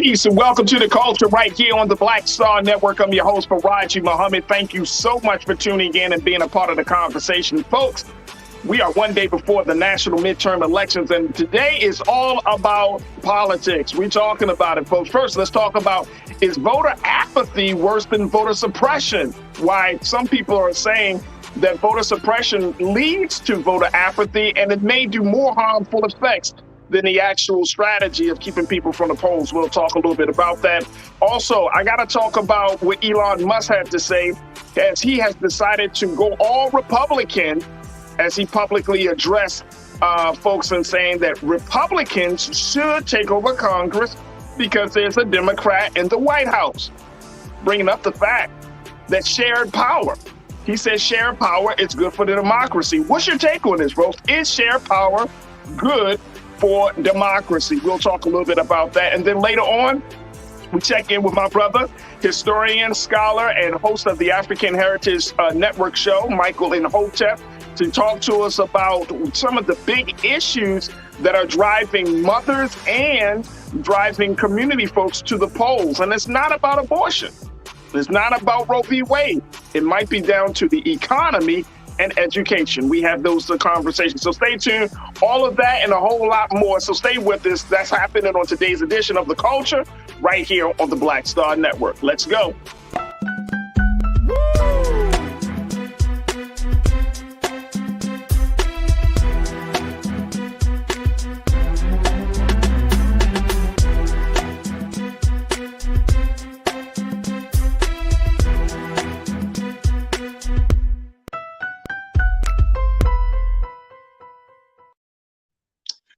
Peace and welcome to the culture right here on the Black Star Network. I'm your host, Farajii Muhammad. Thank you so much for tuning in and being a part of the conversation. Folks, we are one day before the national midterm elections, and today is all about politics. We're talking about it, folks. First, let's talk about, is voter apathy worse than voter suppression? Why some people are saying that voter suppression leads to voter apathy, and it may do more harmful effects than the actual strategy of keeping people from the polls. We'll talk a little bit about that. Also, I got to talk about what Elon Musk had to say as he has decided to go all Republican as he publicly addressed folks and saying that Republicans should take over Congress because there's a Democrat in the White House, bringing up the fact that shared power. He says shared power is good for the democracy. What's your take on this, folks? Is shared power good for democracy? We'll talk a little bit about that. And then later on, we check in with my brother, historian, scholar, and host of the African Heritage Network show, Michael Imhotep, to talk to us about some of the big issues that are driving mothers and driving community folks to the polls. And it's not about abortion. It's not about Roe v. Wade. It might be down to the economy and education. We have those conversations. So stay tuned. All of that and a whole lot more. So stay with us. That's happening on today's edition of The Culture right here on the Black Star Network. Let's go.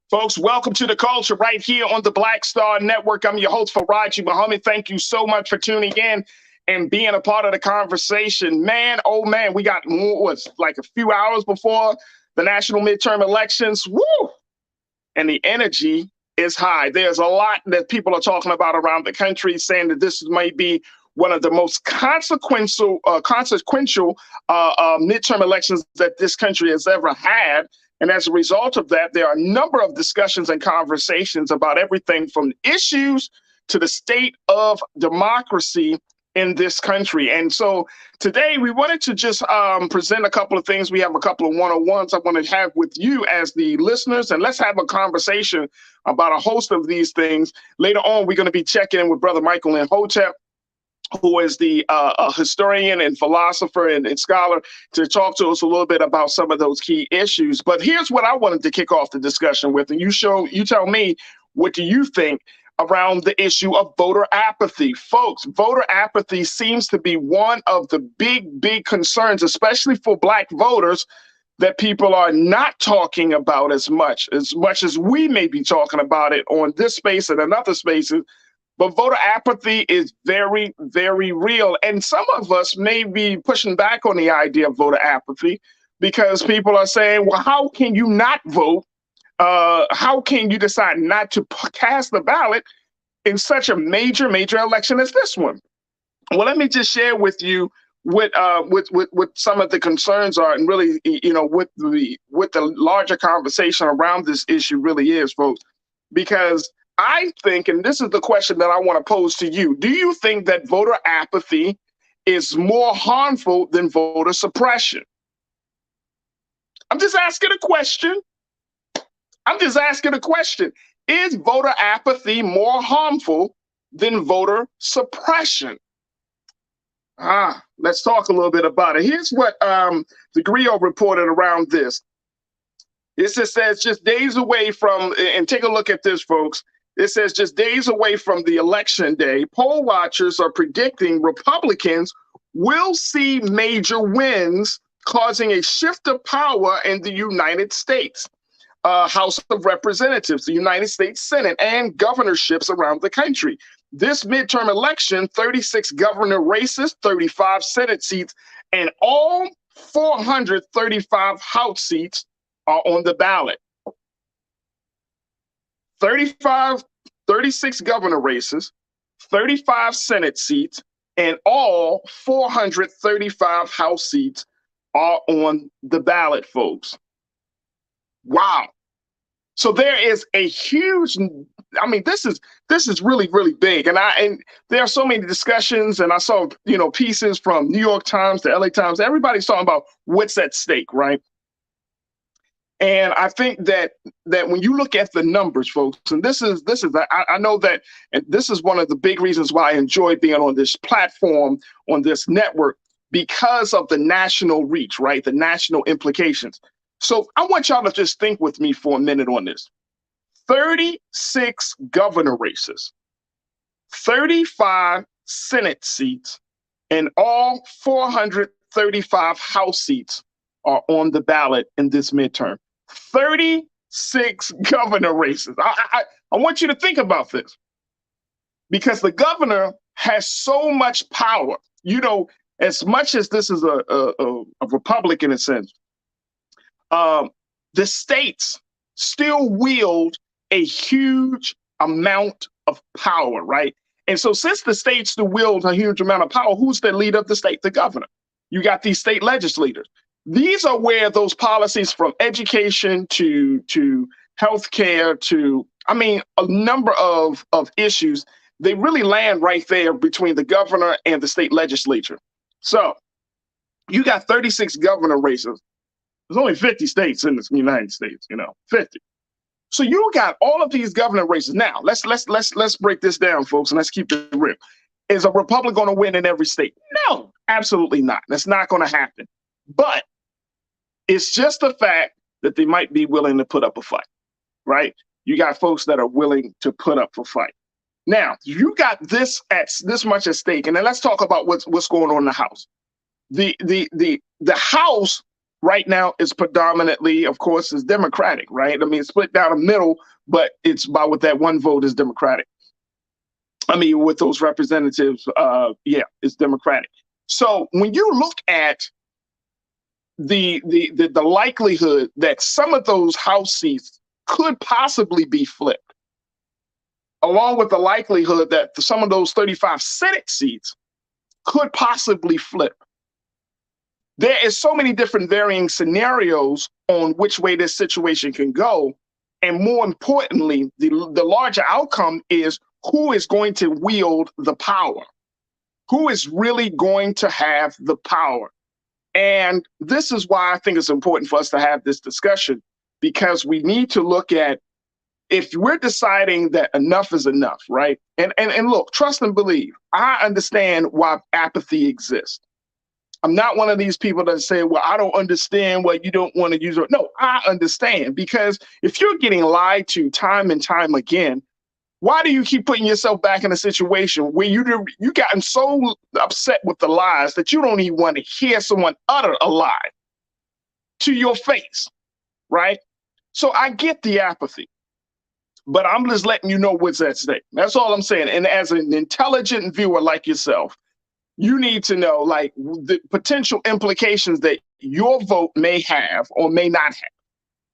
Folks, welcome to the culture right here on the Black Star Network. I'm your host, Farajii Muhammad. Thank you so much for tuning in and being a part of the conversation. Man, oh man, we got like a few hours before the national midterm elections. Woo! And the energy is high. There's a lot that people are talking about around the country, saying that this might be one of the most consequential midterm elections that this country has ever had. And as a result of that, there are a number of discussions and conversations about everything from issues to the state of democracy in this country. And so today we wanted to just present a couple of things. We have a couple of one-on-ones I want to have with you as the listeners, and let's have a conversation about a host of these things. Later on, we're going to be checking in with Brother Michael Imhotep, who is the historian and philosopher and scholar, to talk to us a little bit about some of those key issues. But here's what I wanted to kick off the discussion with, and you tell me, what do you think around the issue of voter apathy? Folks, voter apathy seems to be one of the big concerns, especially for Black voters, that people are not talking about as much as we may be talking about it on this space and in other spaces. But voter apathy is very, very real. And some of us may be pushing back on the idea of voter apathy because people are saying, well, how can you not vote? How can you decide not to cast the ballot in such a major election as this one? Well, let me just share with you what some of the concerns are, and really, what the larger conversation around this issue really is, folks. Because I think, and this is the question that I want to pose to you, do you think that voter apathy is more harmful than voter suppression? I'm just asking a question. Is voter apathy more harmful than voter suppression? Let's talk a little bit about it. Here's what the Grio reported around this. It just says just days away from, and take a look at this, folks. It says just days away from the election day, poll watchers are predicting Republicans will see major wins, causing a shift of power in the United States House of Representatives, the United States Senate, and governorships around the country. This midterm election, 36 governor races, 35 Senate seats, and all 435 House seats are on the ballot. 36 governor races, 35 Senate seats, and all 435 House seats are on the ballot, folks. Wow. So there is a huge I mean, this is really, really big. And there are so many discussions, and I saw, pieces from New York Times to LA Times. Everybody's talking about what's at stake, right? And I think that when you look at the numbers, folks, and this is I know that, and this is one of the big reasons why I enjoy being on this platform, on this network, because of the national reach, right? The national implications. So I want y'all to just think with me for a minute on this. 36 governor races, 35 Senate seats, and all 435 House seats are on the ballot in this midterm. 36 governor races. I want you to think about this, because the governor has so much power. As much as this is a republic in a sense, the states still wield a huge amount of power, right? And so since the states still wield a huge amount of power, who's the leader of the state? The governor. You got these state legislators. These are where those policies, from education to healthcare to, a number of issues, they really land right there between the governor and the state legislature. So you got 36 governor races. There's only 50 states in the United States, 50. So you got all of these governor races. Now let's break this down, folks, and let's keep it real. Is a Republican going to win in every state? No, absolutely not. That's not going to happen. But it's just the fact that they might be willing to put up a fight, right? You got folks that are willing to put up a fight. Now, you got this much at stake, and then let's talk about what's going on in the House. The House right now is predominantly, of course, is Democratic, right? It's split down the middle, but it's about with that one vote is Democratic. With those representatives, it's Democratic. So when you look at the likelihood that some of those House seats could possibly be flipped, along with the likelihood that some of those 35 Senate seats could possibly flip, there is so many different varying scenarios on which way this situation can go. And more importantly, the larger outcome is who is going to wield the power, who is really going to have the power. And this is why I think it's important for us to have this discussion, because we need to look at, if we're deciding that enough is enough, right? And look, trust and believe, I understand why apathy exists. I'm not one of these people that say, well, I don't understand why you don't want to use it. No, I understand, because if you're getting lied to time and time again, why do you keep putting yourself back in a situation where you gotten so upset with the lies that you don't even want to hear someone utter a lie to your face, right? So I get the apathy, but I'm just letting you know what's at stake. That's all I'm saying. And as an intelligent viewer like yourself, you need to know, like, the potential implications that your vote may have or may not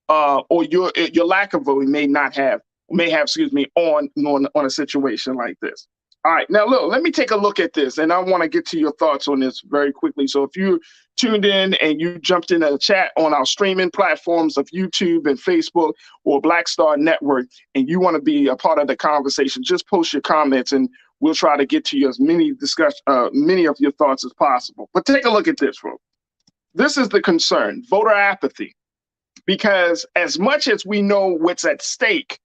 have, or your lack of voting may have, on a situation like this. All right, now look, let me take a look at this, and I want to get to your thoughts on this very quickly. So if you tuned in and you jumped in a chat on our streaming platforms of YouTube and Facebook or Black Star Network, and you want to be a part of the conversation, just post your comments, and we'll try to get to you as many of your thoughts as possible. But take a look at this, folks. This is the concern: voter apathy. Because as much as we know what's at stake,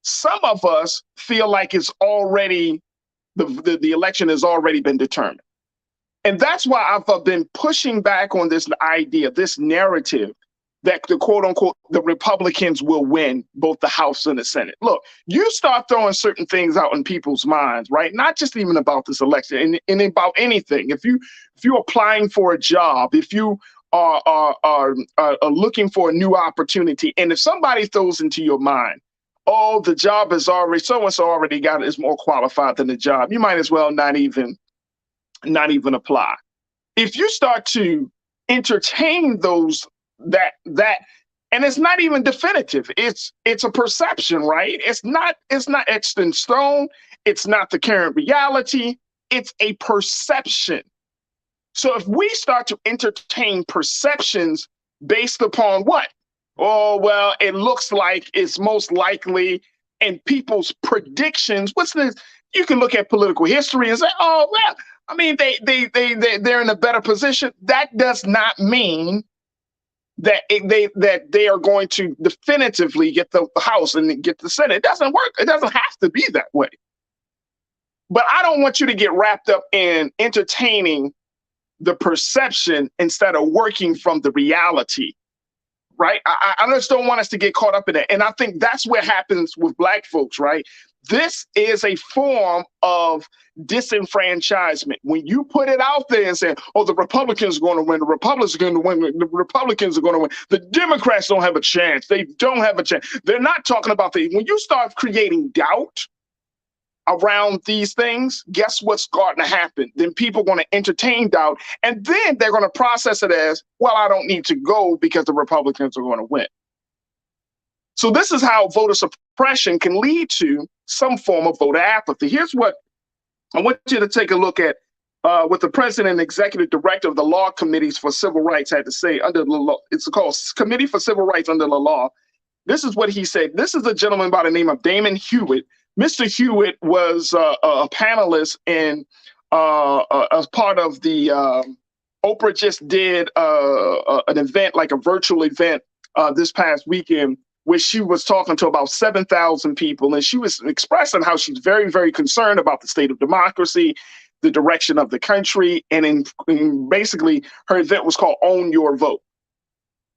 some of us feel like it's already, the election has already been determined. And that's why I've been pushing back on this idea, this narrative, that the quote unquote, the Republicans will win both the House and the Senate. Look, you start throwing certain things out in people's minds, right? Not just even about this election, and about anything. If you're applying for a job, if you are looking for a new opportunity, and if somebody throws into your mind, oh, the job is already, so-and-so already got it, is more qualified than the job, you might as well not even apply. If you start to entertain that, and it's not even definitive, it's a perception, right? It's not etched in stone. It's not the current reality. It's a perception. So if we start to entertain perceptions based upon what? Oh, well, it looks like it's most likely, and people's predictions. What's this? You can look at political history and say, oh, well, I mean, they're in a better position. That does not mean that they are going to definitively get the House and get the Senate. It doesn't work. It doesn't have to be that way. But I don't want you to get wrapped up in entertaining the perception instead of working from the reality, right? I just don't want us to get caught up in it. And I think that's what happens with Black folks, right? This is a form of disenfranchisement. When you put it out there and say, oh, the Republicans are going to win, the Republicans are going to win, the Republicans are going to win, the Democrats don't have a chance. They don't have a chance. They're not talking about when you start creating doubt around these things, guess what's going to happen? Then people are going to entertain doubt, and then they're going to process it as, well, I don't need to go because the Republicans are going to win. So this is how voter suppression can lead to some form of voter apathy. Here's what I want you to take a look at what the president and executive director of the Law Committees for Civil Rights had to say under the law. It's called Committee for Civil Rights under the law. This is what he said. This is a gentleman by the name of Damon Hewitt. Mr. Hewitt was a panelist in as part of the Oprah just did an event, like a virtual event this past weekend, where she was talking to about 7,000 people, and she was expressing how she's very, very concerned about the state of democracy, the direction of the country, and in basically her event was called Own Your Vote.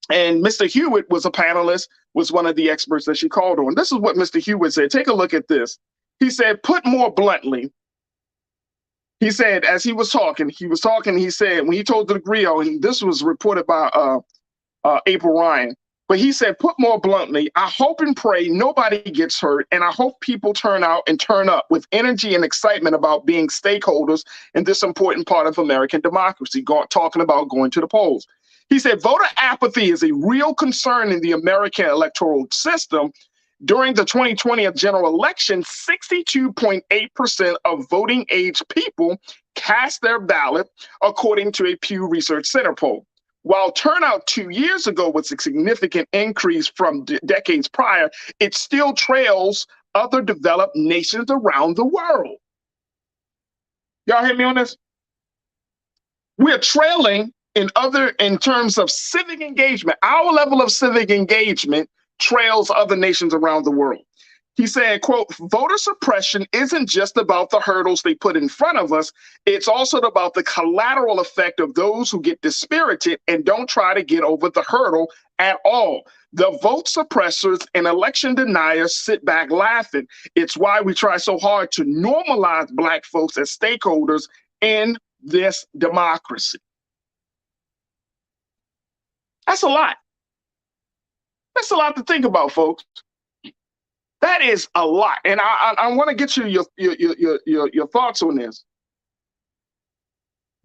And Mr. Hewitt was a panelist, was one of the experts that she called on. This is what Mr. Hewitt said. Take a look at this. He said, put more bluntly, he said, as he said, when he told the Griot, and this was reported by April Ryan, but he said, put more bluntly, I hope and pray nobody gets hurt, and I hope people turn out and turn up with energy and excitement about being stakeholders in this important part of American democracy, talking about going to the polls. He said, voter apathy is a real concern in the American electoral system. During the 2020 general election, 62.8% of voting age people cast their ballot, according to a Pew Research Center poll. While turnout 2 years ago was a significant increase from decades prior, it still trails other developed nations around the world. Y'all hear me on this? We're trailing in terms of civic engagement. Our level of civic engagement trails other nations around the world. He said, quote, voter suppression isn't just about the hurdles they put in front of us. It's also about the collateral effect of those who get dispirited and don't try to get over the hurdle at all. The vote suppressors and election deniers sit back laughing. It's why we try so hard to normalize Black folks as stakeholders in this democracy. That's a lot. That's a lot to think about, folks. That is a lot, and I want to get you your thoughts on this.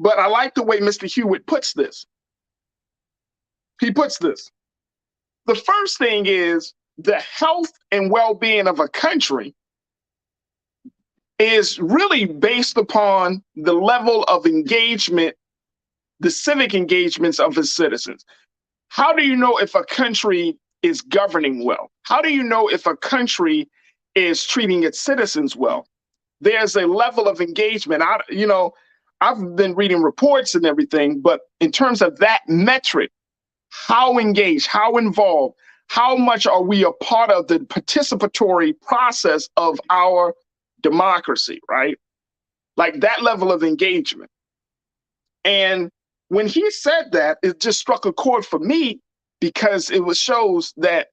But I like the way Mr. Hewitt puts this. He puts this. The first thing is the health and well-being of a country is really based upon the level of engagement, the civic engagements of its citizens. How do you know if a country is governing well? How do you know if a country is treating its citizens well? There's a level of engagement. I've been reading reports and everything, but in terms of that metric, how engaged, how involved, how much are we a part of the participatory process of our democracy, right? Like that level of engagement. And when he said that, it just struck a chord for me, because it shows that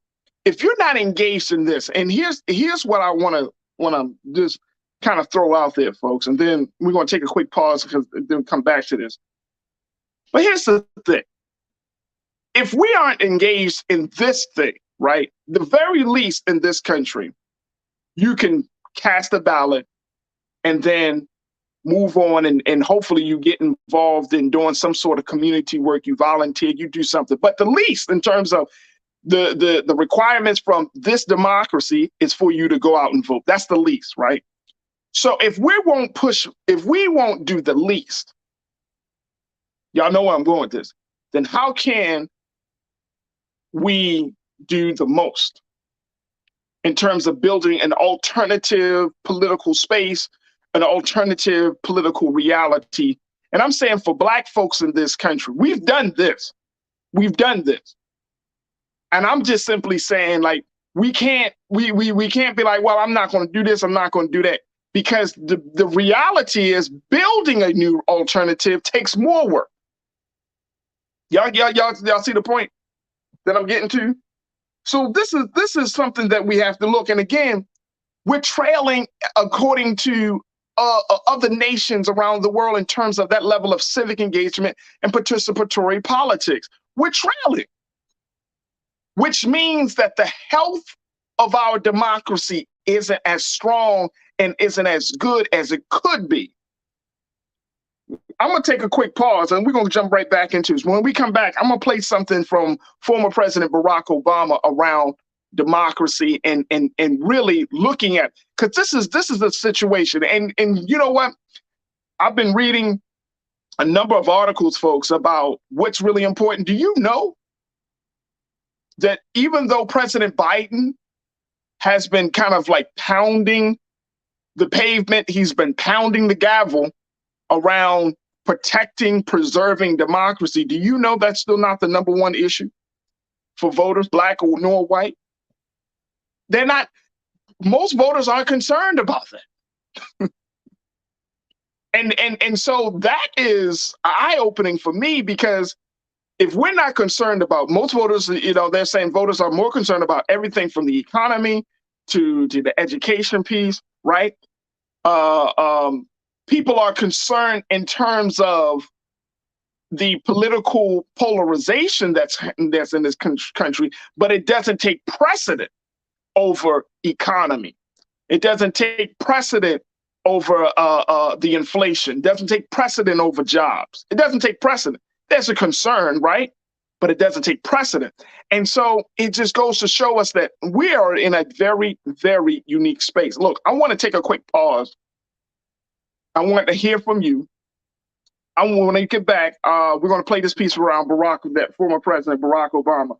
if you're not engaged in this, and here's what I want to just kind of throw out there, folks, and then we're going to take a quick pause because then we'll come back to this. But here's the thing. If we aren't engaged in this thing, right, the very least in this country, you can cast a ballot and then move on, and hopefully you get involved in doing some sort of community work, you volunteer, you do something. But the least in terms of the requirements from this democracy is for you to go out and vote. That's the least, right? So if we won't do the least, y'all know where I'm going with this, then how can we do the most? in terms of building an alternative political space, an alternative political reality. And I'm saying for Black folks in this country, we've done this. We've done this. And I'm just simply saying, like, we can't be like, well, I'm not going to do this, I'm not going to do that. Because the reality is building a new alternative takes more work. Y'all see the point that I'm getting to? So this is something that we have to look. And again, we're trailing according to other nations around the world in terms of that level of civic engagement and participatory politics. We're trailing, which means that the health of our democracy isn't as strong and isn't as good as it could be. I'm going to take a quick pause and we're going to jump right back into this. When we come back, I'm going to play something from former President Barack Obama around democracy and really looking at, because this is the situation. And you know what? I've been reading a number of articles, folks, about what's really important. Do you know that even though President Biden has been kind of like pounding the pavement, he's been pounding the gavel around protecting, preserving democracy, do you know that's still not the number one issue for voters, Black or nor white? They're not, most voters aren't concerned about that. And so that is eye-opening for me, because if we're not concerned about, most voters, you know, they're saying voters are more concerned about everything from the economy to the education piece, right? People are concerned in terms of the political polarization that's in this country, but it doesn't take precedent over economy. It doesn't take precedent over the inflation. It doesn't take precedent over jobs. It doesn't take precedent. There's a concern, right? But it doesn't take precedent. And so it just goes to show us that we are in a very, very unique space. Look, I want to take a quick pause. I want to hear from you. When I get back, we're going to play this piece around that former President Barack Obama.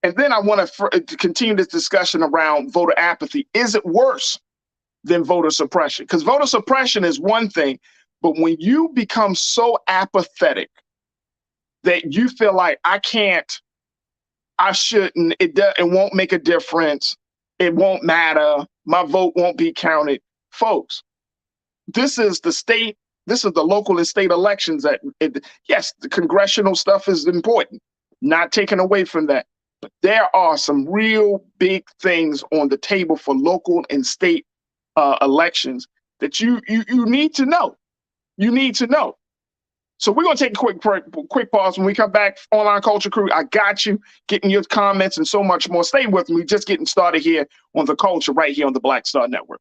And then I want to continue this discussion around voter apathy. Is it worse than voter suppression? Because voter suppression is one thing, but when you become so apathetic that you feel like I can't, I shouldn't, it won't make a difference, it won't matter, my vote won't be counted. Folks, this is the state, this is the local and state elections. Yes, the congressional stuff is important, not taken away from that. But there are some real big things on the table for local and state elections that you need to know. You need to know. So we're going to take a quick pause. When we come back, Online Culture Crew, I got you, getting your comments and so much more. Stay with me. Just getting started here on The Culture right here on the Black Star Network.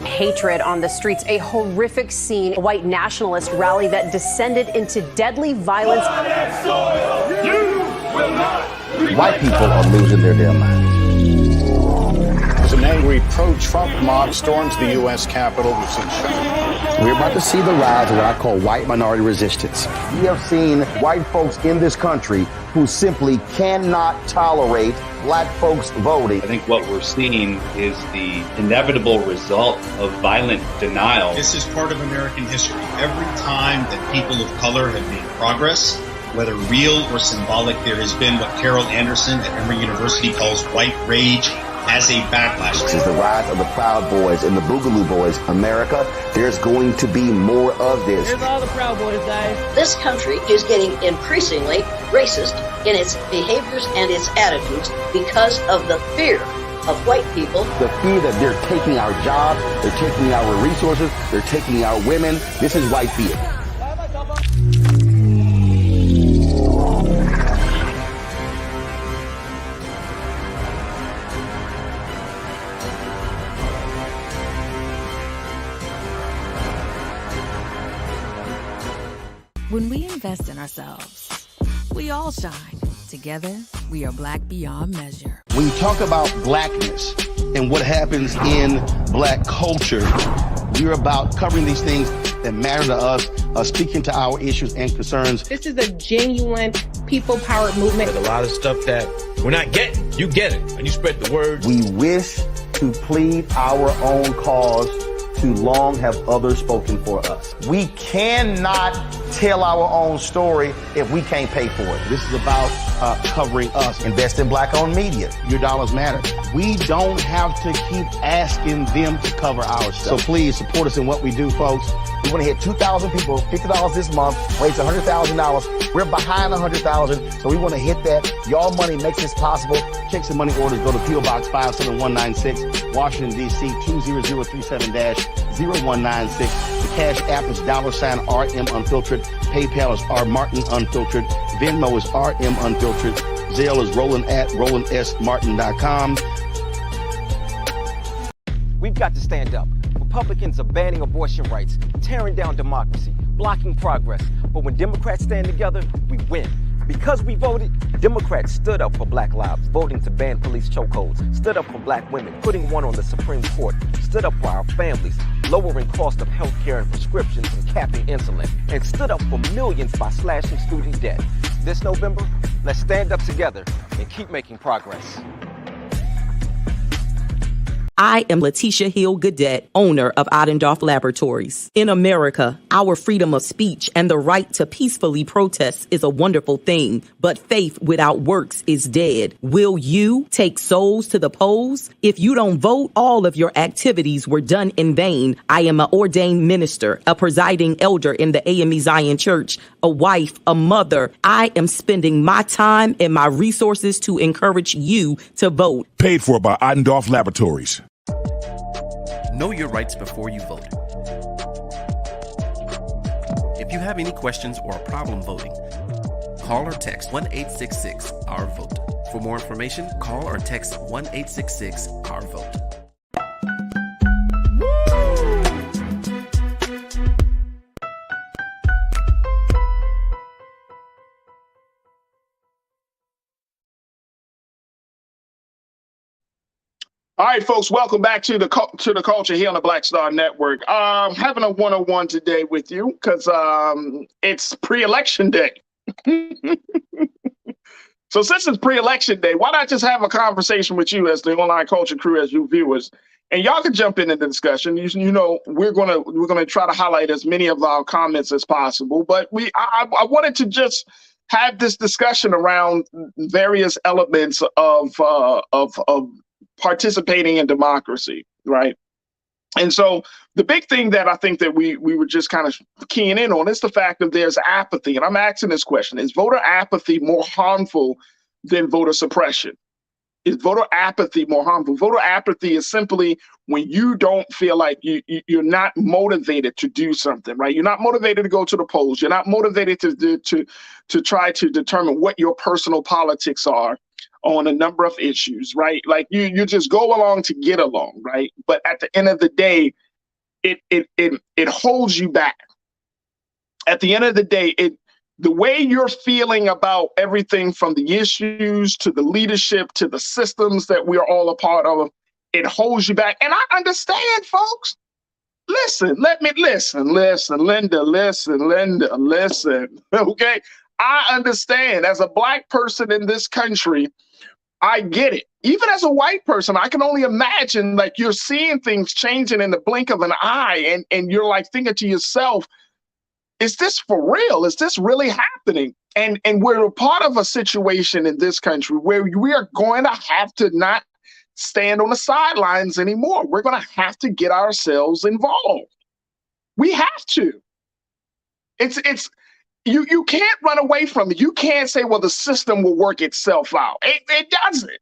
Hatred on the streets, a horrific scene, a white nationalist rally that descended into deadly violence. White people are losing their damn minds. An angry pro-Trump mob storms the U.S. Capitol. We're about to see the rise of what I call white minority resistance. We have seen white folks in this country who simply cannot tolerate Black folks voting. I think what we're seeing is the inevitable result of violent denial. This is part of American history. Every time that people of color have made progress, whether real or symbolic, there has been what Carol Anderson at Emory University calls white rage as a backlash. This is the rise of the Proud Boys and the Boogaloo Boys. America, there's going to be more of this. Here's all the Proud Boys, guys. This country is getting increasingly racist in its behaviors and its attitudes because of the fear of white people. The fear that they're taking our jobs, they're taking our resources, they're taking our women. This is white fear. When we invest in ourselves, we all shine. Together, we are Black beyond measure. When you talk about blackness and what happens in Black culture, we're about covering these things that matter to us, speaking to our issues and concerns. This is a genuine people-powered movement. There's a lot of stuff that we're not getting. You get it, and you spread the word. We wish to plead our own cause. Too long have others spoken for us. We cannot tell our own story if we can't pay for it. This is about covering us. Invest in black-owned media. Your dollars matter. We don't have to keep asking them to cover our stuff. So please support us in what we do, folks. We want to hit 2,000 people, $50 this month, raise $100,000. We're behind 100,000, so we want to hit that. Y'all money makes this possible. Checks and money orders go to P.O. Box 57196, Washington, D.C. 20037-0196. The Cash App is $RM Unfiltered. PayPal is R Martin Unfiltered. Venmo is RM Unfiltered. Zelle is Roland@RolandSMartin.com. We've got to stand up. Republicans are banning abortion rights, tearing down democracy, blocking progress. But when Democrats stand together, we win. Because we voted, Democrats stood up for black lives, voting to ban police chokeholds, stood up for black women, putting one on the Supreme Court, stood up for our families, lowering cost of health care and prescriptions and capping insulin, and stood up for millions by slashing student debt. This November, let's stand up together and keep making progress. I am Letitia Hill Gadet, owner of Ottendorf Laboratories. In America, our freedom of speech and the right to peacefully protest is a wonderful thing, but faith without works is dead. Will you take souls to the polls? If you don't vote, all of your activities were done in vain. I am an ordained minister, a presiding elder in the AME Zion Church, a wife, a mother. I am spending my time and my resources to encourage you to vote. Paid for by Ottendorf Laboratories. Know your rights before you vote. If you have any questions or a problem voting, call or text 1-866-OUR-VOTE. For more information, call or text 1-866-OUR-VOTE. All right, folks, welcome back to the Culture here on the Black Star Network. Having a one-on-one today with you because it's pre-election day. So since it's pre-election day, why not just have a conversation with you as the online culture crew, as you viewers, and y'all can jump into the discussion. You know, we're gonna try to highlight as many of our comments as possible, but I wanted to just have this discussion around various elements of participating in democracy, right? And so the big thing that I think that we were just kind of keying in on is the fact that there's apathy. And I'm asking this question: is voter apathy more harmful than voter suppression? Is voter apathy more harmful? Voter apathy is simply when you don't feel like you're not motivated to do something, right? You're not motivated to go to the polls. You're not motivated to try to determine what your personal politics are on a number of issues, right? Like you just go along to get along, right? But at the end of the day, it holds you back. At the end of the day, the way you're feeling about everything from the issues to the leadership to the systems that we're all a part of, it holds you back. And I understand, folks. Listen, Linda, listen. Okay. I understand. As a black person in this country, I get it. Even as a white person, I can only imagine, like, you're seeing things changing in the blink of an eye, and you're like thinking to yourself, is this for real? Is this really happening? And we're a part of a situation in this country where we are going to have to not stand on the sidelines anymore. We're going to have to get ourselves involved. We have to. You can't run away from it. You can't say, well, the system will work itself out. It doesn't.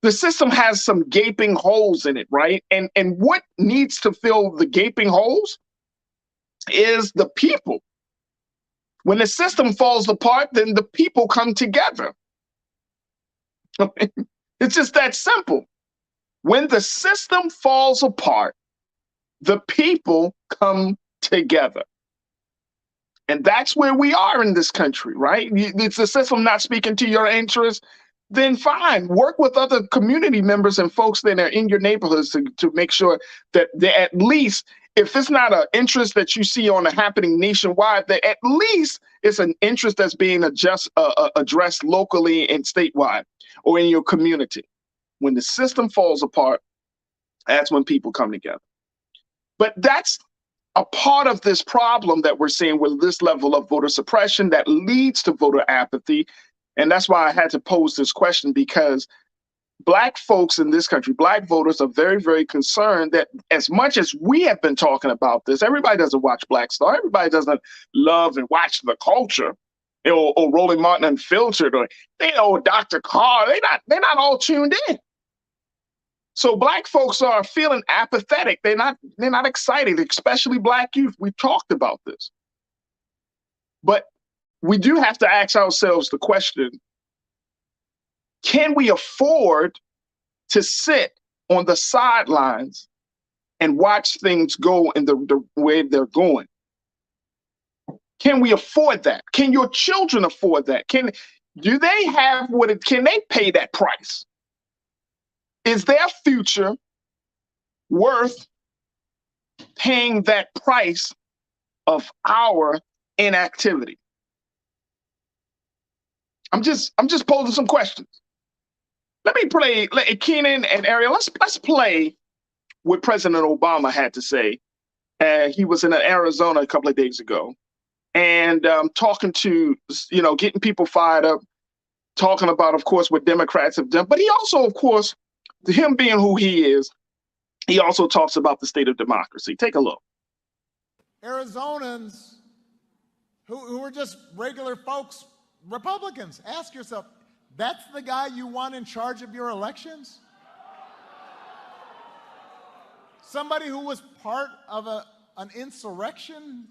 The system has some gaping holes in it, right? And what needs to fill the gaping holes is the people. When the system falls apart, then the people come together. It's just that simple. When the system falls apart, the people come together. And that's where we are in this country, right? It's the system not speaking to your interests, then fine. Work with other community members and folks that are in your neighborhoods to make sure that at least if it's not an interest that you see on a happening nationwide, that at least it's an interest that's being addressed locally and statewide or in your community. When the system falls apart, that's when people come together. But that's a part of this problem that we're seeing with this level of voter suppression that leads to voter apathy. And that's why I had to pose this question, because Black folks in this country, Black voters, are very, very concerned that as much as we have been talking about this, everybody doesn't watch Black Star. Everybody doesn't love and watch The Culture, or Roland Martin Unfiltered, or Dr. Carr. They're not all tuned in. So Black folks are feeling apathetic. They're not excited, especially Black youth. We've talked about this. But we do have to ask ourselves the question, can we afford to sit on the sidelines and watch things go in the way they're going? Can we afford that? Can your children afford that? Do they have can they pay that price? Is their future worth paying that price of our inactivity? I'm just posing some questions. Let me play, Keenan and Ariel, let's play what President Obama had to say. He was in Arizona a couple of days ago, and talking to, getting people fired up, talking about, of course, what Democrats have done. But he also, of course, him being who he is, he also talks about the state of democracy. Take a look. Arizonans who are just regular folks, Republicans, ask yourself, that's the guy you want in charge of your elections? Somebody who was part of an insurrection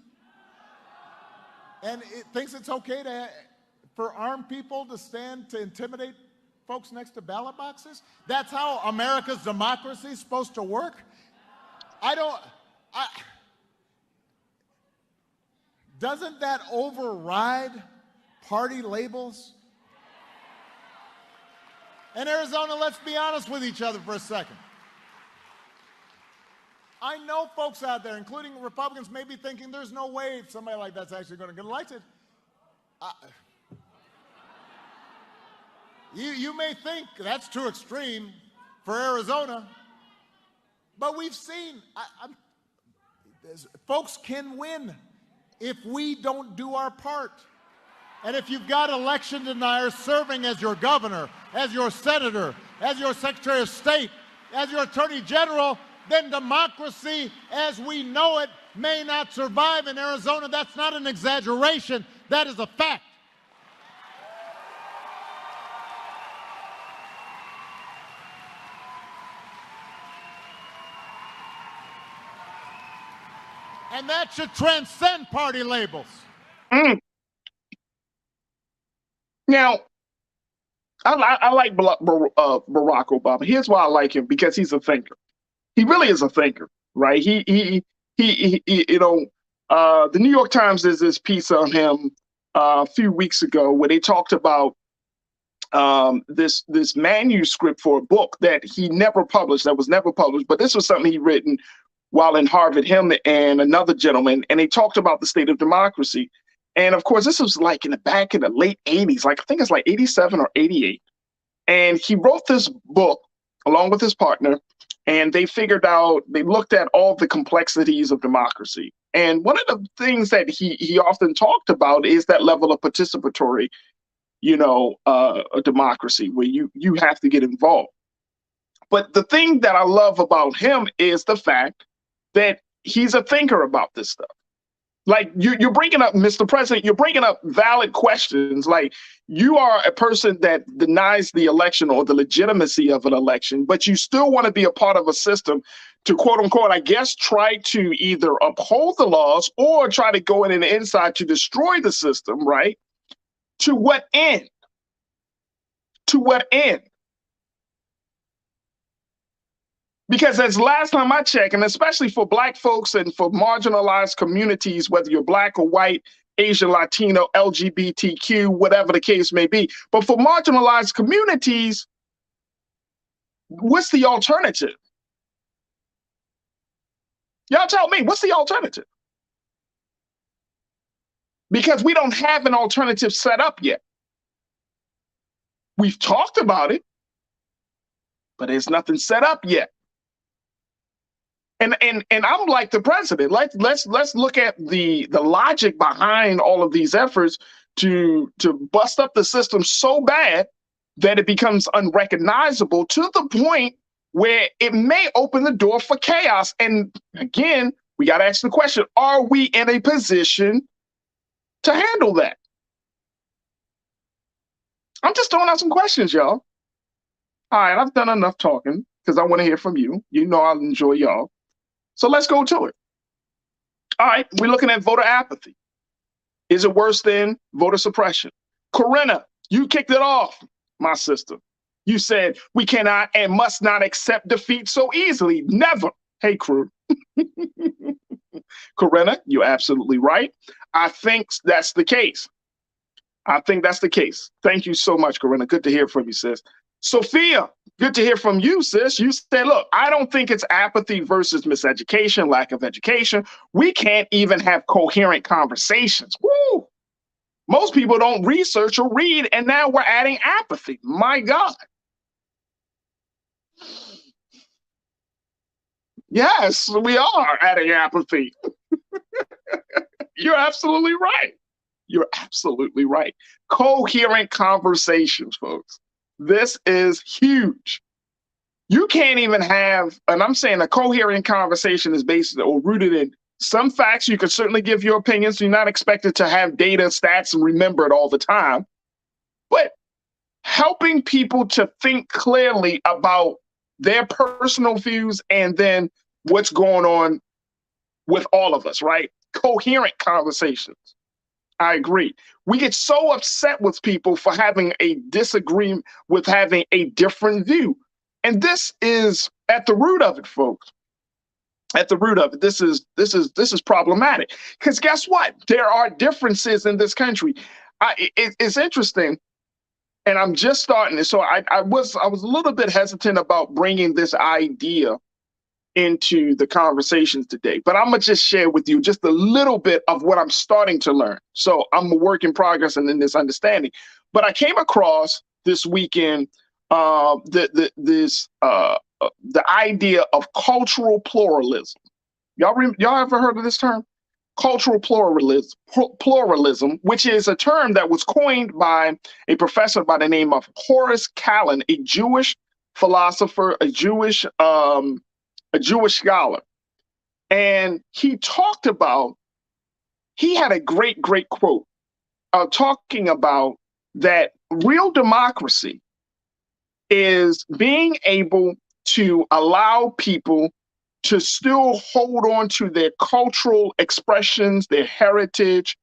and it thinks it's okay for armed people to stand to intimidate folks next to ballot boxes? That's how America's democracy is supposed to work? Doesn't that override party labels? In Arizona, let's be honest with each other for a second. I know folks out there, including Republicans, may be thinking there's no way somebody like that's actually going to get elected. You may think that's too extreme for Arizona, but we've seen folks can win if we don't do our part. And if you've got election deniers serving as your governor, as your senator, as your secretary of state, as your attorney general, then democracy as we know it may not survive in Arizona. That's not an exaggeration. That is a fact. And that should transcend party labels. Now, I like Barack Obama. Here's why I like him, because he's a thinker. He really is a thinker, right? The New York Times did this piece on him a few weeks ago where they talked about this manuscript for a book that he never published, that was never published, but this was something he written while in Harvard, him and another gentleman, and they talked about the state of democracy. And of course, this was like in the late 80s, I think it's like 87 or 88. And he wrote this book along with his partner, and they looked at all the complexities of democracy. And one of the things that he often talked about is that level of participatory, a democracy where you have to get involved. But the thing that I love about him is the fact that he's a thinker about this stuff. Like you're bringing up, Mr. President, you're bringing up valid questions. Like you are a person that denies the election or the legitimacy of an election, but you still want to be a part of a system to, quote unquote, I guess, try to either uphold the laws or try to go in the inside to destroy the system, right? To what end? To what end? Because as last time I checked, and especially for Black folks and for marginalized communities, whether you're Black or white, Asian, Latino, LGBTQ, whatever the case may be, but for marginalized communities, what's the alternative? Y'all tell me, what's the alternative? Because we don't have an alternative set up yet. We've talked about it, but there's nothing set up yet. And I'm like the president. Let's look at the logic behind all of these efforts to bust up the system so bad that it becomes unrecognizable to the point where it may open the door for chaos. And again, we got to ask the question, are we in a position to handle that? I'm just throwing out some questions, y'all. All right, I've done enough talking because I want to hear from you. You know I enjoy y'all. So let's go to it. All right, we're looking at voter apathy. Is it worse than voter suppression? Corinna, you kicked it off, my sister. You said we cannot and must not accept defeat so easily. Never. Hey, crew. Corinna, you're absolutely right. I think that's the case. I think that's the case. Thank you so much, Corinna. Good to hear from you, sis. Sophia, good to hear from you, sis. You said, look, I don't think it's apathy versus miseducation, lack of education. We can't even have coherent conversations. Woo! Most people don't research or read, and now we're adding apathy. My God. Yes, we are adding apathy. You're absolutely right. You're absolutely right. Coherent conversations, folks. This is huge. You can't even have, and I'm saying a coherent conversation is based or rooted in some facts. You can certainly give your opinions. You're not expected to have data, stats, and remember it all the time. But helping people to think clearly about their personal views and then what's going on with all of us, right? Coherent conversations. I agree. We get so upset with people for having a disagreement, with having a different view. And this is at the root of it, folks. At the root of it, this is problematic. Because guess what? There are differences in this country. It's interesting, and I'm just starting it. So I was a little bit hesitant about bringing this idea into the conversations today, but I'm gonna just share with you just a little bit of what I'm starting to learn. So I'm a work in progress and in this understanding. But I came across this weekend the idea of cultural pluralism. Y'all ever heard of this term? Cultural pluralism, which is a term that was coined by a professor by the name of Horace Kallen, a Jewish philosopher, a Jewish scholar. And he talked about, he had a great quote talking about that real democracy is being able to allow people to still hold on to their cultural expressions, their heritage,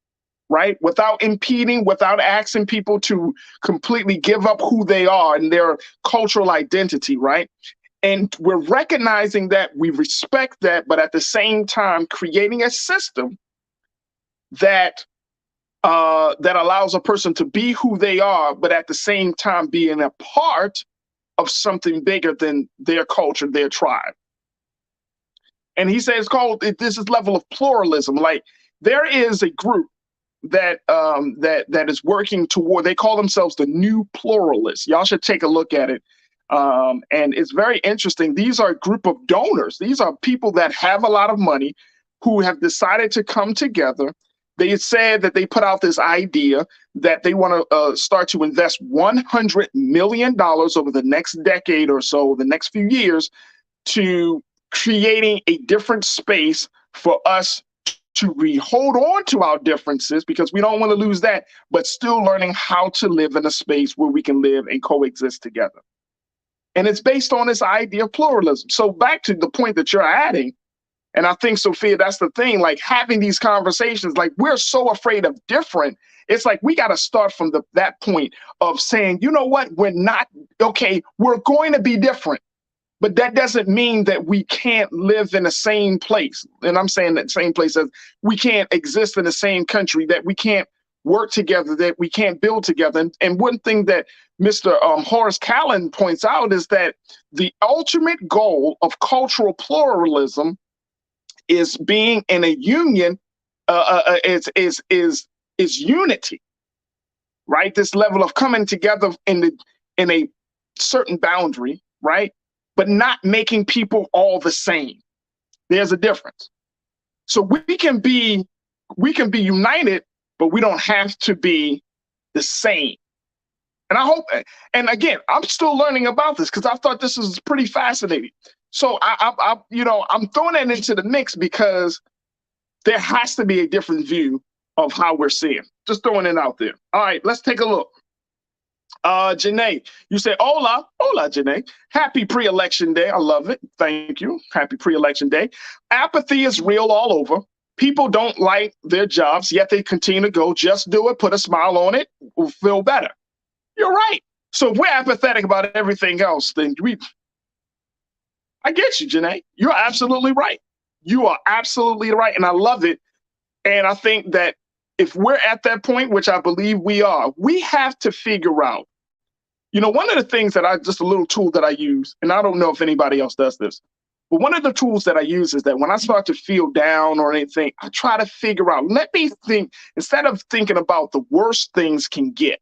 right? Without impeding, without asking people to completely give up who they are and their cultural identity, right? And we're recognizing that, we respect that, but at the same time, creating a system that that allows a person to be who they are, but at the same time being a part of something bigger than their culture, their tribe. And he says this is level of pluralism. Like, there is a group that that is working toward, they call themselves the New Pluralists. Y'all should take a look at it. And it's very interesting. These are a group of donors. These are people that have a lot of money who have decided to come together. They said that they put out this idea that they want to start to invest $100 million over the next decade or so, the next few years, to creating a different space for us to hold on to our differences, because we don't want to lose that, but still learning how to live in a space where we can live and coexist together. And it's based on this idea of pluralism. So back to the point that you're adding, and I think, Sophia, that's the thing, like having these conversations, like we're so afraid of different. It's like we got to start from that point of saying, you know what, we're not, okay, we're going to be different, but that doesn't mean that we can't live in the same place. And I'm saying that same place as we can't exist in the same country, that we can't work together, that we can't build together. And one thing that Mr. Horace Kallen points out is that the ultimate goal of cultural pluralism is being in a union, is unity, right? This level of coming together in a certain boundary, right? But not making people all the same. There's a difference. So we can be united, but we don't have to be the same. And I hope, and again, I'm still learning about this because I thought this was pretty fascinating. So I'm throwing that into the mix because there has to be a different view of how we're seeing. Just throwing it out there. All right, let's take a look. Janae, you say, hola, Janae. Happy pre-election day. I love it. Thank you. Happy pre-election day. Apathy is real all over. People don't like their jobs, yet they continue to go. Just do it. Put a smile on it. We'll feel better. You're right. So if we're apathetic about everything else, then I get you, Janae. You're absolutely right. You are absolutely right. And I love it. And I think that if we're at that point, which I believe we are, we have to figure out, one of the things that just a little tool that I use, and I don't know if anybody else does this, but one of the tools that I use is that when I start to feel down or anything, I try to figure out, let me think, instead of thinking about the worst things can get,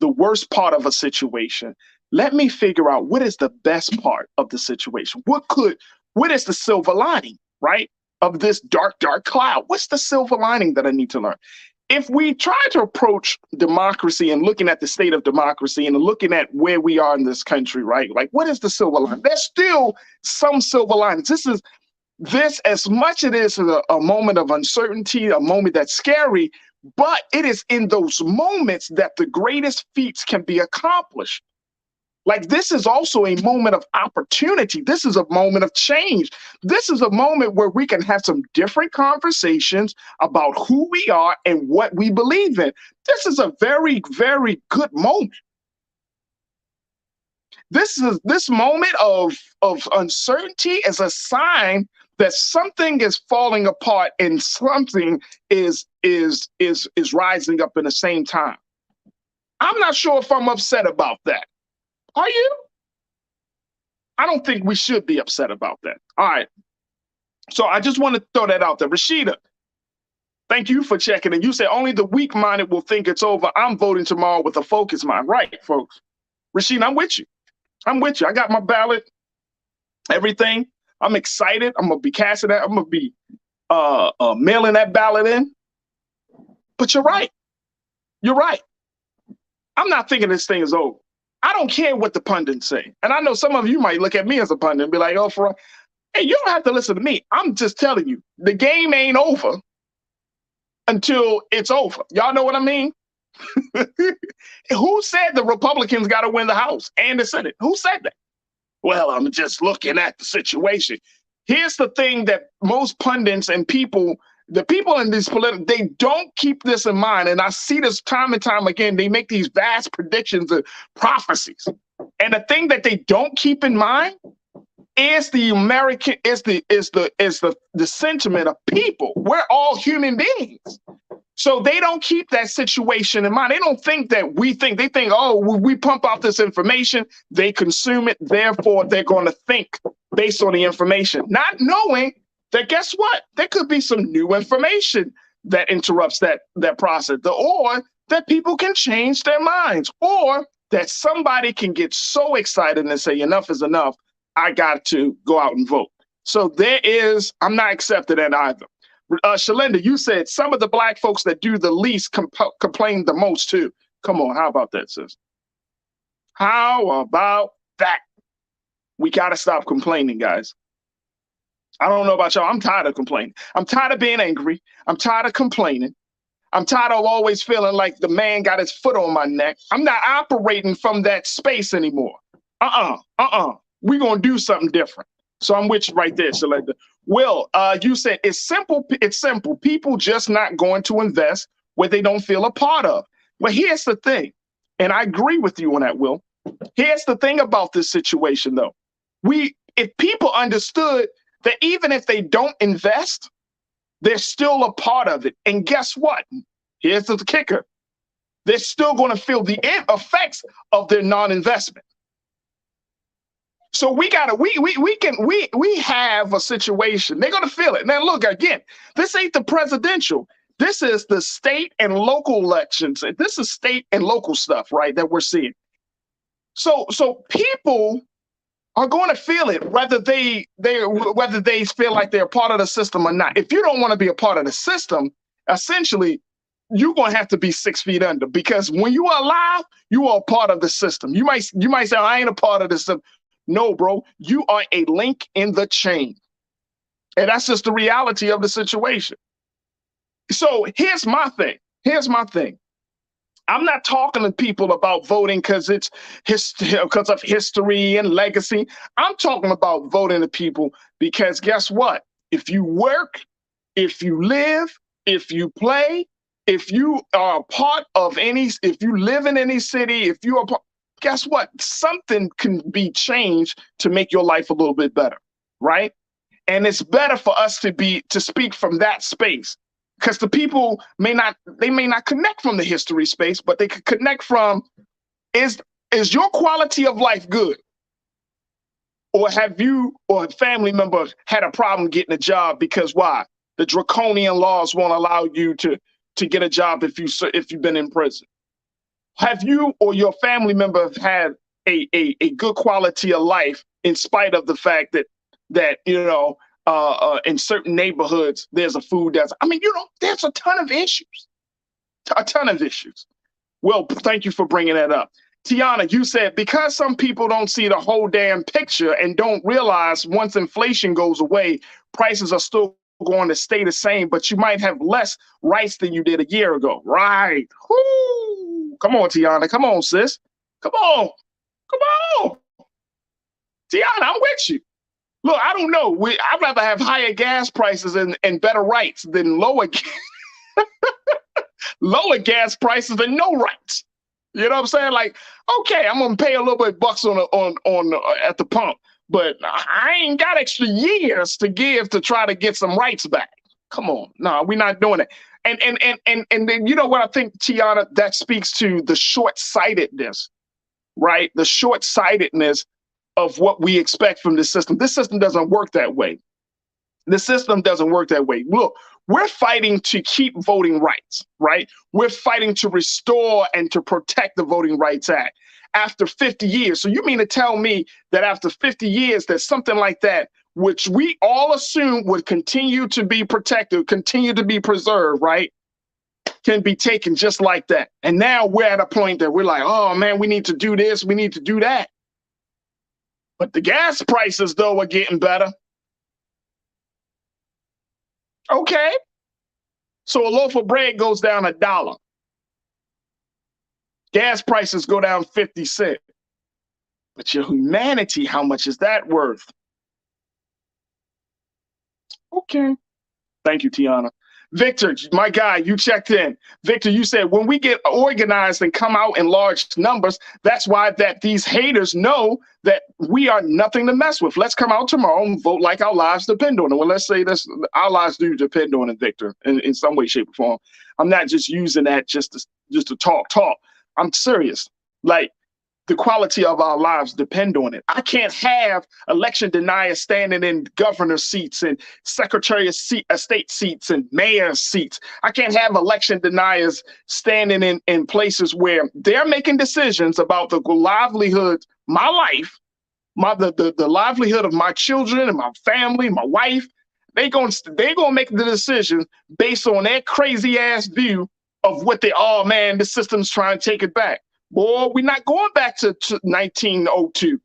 the worst part of a situation, let me figure out what is the best part of the situation. What is the silver lining, right, of this dark cloud? What's the silver lining that I need to learn? If we try to approach democracy and looking at the state of democracy and looking at where we are in this country, right? Like, what is the silver line? There's still some silver linings. This as much it is a moment of uncertainty, a moment that's scary, but it is in those moments that the greatest feats can be accomplished. Like, this is also a moment of opportunity. This is a moment of change. This is a moment where we can have some different conversations about who we are and what we believe in. This is a very, very good moment. This moment of uncertainty is a sign that something is falling apart and something is rising up in the same time. I'm not sure if I'm upset about that. Are you? I don't think we should be upset about that. All right. So I just want to throw that out there. Rashida, thank you for checking in. You say only the weak-minded will think it's over. I'm voting tomorrow with a focused mind. Right, folks. Rashida, I'm with you. I got my ballot, everything. I'm excited. I'm going to be casting that. I'm going to be mailing that ballot in. But you're right. I'm not thinking this thing is over. I don't care what the pundits say. And I know some of you might look at me as a pundit and be like, oh, hey, you don't have to listen to me. I'm just telling you, the game ain't over until it's over. Y'all know what I mean? Who said the Republicans got to win the House and the Senate? Who said that? Well, I'm just looking at the situation. Here's the thing that most pundits and the people in these they don't keep this in mind. And I see this time and time again. They make these vast predictions and prophecies. And the thing that they don't keep in mind is the sentiment of people. We're all human beings. So they don't keep that situation in mind. They don't think that we think. They think, oh, we pump out this information, they consume it, therefore they're going to think based on the information, not knowing that, guess what? There could be some new information that interrupts that process, or that people can change their minds, or that somebody can get so excited and say, enough is enough, I got to go out and vote. So I'm not accepting that either. Shalinda, you said some of the black folks that do the least complain the most too. Come on, how about that, sis? How about that? We got to stop complaining, guys. I don't know about y'all. I'm tired of complaining. I'm tired of being angry. I'm tired of complaining. I'm tired of always feeling like the man got his foot on my neck. I'm not operating from that space anymore. We're going to do something different. So I'm with you right there, Selecta. Will, you said it's simple. It's simple. People just not going to invest where they don't feel a part of. Well, here's the thing, and I agree with you on that, Will. Here's the thing about this situation, though. If people understood that even if they don't invest, they're still a part of it. And guess what? Here's the kicker. They're still going to feel the effects of their non-investment. So we have a situation. They're gonna feel it. Now look, again, this ain't the presidential. This is the state and local elections. This is state and local stuff, right, that we're seeing. So people are going to feel it, whether they feel like they're a part of the system or not. If you don't want to be a part of the system, essentially, you're going to have to be 6 feet under, because when you are alive, you are a part of the system. You might say, I ain't a part of the system. No, bro, you are a link in the chain. And that's just the reality of the situation. So here's my thing. I'm not talking to people about voting because of history and legacy. I'm talking about voting to people because guess what? If you work, if you live, if you play, if you are a part of if you live in any city, if you are guess what? Something can be changed to make your life a little bit better, right? And it's better for us to speak from that space. Because the people may not connect from the history space, but they could connect from, is your quality of life good? Or have you or a family member had a problem getting a job because why? The draconian laws won't allow you to get a job if you've been in prison. Have you or your family member had a good quality of life in spite of the fact that in certain neighborhoods, there's a food desert. There's a ton of issues. Well, thank you for bringing that up. Tiana, you said, because some people don't see the whole damn picture and don't realize once inflation goes away, prices are still going to stay the same, but you might have less rights than you did a year ago. Right. Woo. Come on, Tiana. Come on, sis. Come on. Tiana, I'm with you. Look, I don't know. I'd rather have higher gas prices and better rights than lower gas prices and no rights. You know what I'm saying? Like, okay, I'm gonna pay a little bit bucks on at the pump, but I ain't got extra years to give to try to get some rights back. Come on, no, we're not doing it. And then you know what I think, Tiana, that speaks to the short-sightedness, right? The short-sightedness of what we expect from this system. This system doesn't work that way. Look, we're fighting to keep voting rights, right? We're fighting to restore and to protect the Voting Rights Act after 50 years. So you mean to tell me that after 50 years, that something like that, which we all assume would continue to be protected, continue to be preserved, right, can be taken just like that. And now we're at a point that we're like, oh man, we need to do this, we need to do that. But the gas prices, though, are getting better. Okay. So a loaf of bread goes down $1. Gas prices go down 50 cents. But your humanity, how much is that worth? Okay. Thank you, Tiana. Victor, my guy, you checked in. Victor, you said when we get organized and come out in large numbers, that's why that these haters know that we are nothing to mess with. Let's come out tomorrow and vote like our lives depend on it. Well, let's say this, our lives do depend on it, Victor, in some way, shape, or form. I'm not just using that just to talk. I'm serious. Like, the quality of our lives depend on it. I can't have election deniers standing in governor seats and secretary of state seats and mayor seats. I can't have election deniers standing in places where they're making decisions about the livelihood, my life, the livelihood of my children and my family, my wife. They're gonna make the decision based on their crazy ass view of what the system's trying to take it back. Boy, we're not going back to 1902,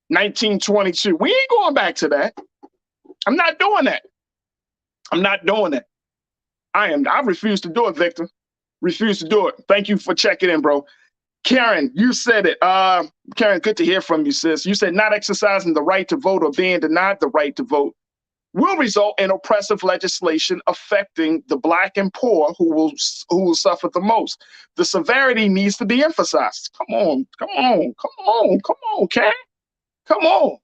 1922. We ain't going back to that. I'm not doing that. I refuse to do it, Victor. Refuse to do it. Thank you for checking in, bro. Karen, you said it. Karen, good to hear from you, sis. You said not exercising the right to vote or being denied the right to vote will result in oppressive legislation affecting the Black and poor who will suffer the most. The severity needs to be emphasized. Come on, Karen. Come on.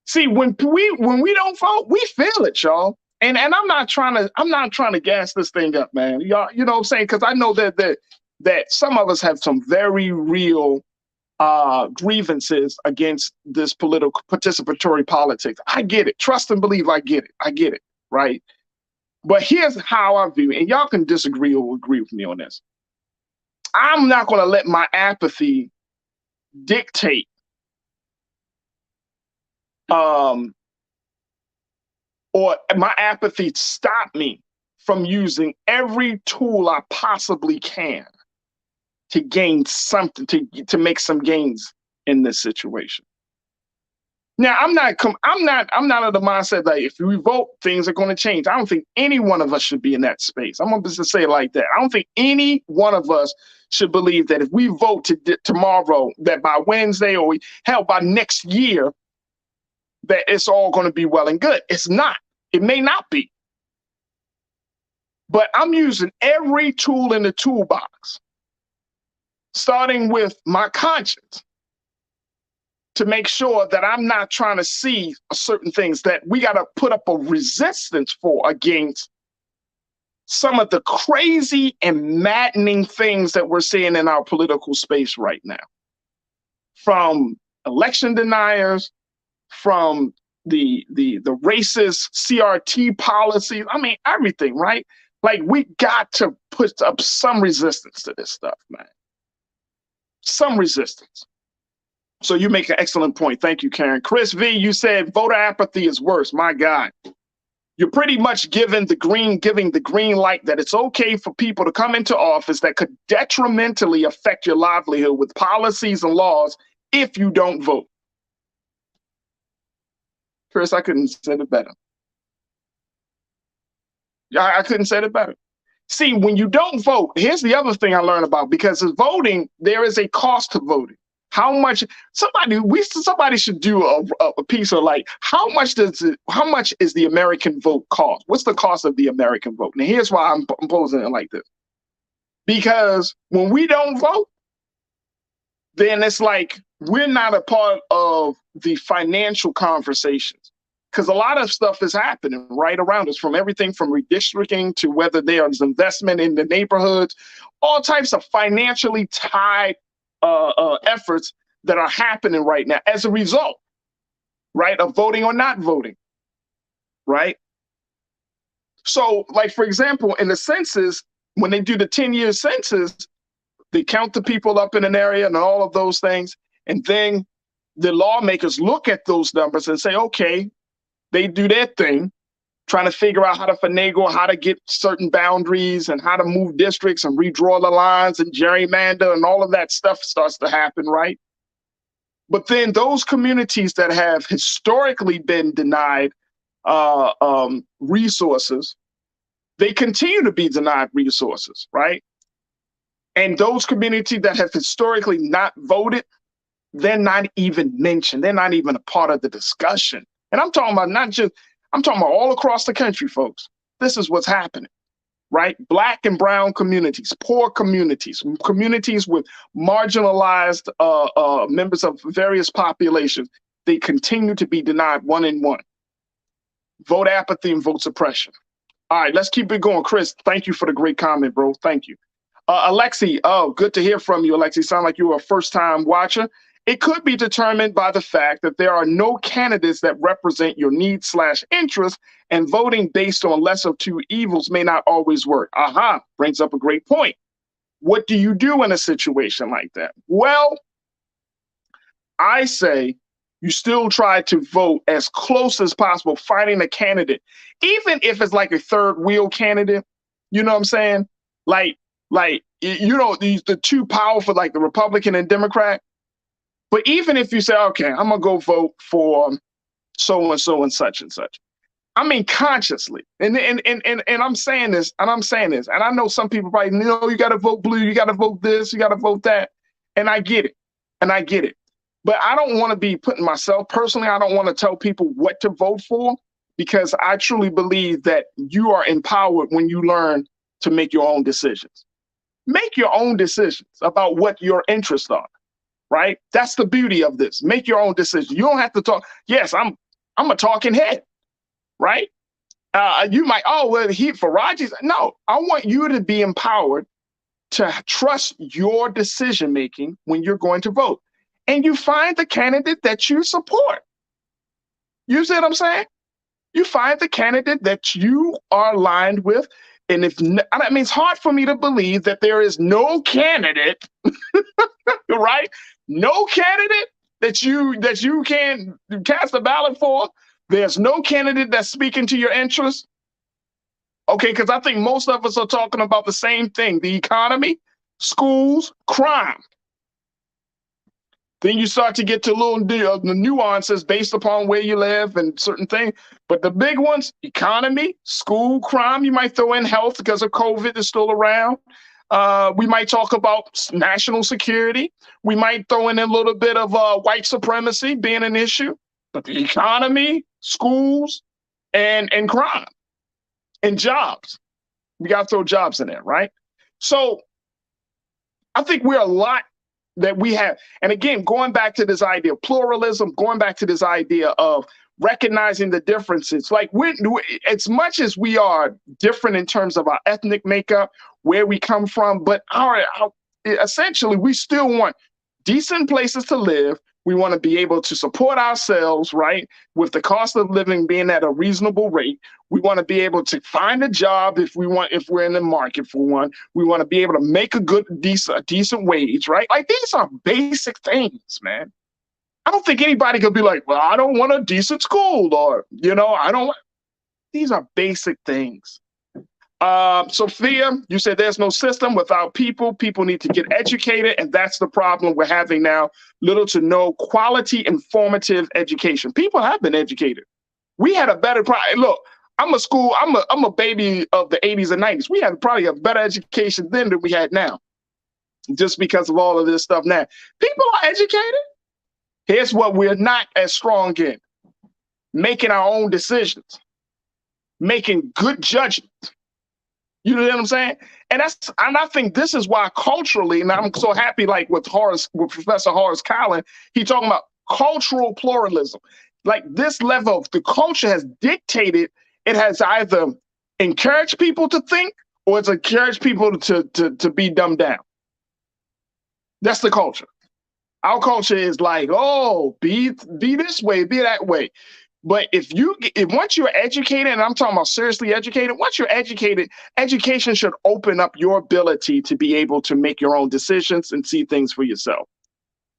See, when we don't vote, we feel it, y'all. And I'm not trying to gas this thing up, man. Y'all, you know what I'm saying? Because I know that some of us have some very real grievances against this political participatory politics. I get it. Trust and believe I get it. I get it, right? But here's how I view it, and y'all can disagree or agree with me on this. I'm not going to let my apathy dictate or my apathy stop me from using every tool I possibly can to gain something, to make some gains in this situation. Now, I'm not of the mindset that if we vote, things are going to change. I don't think any one of us should be in that space. I'm going to say it like that. I don't think any one of us should believe that if we vote tomorrow, that by Wednesday or hell, by next year, that it's all going to be well and good. It's not. It may not be. But I'm using every tool in the toolbox, starting with my conscience, to make sure that I'm not trying to see certain things that we got to put up a resistance for against some of the crazy and maddening things that we're seeing in our political space right now. From election deniers, from the racist CRT policies, I mean, everything, right? Like, we got to put up some resistance to this stuff, man. Some resistance. So you make an excellent point. Thank you, Karen. Chris V, you said voter apathy is worse. My God. You're pretty much giving the green light that it's okay for people to come into office that could detrimentally affect your livelihood with policies and laws if you don't vote. Chris, I couldn't say it better. I couldn't say it better. See, when you don't vote, here's the other thing I learned about, because of voting, there is a cost to voting. How much somebody should do a piece of like, how much is the American vote cost? What's the cost of the American vote? Now, here's why I'm posing it like this. Because when we don't vote, then it's like we're not a part of the financial conversations. Because a lot of stuff is happening right around us, from everything from redistricting to whether there's investment in the neighborhoods, all types of financially tied efforts that are happening right now as a result, right, of voting or not voting, right? So, like, for example, in the census, when they do the 10-year census, they count the people up in an area and all of those things, and then the lawmakers look at those numbers and say, okay, they do their thing, trying to figure out how to finagle, how to get certain boundaries and how to move districts and redraw the lines and gerrymander, and all of that stuff starts to happen, right? But then those communities that have historically been denied resources, they continue to be denied resources, right? And those communities that have historically not voted, they're not even mentioned. They're not even a part of the discussion. And I'm talking about I'm talking about all across the country, folks. This is what's happening, right? Black and brown communities, poor communities, communities with marginalized members of various populations, they continue to be denied one and one. Vote apathy and vote suppression. All right, let's keep it going. Chris, thank you for the great comment, bro. Thank you. Alexi, oh, good to hear from you, Alexi. Sound like you were a first-time watcher. It could be determined by the fact that there are no candidates that represent your needs/interests, and voting based on less of two evils may not always work. Aha, brings up a great point. What do you do in a situation like that? Well, I say you still try to vote as close as possible, finding a candidate, even if it's like a third wheel candidate. You know what I'm saying? Like you know, the two powerful, like the Republican and Democrat. But even if you say, okay, I'm gonna go vote for so and so and such and such, I mean consciously, and I'm saying this, and I know some people probably, you know, you got to vote blue, you got to vote this, you got to vote that, and I get it, but I don't want to be putting myself personally. I don't want to tell people what to vote for, because I truly believe that you are empowered when you learn to make your own decisions. Make your own decisions about what your interests are. Right? That's the beauty of this. Make your own decision. You don't have to talk. Yes, I'm a talking head, right? You might, oh, well, Farajii's. No, I want you to be empowered to trust your decision making when you're going to vote. and you find the candidate that you support. You see what I'm saying? You find the candidate that you are aligned with. And I mean, it's hard for me to believe that there is no candidate, right? No candidate that you can cast a ballot for. There's no candidate that's speaking to your interests. Okay, because I think most of us are talking about the same thing: the economy, schools, crime. Then you start to get to little the nuances based upon where you live and certain things. But the big ones: economy, school, crime. You might throw in health because of COVID is still around. We might talk about national security. We might throw in a little bit of white supremacy being an issue. But the economy, schools, and crime, and jobs. We got to throw jobs in there, right? So I think we're a lot that we have. And again, going back to this idea of pluralism, going back to this idea of recognizing the differences, like as much as we are different in terms of our ethnic makeup, where we come from, but essentially we still want decent places to live. We want to be able to support ourselves, right? With the cost of living being at a reasonable rate. We want to be able to find a job if we're in the market for one. We want to be able to make a decent wage, right? Like, these are basic things, man. I don't think anybody could be like, well, I don't want a decent school, or, I don't want. These are basic things. Sophia, you said there's no system without people. People need to get educated, and that's the problem we're having now. Little to no quality, informative education. People have been educated. We had a better look. I'm a baby of the 80s and 90s. We had probably a better education then than we had now, just because of all of this stuff now. People are educated. Here's what we're not as strong in: making our own decisions, making good judgment. You know what I'm saying? And I think this is why culturally, and I'm so happy, like with Professor Horace Collins, he's talking about cultural pluralism. Like, this level of the culture has dictated, it has either encouraged people to think, or it's encouraged people to be dumbed down. That's the culture. Our culture is like, oh, be this way, be that way. But if once you're educated, and I'm talking about seriously educated, once you're educated, education should open up your ability to be able to make your own decisions and see things for yourself.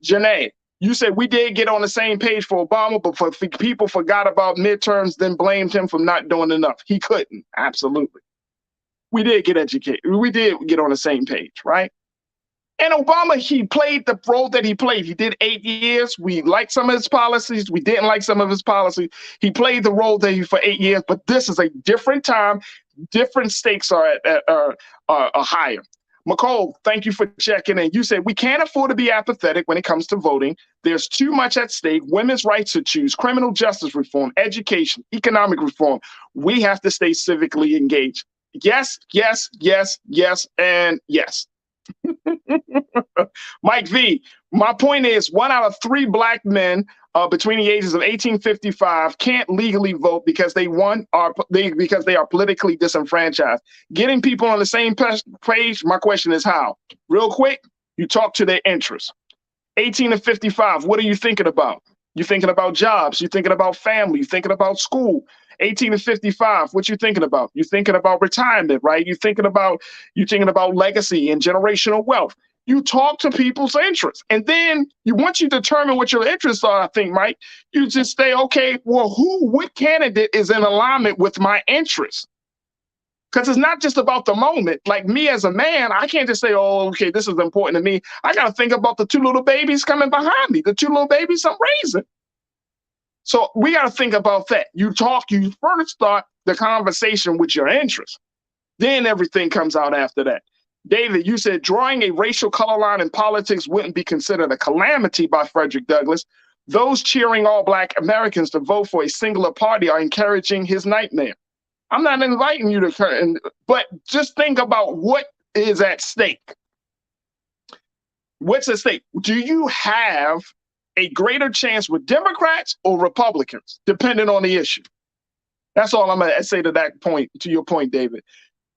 Janae, you said we did get on the same page for Obama, but people forgot about midterms, then blamed him for not doing enough. He couldn't. Absolutely. We did get educated. We did get on the same page, right? And Obama, he played the role that he played. He did 8 years. We liked some of his policies. We didn't like some of his policies. He played the role for 8 years, but this is a different time. Different stakes are higher. McCall, thank you for checking in. You said we can't afford to be apathetic when it comes to voting. There's too much at stake: women's rights to choose, criminal justice reform, education, economic reform. We have to stay civically engaged. Yes, yes, yes, yes, and yes. Mike V, my point is 1 out of 3 black men between the ages of 18 and 55 can't legally vote because they are politically disenfranchised. Getting people on the same page, my question is how? Real quick, you talk to their interests. 18 to 55, what are you thinking about? You're thinking about jobs. You're thinking about family. You're thinking about school. 18 to 55, what you thinking about? You're thinking about retirement, right? You're thinking about legacy and generational wealth. You talk to people's interests. And then once you determine what your interests are, I think, Mike, you just say, okay, well, what candidate is in alignment with my interests? Because it's not just about the moment. Like, me as a man, I can't just say, oh, okay, this is important to me. I got to think about the 2 little babies coming behind me, the 2 little babies I'm raising. So we got to think about that. You first start the conversation with your interests. Then everything comes out after that. David, you said drawing a racial color line in politics wouldn't be considered a calamity by Frederick Douglass. Those cheering all Black Americans to vote for a singular party are encouraging his nightmare. I'm not inviting you to, but just think about what is at stake. What's at stake? Do you have a greater chance with Democrats or Republicans, depending on the issue? That's all I'm going to say to that point, to your point, David.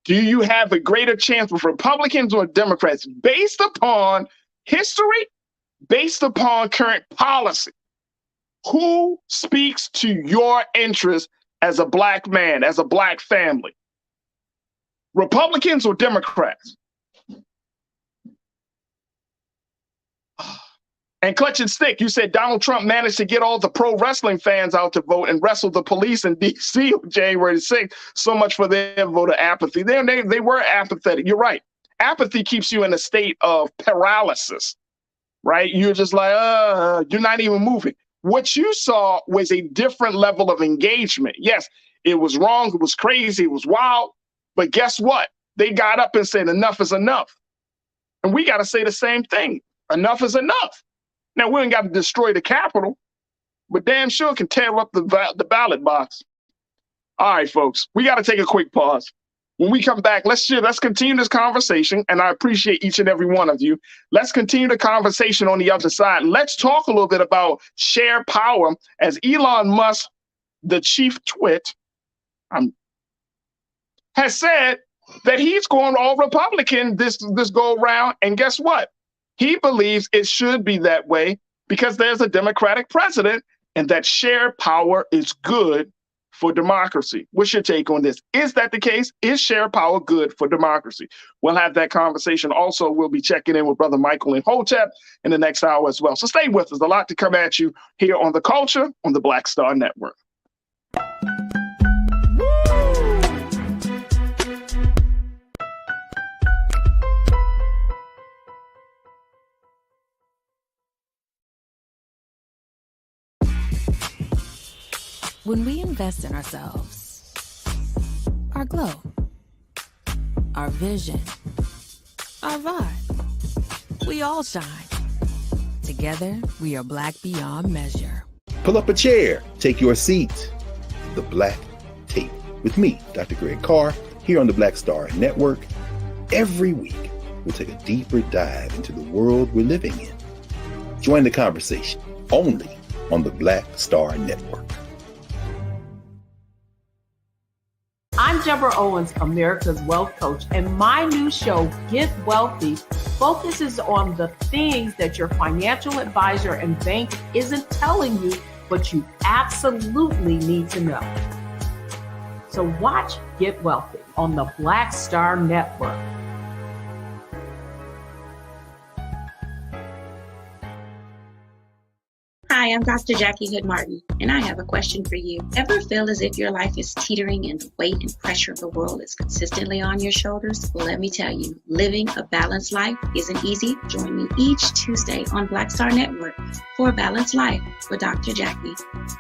Do you have a greater chance with Republicans or Democrats based upon history, based upon current policy. Who speaks to your interests as a black man, as a black family? Republicans or Democrats? And clutch and stick, you said Donald Trump managed to get all the pro wrestling fans out to vote and wrestle the police in D.C. on January 6th. So much for their vote of apathy. They were apathetic. You're right. Apathy keeps you in a state of paralysis, right? You're just like, you're not even moving. What you saw was a different level of engagement. Yes, it was wrong. It was crazy. It was wild. But guess what? They got up and said, enough is enough. And we got to say the same thing. Enough is enough. Now, we ain't got to destroy the Capitol, but damn sure can tear up the ballot box. All right, folks, we got to take a quick pause. When we come back, let's continue this conversation, and I appreciate each and every one of you. Let's continue the conversation on the other side. Let's talk a little bit about shared power as Elon Musk, the chief twit, has said that he's going all Republican this go around, and guess what? He believes it should be that way because there's a Democratic president and that shared power is good for democracy. What's your take on this? Is that the case? Is shared power good for democracy? We'll have that conversation. Also, we'll be checking in with Brother Michael Imhotep in the next hour as well. So stay with us. A lot to come at you here on The Culture on the Black Star Network. When we invest in ourselves, our glow, our vision, our vibe, we all shine. Together, we are black beyond measure. Pull up a chair, take your seat. The Black Tape with me, Dr. Greg Carr, here on the Black Star Network. Every week, we'll take a deeper dive into the world we're living in. Join the conversation only on the Black Star Network. I'm Deborah Owens, America's Wealth Coach, and my new show, Get Wealthy, focuses on the things that your financial advisor and bank isn't telling you, but you absolutely need to know. So watch Get Wealthy on the Black Star Network. Hi, I'm Dr. Jackie Hood Martin, and I have a question for you. Ever feel as if your life is teetering and the weight and pressure of the world is consistently on your shoulders? Well, let me tell you, living a balanced life isn't easy. Join me each Tuesday on Black Star Network for A Balanced Life with Dr. Jackie.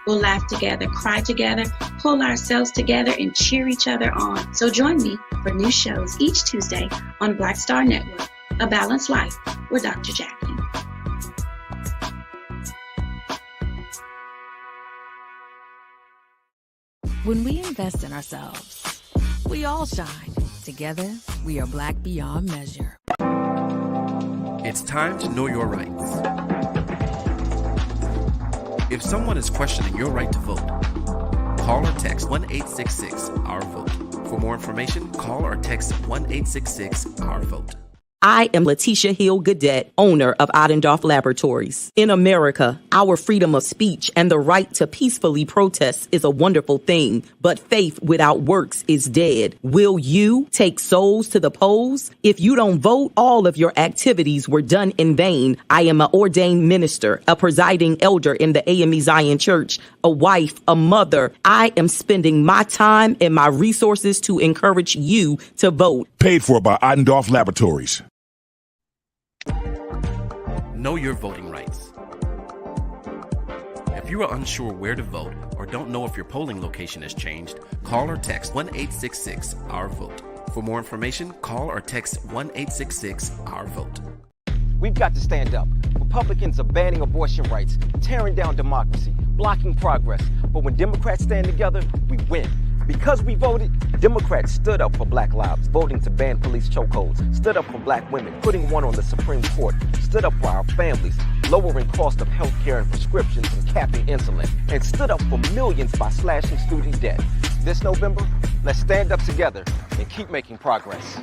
We'll laugh together, cry together, pull ourselves together, and cheer each other on. So join me for new shows each Tuesday on Black Star Network, A Balanced Life with Dr. Jackie. When we invest in ourselves, we all shine. Together, we are black beyond measure. It's time to know your rights. If someone is questioning your right to vote, call or text 1-866-OUR-VOTE. For more information, call or text 1-866-OUR-VOTE. I am Letitia Hill Gadet, owner of Adendorf Laboratories. In America, our freedom of speech and the right to peacefully protest is a wonderful thing, but faith without works is dead. Will you take souls to the polls? If you don't vote, all of your activities were done in vain. I am an ordained minister, a presiding elder in the AME Zion Church, a wife, a mother. I am spending my time and my resources to encourage you to vote. Paid for by Adendorf Laboratories. Know your voting rights. If you are unsure where to vote or don't know if your polling location has changed, call or text 1-866-OUR-VOTE. For more information, call or text 1-866-OUR-VOTE. We've got to stand up. Republicans are banning abortion rights, tearing down democracy, blocking progress. But when Democrats stand together, we win. Because we voted, Democrats stood up for black lives, voting to ban police chokeholds, stood up for black women, putting one on the Supreme Court, stood up for our families, lowering cost of health care and prescriptions and capping insulin, and stood up for millions by slashing student debt. This November, let's stand up together and keep making progress.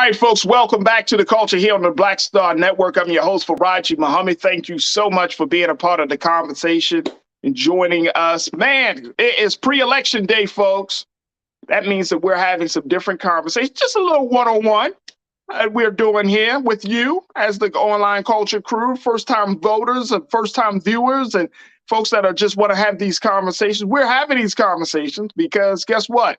right, folks, welcome back to the culture here on the Black Star Network. I'm your host, Farajii Muhammad. Thank you so much for being a part of the conversation and joining us. Man, it is pre-election day, folks. That means that we're having some different conversations, just a little one-on-one we're doing here with you as the online culture crew, first-time voters and first-time viewers and folks that are just want to have these conversations. We're having these conversations because guess what?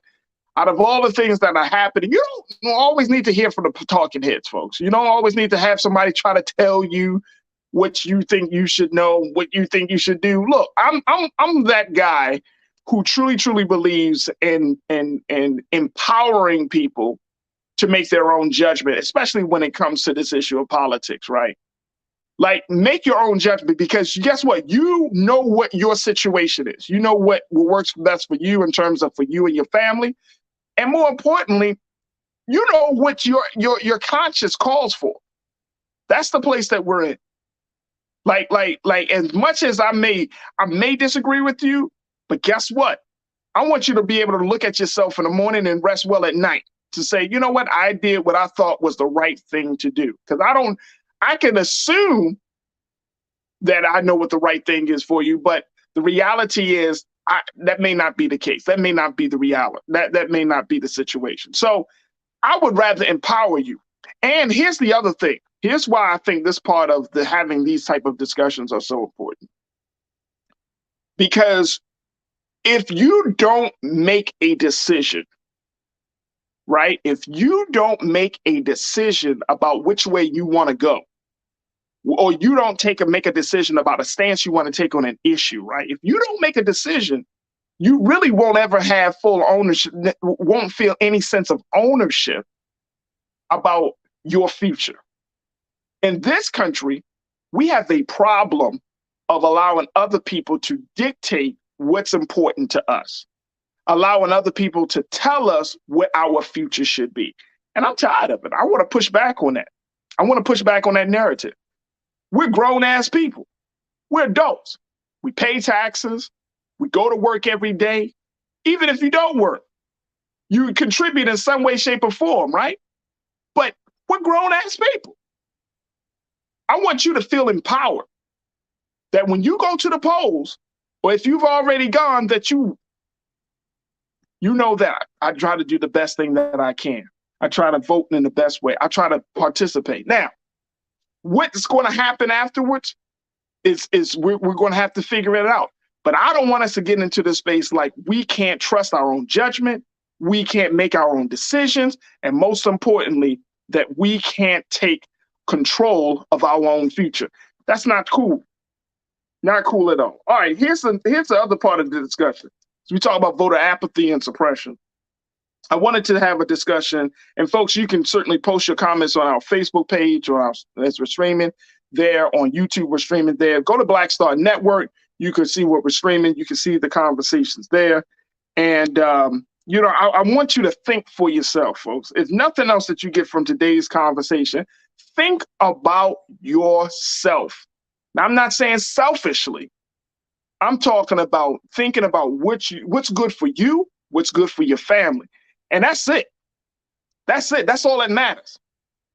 Out of all the things that are happening, you don't always need to hear from the talking heads, folks. You don't always need to have somebody try to tell you what you think you should know, what you think you should do. Look, I'm that guy who truly believes in empowering people to make their own judgment, especially when it comes to this issue of politics, right? Like, make your own judgment, because guess what? You know what your situation is. You know what works best for you in terms of for you and your family. And more importantly, you know what your conscience calls for. That's the place that we're in. Like as much as I may disagree with you, but guess what? I want you to be able to look at yourself in the morning and rest well at night to say, you know what? I did what I thought was the right thing to do. Because I can assume that I know what the right thing is for you, but the reality is that may not be the case. That may not be the reality. That may not be the situation. So I would rather empower you. And here's the other thing. Here's why I think this part of having these type of discussions are so important. Because if you don't make a decision, right? If you don't make a decision about which way you want to go, or you don't make a decision about a stance you want to take on an issue, right? If you don't make a decision, you really won't ever have full ownership, won't feel any sense of ownership about your future. In this country, we have a problem of allowing other people to dictate what's important to us, allowing other people to tell us what our future should be. And I'm tired of it. I want to push back on that. I want to push back on that narrative. We're grown-ass people. We're adults. We pay taxes. We go to work every day. Even if you don't work, you contribute in some way, shape, or form, right? But we're grown-ass people. I want you to feel empowered that when you go to the polls, or if you've already gone, that you know that I try to do the best thing that I can. I try to vote in the best way. I try to participate. Now, what's going to happen afterwards is we're going to have to figure it out. But I don't want us to get into this space like we can't trust our own judgment, we can't make our own decisions, and most importantly, that we can't take control of our own future. That's not cool. Not cool at all. All right, here's the other part of the discussion. So we talk about voter apathy and suppression. I wanted to have a discussion, and folks, you can certainly post your comments on our Facebook page or as we're streaming there on YouTube. We're streaming there. Go to Black Star Network. You can see what we're streaming. You can see the conversations there. And, I want you to think for yourself, folks. If nothing else that you get from today's conversation, think about yourself. Now, I'm not saying selfishly. I'm talking about thinking about what's good for you, what's good for your family. And that's it. That's it. That's all that matters.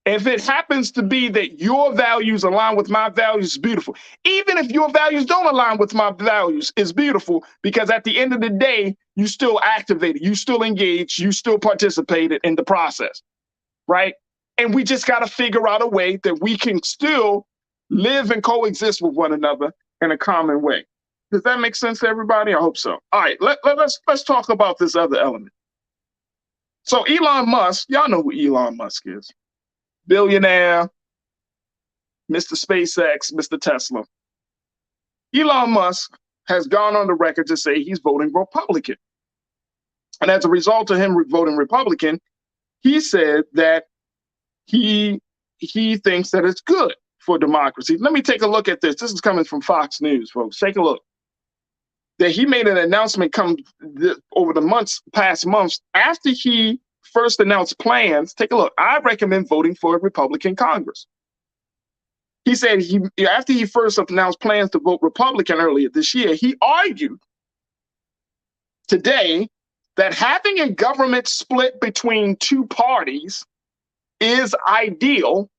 If it happens to be that your values align with my values, it's beautiful. Even if your values don't align with my values, it's beautiful, because at the end of the day, you still activated, you still engaged, you still participated in the process, right? And we just got to figure out a way that we can still live and coexist with one another in a common way. Does that make sense to everybody? I hope so. All right, let's talk about this other element. So Elon Musk, y'all know who Elon Musk is. Billionaire, Mr. SpaceX, Mr. Tesla. Elon Musk has gone on the record to say he's voting Republican. And as a result of him voting Republican, he said that he thinks that it's good for democracy. Let me take a look at this. This is coming from Fox News, folks. Take a look. That he made an announcement over the past months after he first announced plans. Take a look. I recommend voting for a Republican Congress. He said after he first announced plans to vote Republican earlier this year, he argued today that having a government split between two parties is ideal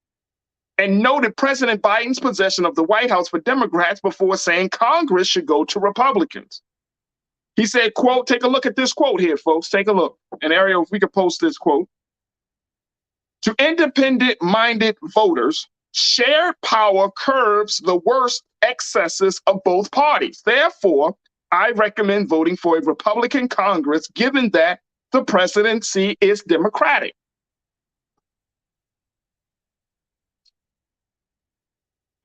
and noted President Biden's possession of the White House for Democrats before saying Congress should go to Republicans. He said, quote, take a look at this quote here, folks. Take a look. And Ariel, if we could post this quote. To independent-minded voters, shared power curbs the worst excesses of both parties. Therefore, I recommend voting for a Republican Congress, given that the presidency is Democratic.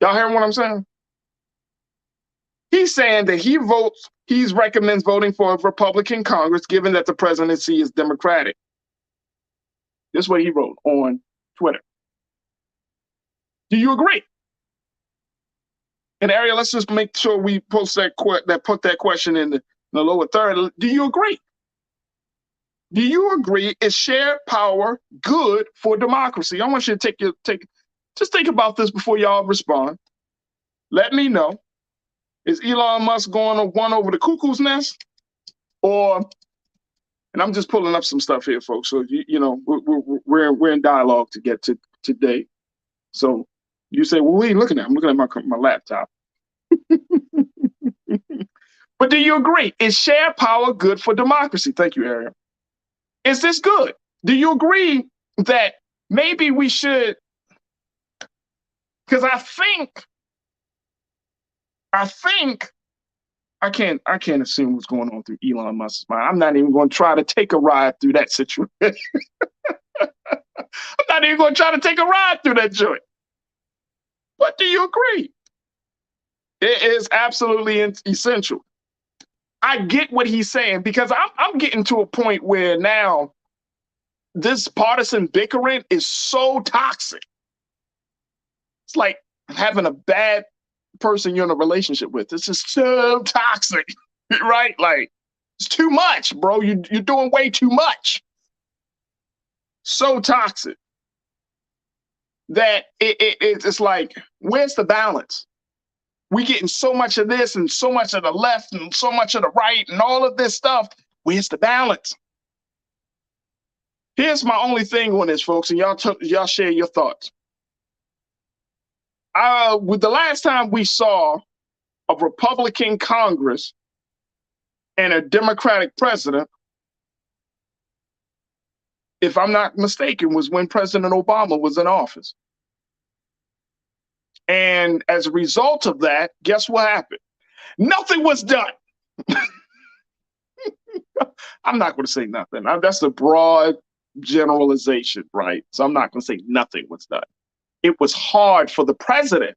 Y'all hearing what I'm saying? He's saying that he recommends voting for a Republican Congress, given that the presidency is Democratic. This is what he wrote on Twitter. Do you agree? And Ariel, let's just make sure we post put that question in the lower third. Do you agree? Do you agree? Is shared power good for democracy? I want you to just think about this before y'all respond. Let me know. Is Elon Musk going to one over the cuckoo's nest? Or, and I'm just pulling up some stuff here, folks. So, you know, we're in dialogue to get to today. So you say, well, what are you looking at? I'm looking at my laptop. But do you agree? Is shared power good for democracy? Thank you, Ariel. Is this good? Do you agree that maybe we should? Because I can't assume what's going on through Elon Musk's mind. I'm not even going to try to take a ride through that situation. I'm not even going to try to take a ride through that joint. But do you agree? It is absolutely essential. I get what he's saying, because I'm getting to a point where now this partisan bickering is so toxic. It's like having a bad person you're in a relationship with. It's just so toxic, right? Like, it's too much, bro. You're doing way too much. So toxic that it's like, where's the balance? We getting so much of this and so much of the left and so much of the right and all of this stuff. Where's the balance? Here's my only thing on this, folks, and y'all share your thoughts. With the last time we saw a Republican Congress and a Democratic president, if I'm not mistaken, was when President Obama was in office. And as a result of that, guess what happened? Nothing was done. I'm not going to say nothing. That's a broad generalization, right? So I'm not going to say nothing was done. It was hard for the president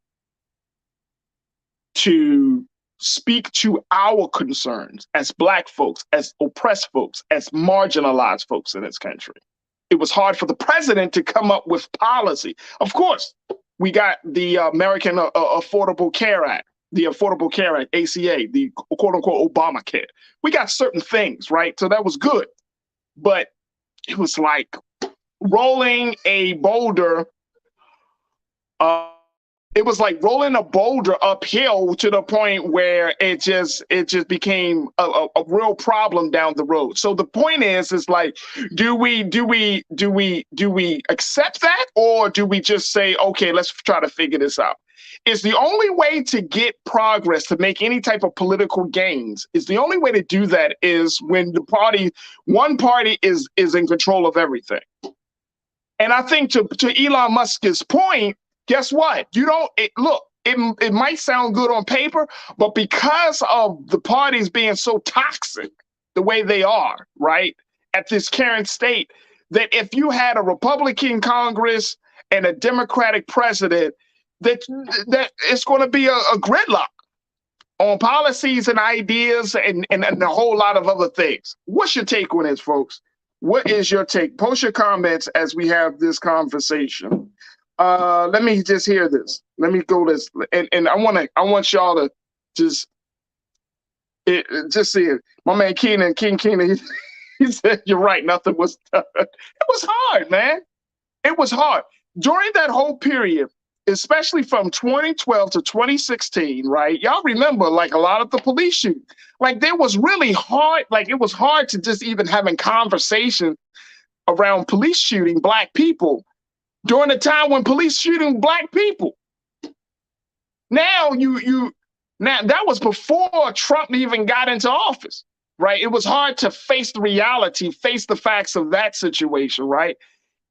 to speak to our concerns as Black folks, as oppressed folks, as marginalized folks in this country. It was hard for the president to come up with policy. Of course, we got the American Affordable Care Act, the Affordable Care Act, ACA, the quote unquote Obamacare. We got certain things, right? So that was good. But it was like rolling a boulder. It was like rolling a boulder uphill to the point where it just became a real problem down the road. So the point is like, do we accept that, or do we just say, okay, let's try to figure this out? It's the only way to get progress, to make any type of political gains. Is the only way to do that is when one party is in control of everything. And I think to Elon Musk's point, guess what? It might sound good on paper, but because of the parties being so toxic the way they are, right, at this current state, that if you had a Republican Congress and a Democratic president, that it's going to be a gridlock on policies and ideas and a whole lot of other things. What's your take on this, folks? What is your take? Post your comments as we have this conversation. Let me just hear this. Let me go this, and I want y'all to just see it. My man King Keenan, he said, "You're right. Nothing was done." It was hard, man. It was hard during that whole period, especially from 2012 to 2016. Right? Y'all remember, like, a lot of the police shooting. Like, there was really hard. Like, it was hard to just even having conversation around police shooting Black people. during the time when police shooting black people. Now now that was before Trump even got into office, right? It was hard to face the reality, face the facts of that situation, right?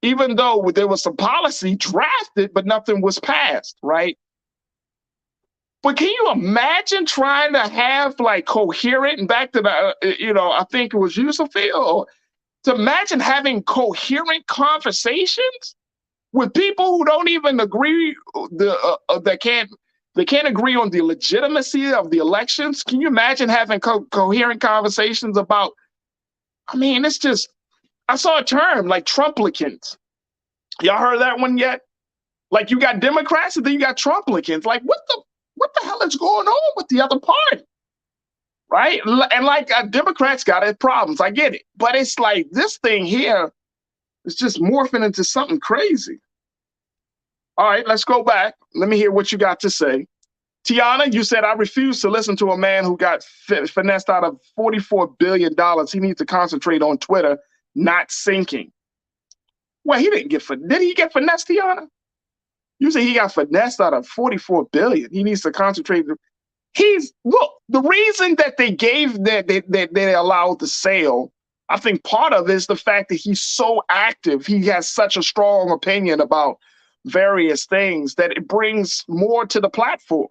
Even though there was some policy drafted, but nothing was passed, right? But can you imagine trying to have like coherent, and back to the, I think it was Yusufil, to imagine having coherent conversations with people who don't even agree, that can't agree on the legitimacy of the elections? Can you imagine having coherent conversations about, it's just, I saw a term like Trumplicans. Y'all heard that one yet? Like you got Democrats and then you got Trumplicans. Like what the hell is going on with the other party? Right? And like Democrats got their problems. I get it. But it's like this thing here is just morphing into something crazy. All right, let's go back. Let me hear what you got to say. Tiana, you said, I refuse to listen to a man who got finessed out of $44 billion. He needs to concentrate on Twitter, not sinking. Well, he didn't did he get finessed, Tiana? You say he got finessed out of $44 billion. He needs to concentrate. Look, the reason that they gave that they allowed the sale, I think part of it is the fact that he's so active. He has such a strong opinion about various things that it brings more to the platform.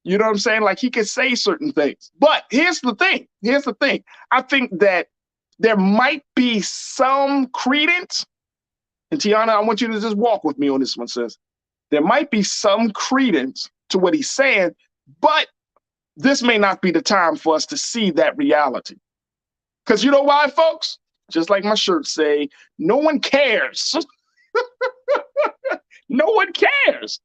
You know what I'm saying? Like he could say certain things. But here's the thing. I think that there might be some credence. And Tiana, I want you to just walk with me on this one, sis. There might be some credence to what he's saying, but this may not be the time for us to see that reality. Because you know why, folks? Just like my shirt say, no one cares. No one cares.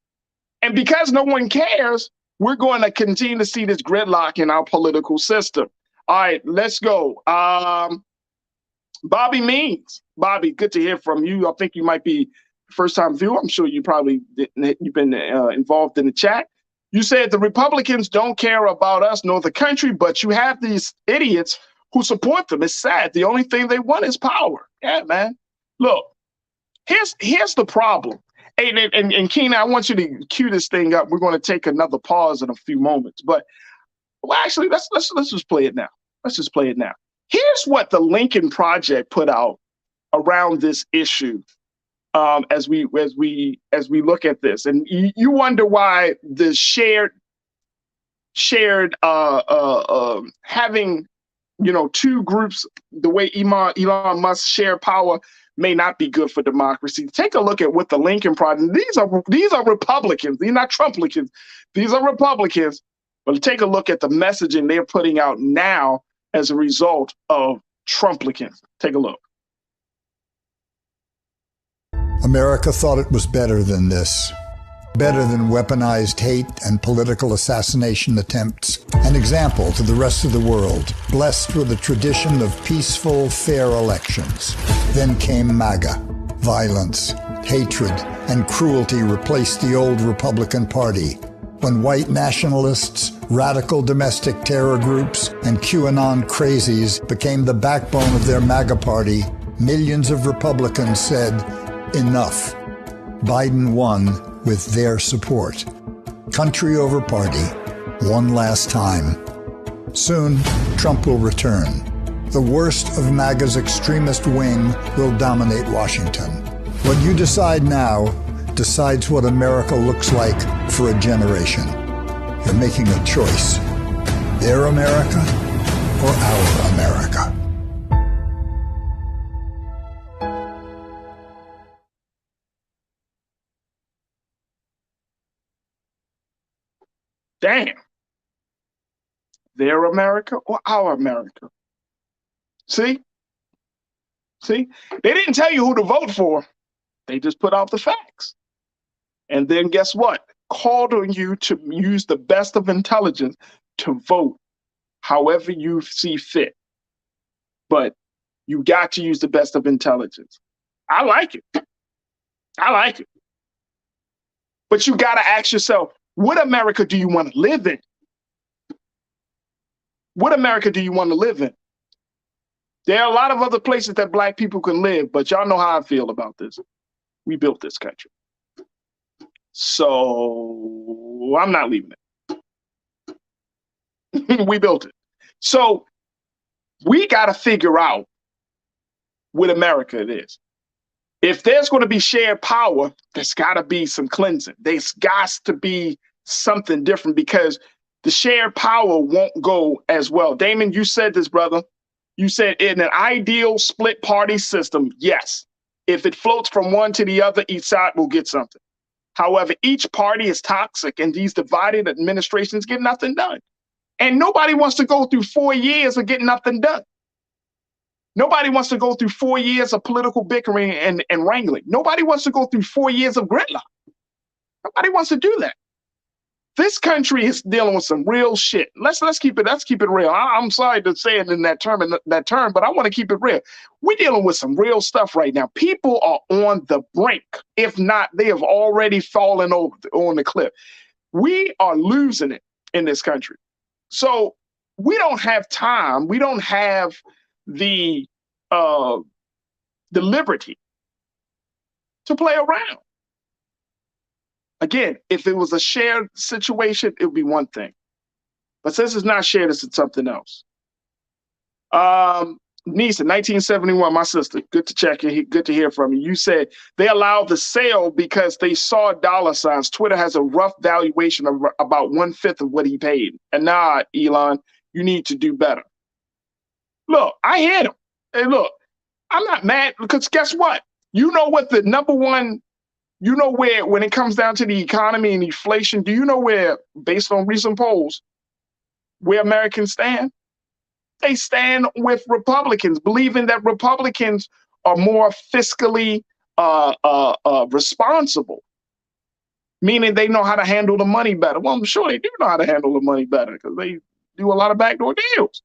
And because no one cares, we're going to continue to see this gridlock in our political system. All right, let's go. Bobby Means. Bobby, good to hear from you. I think you might be first-time viewer. I'm sure you've been involved in the chat. You said the Republicans don't care about us nor the country, but you have these idiots who support them. It's sad. The only thing they want is power. Yeah, man. Look, here's the problem. And Keenan, I want you to cue this thing up. We're going to take another pause in a few moments. But well, actually, let's just play it now. Let's just play it now. Here's what the Lincoln Project put out around this issue. As we look at this, and you wonder why the shared having two groups, the way Elon Musk share power may not be good for democracy. Take a look at what the Lincoln Project. These are Republicans. These are not Trumplicans. These are Republicans. But take a look at the messaging they're putting out now as a result of Trumplicans. Take a look. America thought it was better than this. Better than weaponized hate and political assassination attempts. An example to the rest of the world, blessed with a tradition of peaceful, fair elections. Then came MAGA. Violence, hatred, and cruelty replaced the old Republican Party. When white nationalists, radical domestic terror groups, and QAnon crazies became the backbone of their MAGA party, millions of Republicans said, enough. Biden won with their support. Country over party, one last time. Soon, Trump will return. The worst of MAGA's extremist wing will dominate Washington. What you decide now decides what America looks like for a generation. You're making a choice. Their America or our America? Damn. Their America or our America? See? They didn't tell you who to vote for. They just put out the facts. And then guess what? Called on you to use the best of intelligence to vote however you see fit. But you got to use the best of intelligence. I like it. But you got to ask yourself, what America do you want to live in? What America do you want to live in? There are a lot of other places that Black people can live, but y'all know how I feel about this. We built this country. So I'm not leaving it. We built it. So we got to figure out what America it is. If there's going to be shared power, there's got to be some cleansing. There's got to be something different, because the shared power won't go as well. Damon, you said this, brother. You said in an ideal split party system, yes. If it floats from one to the other, each side will get something. However, each party is toxic, and these divided administrations get nothing done. And nobody wants to go through 4 years of getting nothing done. Nobody wants to go through 4 years of political bickering and wrangling. Nobody wants to go through 4 years of gridlock. Nobody wants to do that. This country is dealing with some real shit. Let's keep it real. I'm sorry to say it in that term, but I want to keep it real. We're dealing with some real stuff right now. People are on the brink. If not, they have already fallen on the cliff. We are losing it in this country. So we don't have time. We don't have the liberty to play around. Again, if it was a shared situation, it would be one thing. But since it's not shared, it's something else. Nisa, 1971, my sister, good to check in. Good to hear from you. You said they allowed the sale because they saw dollar signs. Twitter has a rough valuation of about 1/5 of what he paid. And nah, Elon, you need to do better. Look, I hear him. Hey, look, I'm not mad, because guess what? You know what the number one, you know where, when it comes down to the economy and inflation, do you know where, based on recent polls, where Americans stand? They stand with Republicans, believing that Republicans are more fiscally responsible, meaning they know how to handle the money better. Well, I'm sure they do know how to handle the money better, because they do a lot of backdoor deals,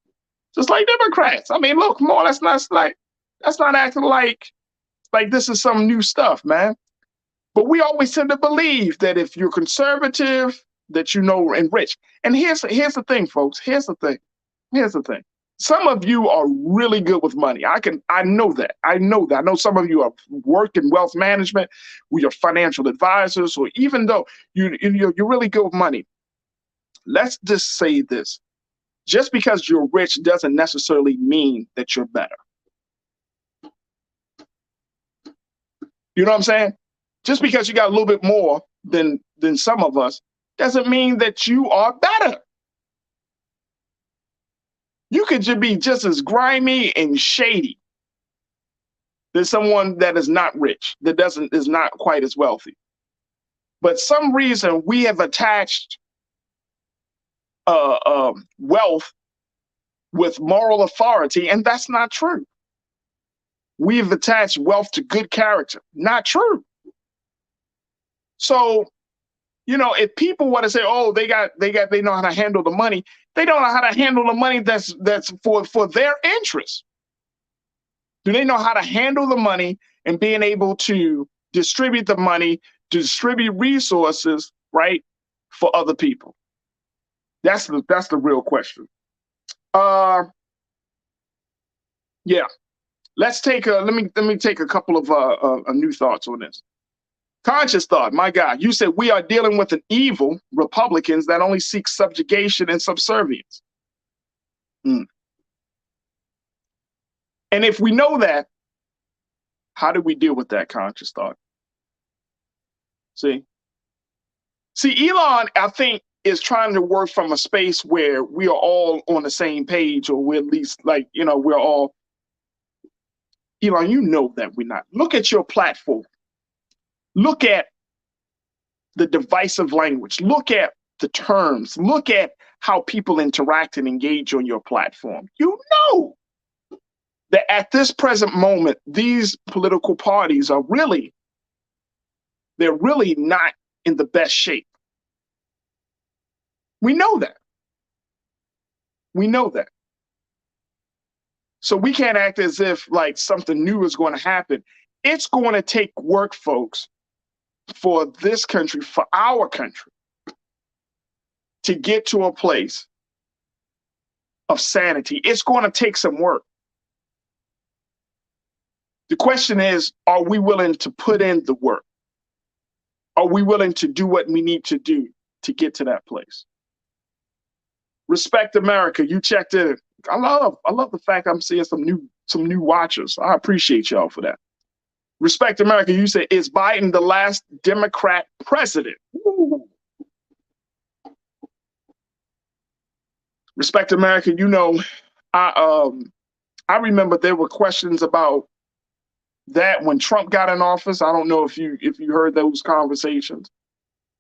just like Democrats. I mean, look, come on, that's not acting like this is some new stuff, man. But we always tend to believe that if you're conservative, that you know, and rich. And here's the thing, folks. Here's the thing. Some of you are really good with money. I know that. I know some of you have worked in wealth management, with your financial advisors, or even though you're really good with money. Let's just say this. Just because you're rich doesn't necessarily mean that you're better. You know what I'm saying? Just because you got a little bit more than some of us doesn't mean that you are better. You could be just as grimy and shady than someone that is not rich, that is not quite as wealthy. But some reason we have attached wealth with moral authority, and that's not true. We've attached wealth to good character. Not true. So, you know, if people want to say, oh, they know how to handle the money, they don't know how to handle the money that's for their interests. Do they know how to handle the money and being able to distribute the money, distribute resources, right, for other people? That's the real question. Yeah. Let's take let me take a couple of new thoughts on this. Conscious thought, my God, you said we are dealing with an evil Republicans that only seek subjugation and subservience. And if we know that, how do we deal with that conscious thought? See, Elon, I think, is trying to work from a space where we are all on the same page, or we're at least we're all. Elon, you know that we're not. Look at your platform. Look at the divisive language. Look at the terms. Look at how people interact and engage on your platform. You know that at this present moment, these political parties are they're really not in the best shape. We know that. We know that. So we can't act as if like something new is going to happen. It's going to take work, folks, for this country, for our country, to get to a place of sanity. It's going to take some work. The question is, are we willing to put in the work? Are we willing to do what we need to do to get to that place? Respect America. You checked in. I love the fact I'm seeing some new watchers. I appreciate y'all for that. Respect America. You said, is Biden the last Democrat president? Ooh. Respect America. You know, I remember there were questions about that when Trump got in office. I don't know if you heard those conversations.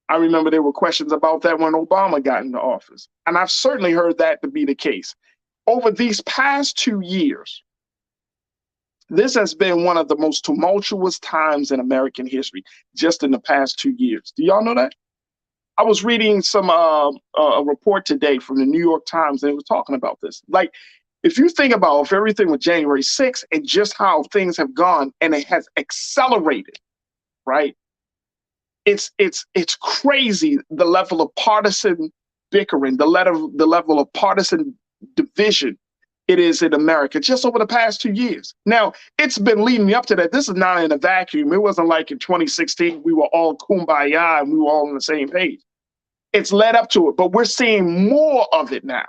I remember there were questions about that when Obama got into office. And I've certainly heard that to be the case. Over these past 2 years, this has been one of the most tumultuous times in American history, just in the past 2 years. Do y'all know that? I was reading some a report today from the New York Times, and it was talking about this. Like, if you think about if everything with January 6th and just how things have gone, and it has accelerated, right? It's crazy, the level of partisan bickering, the level of partisan division it is in America just over the past 2 years. Now, it's been leading up to that. This is not in a vacuum. It wasn't like in 2016 we were all kumbaya and we were all on the same page. It's led up to it, but we're seeing more of it now.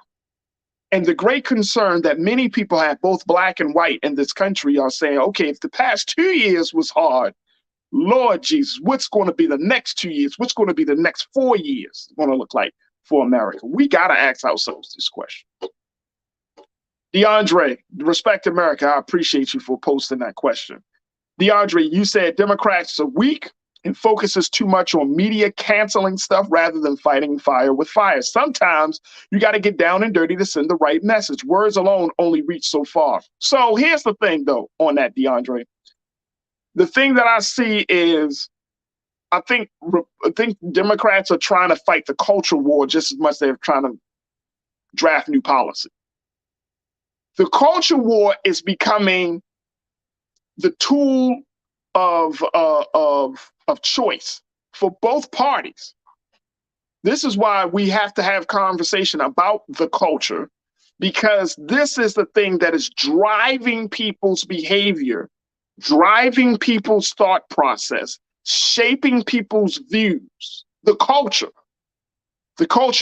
And the great concern that many people have, both black and white in this country, are saying, okay, if the past 2 years was hard, Lord Jesus, what's going to be the next 2 years? What's going to be the next 4 years going to look like for America? We got to ask ourselves this question. DeAndre, Respect America, I appreciate you for posting that question. DeAndre, you said Democrats are weak and focuses too much on media canceling stuff rather than fighting fire with fire. Sometimes you got to get down and dirty to send the right message. Words alone only reach so far. So here's the thing, though, on that, DeAndre. The thing that I see is I think Democrats are trying to fight the culture war just as much as they're trying to draft new policy. The culture war is becoming the tool of choice for both parties. This is why we have to have conversation about the culture, because this is the thing that is driving people's behavior, driving people's thought process, shaping people's views. The culture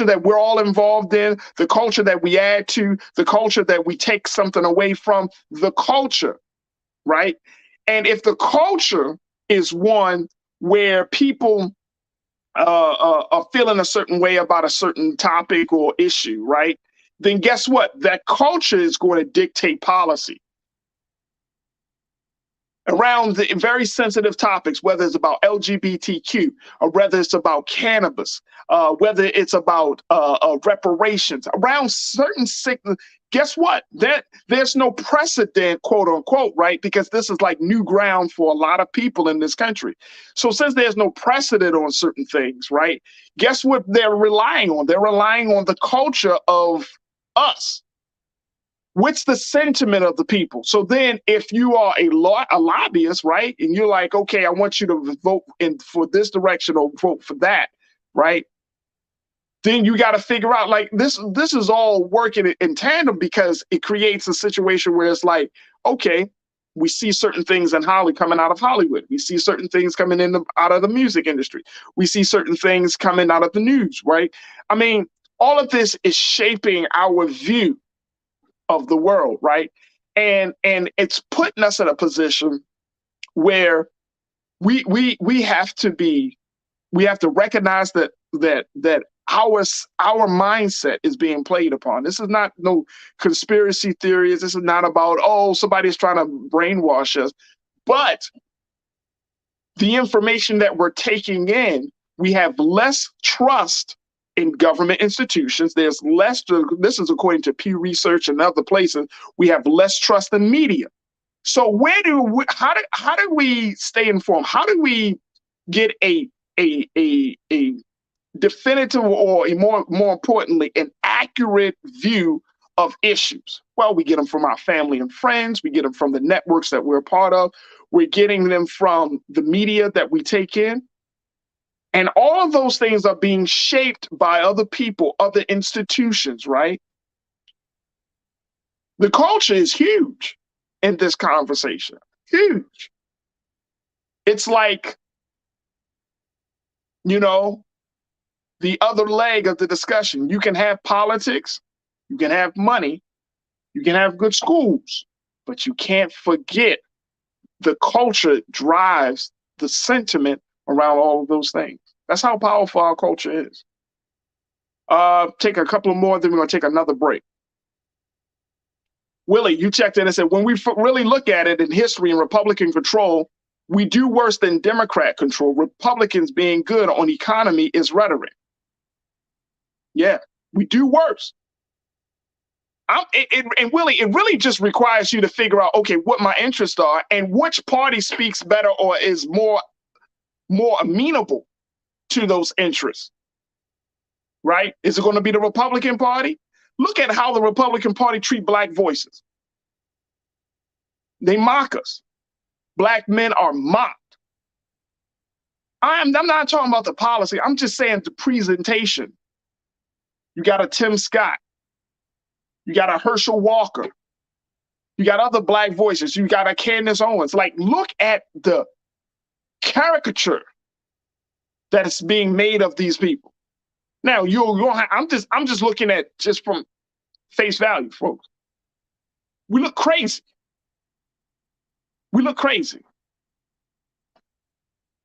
that we're all involved in, the culture that we add to, the culture that we take something away from, the culture, right? And if the culture is one where people are feeling a certain way about a certain topic or issue, right? Then guess what? That culture is going to dictate policy around the very sensitive topics, whether it's about LGBTQ or whether it's about cannabis, whether it's about reparations, around certain sickness. Guess what? There's no precedent, quote unquote, right? Because this is like new ground for a lot of people in this country. So since there's no precedent on certain things, right? Guess what they're relying on? They're relying on the culture of us. What's the sentiment of the people? So then if you are a lobbyist, right, and you're like, okay, I want you to vote for this direction or vote for that, right? Then you got to figure out, like, this is all working in tandem, because it creates a situation where it's like, okay, we see certain things in Hollywood coming out of Hollywood. We see certain things coming out of the music industry. We see certain things coming out of the news, right? I mean, all of this is shaping our view of the world, right? And it's putting us in a position where we have to recognize that our mindset is being played upon. This is not no conspiracy theories. This is not about, oh, somebody's trying to brainwash us. But the information that we're taking in, we have less trust in government institutions. There's less, this is according to Pew Research and other places, we have less trust in media. So how do we stay informed? How do we get a definitive, or more importantly, an accurate view of issues? Well, we get them from our family and friends. We get them from the networks that we're a part of. We're getting them from the media that we take in. And all of those things are being shaped by other people, other institutions, right? The culture is huge in this conversation. Huge. It's like, you know, the other leg of the discussion. You can have politics, you can have money, you can have good schools, but you can't forget the culture drives the sentiment around all of those things. That's how powerful our culture is. Take a couple more, then we're going to take another break. Willie, you checked in and said, when we really look at it in history and Republican control, we do worse than Democrat control. Republicans being good on economy is rhetoric. Yeah, we do worse. And Willie, it really just requires you to figure out, okay, what my interests are and which party speaks better or is more amenable to those interests, right? Is it going to be the Republican Party? Look at how the Republican Party treat Black voices. They mock us. Black men are mocked. I'm not talking about the policy. I'm just saying the presentation. You got a Tim Scott. You got a Herschel Walker. You got other Black voices. You got a Candace Owens. Like, look at the caricature that is being made of these people. Now, I'm just looking at just from face value, folks. We look crazy. We look crazy.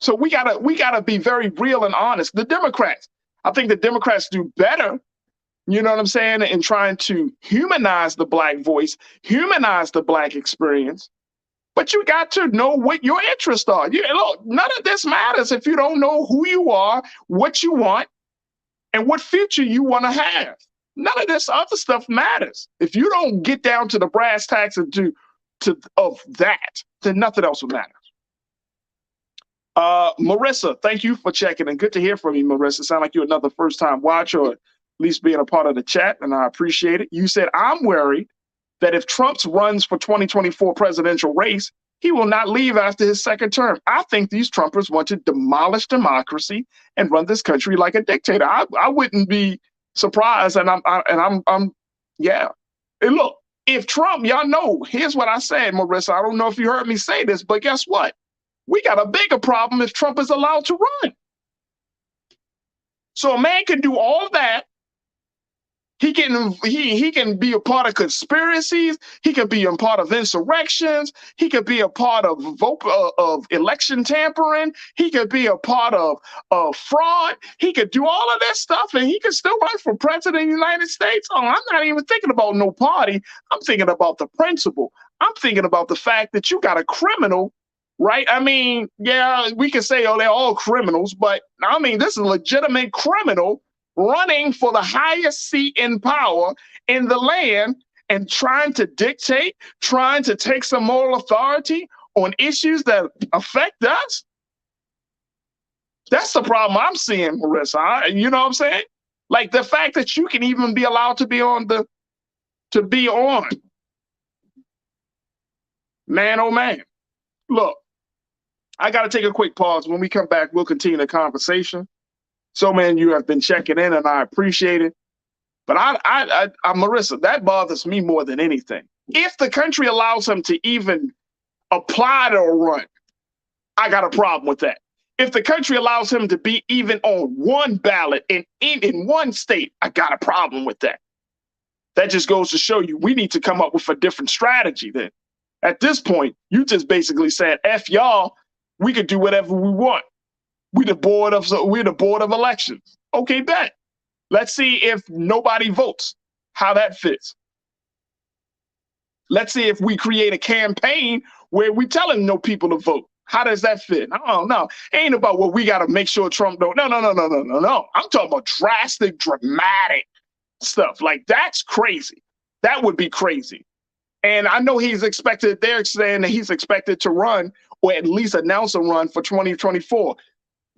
So we gotta be very real and honest. The Democrats, I think the Democrats do better, you know what I'm saying, in trying to humanize the Black voice, humanize the Black experience. But you got to know what your interests are. Look, none of this matters if you don't know who you are, what you want, and what future you want to have. None of this other stuff matters. If you don't get down to the brass tacks of that, then nothing else will matter. Marissa, thank you for checking in. Good to hear from you, Marissa. Sound like you're another first-time watcher, or at least being a part of the chat, and I appreciate it. You said, I'm worried that if Trump runs for 2024 presidential race, he will not leave after his second term. I think these Trumpers want to demolish democracy and run this country like a dictator. I wouldn't be surprised, and yeah. And look, if Trump, y'all know, here's what I said, Marissa. I don't know if you heard me say this, but guess what? We got a bigger problem if Trump is allowed to run. So a man can do all of that. He can be a part of conspiracies. He can be a part of insurrections. He could be a part of election tampering. He could be a part of fraud. He could do all of that stuff, and he could still run for president of the United States. Oh, I'm not even thinking about no party. I'm thinking about the principle. I'm thinking about the fact that you got a criminal, right? I mean, yeah, we can say, oh, they're all criminals, but I mean, this is a legitimate criminal running for the highest seat in power in the land and trying to dictate, trying to take some moral authority on issues that affect us. That's the problem I'm seeing, Marissa. You know what I'm saying? Like the fact that you can even be allowed to be on. Man, oh man. Look, I got to take a quick pause. When we come back, we'll continue the conversation. So, man, you have been checking in, and I appreciate it. But I Marissa, that bothers me more than anything. If the country allows him to even apply to a run, I got a problem with that. If the country allows him to be even on one ballot in one state, I got a problem with that. That just goes to show you we need to come up with a different strategy then. At this point, you just basically said, F y'all, we could do whatever we want. We're the board of elections. Okay, bet. Let's see if nobody votes, how that fits. Let's see if we create a campaign where we telling no people to vote. How does that fit? Oh, no. It ain't about what we got to make sure Trump don't. No. I'm talking about drastic, dramatic stuff. Like, that's crazy. That would be crazy. And I know they're saying that he's expected to run or at least announce a run for 2024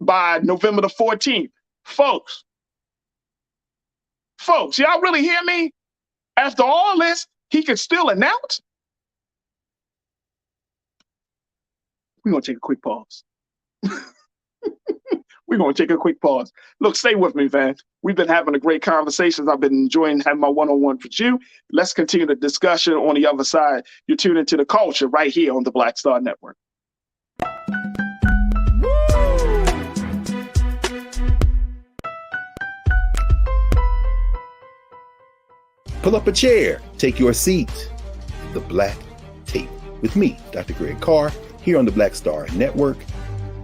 by November the 14th. Folks, y'all really hear me? After all this, he could still announce? We're going to take a quick pause. We're going to take a quick pause. Look, stay with me, Van. We've been having a great conversation. I've been enjoying having my one-on-one with you. Let's continue the discussion on the other side. You're tuned into The Culture right here on the Black Star Network. Pull up a chair, take your seat. The Black Tape with me, Dr. Greg Carr, here on the Black Star Network.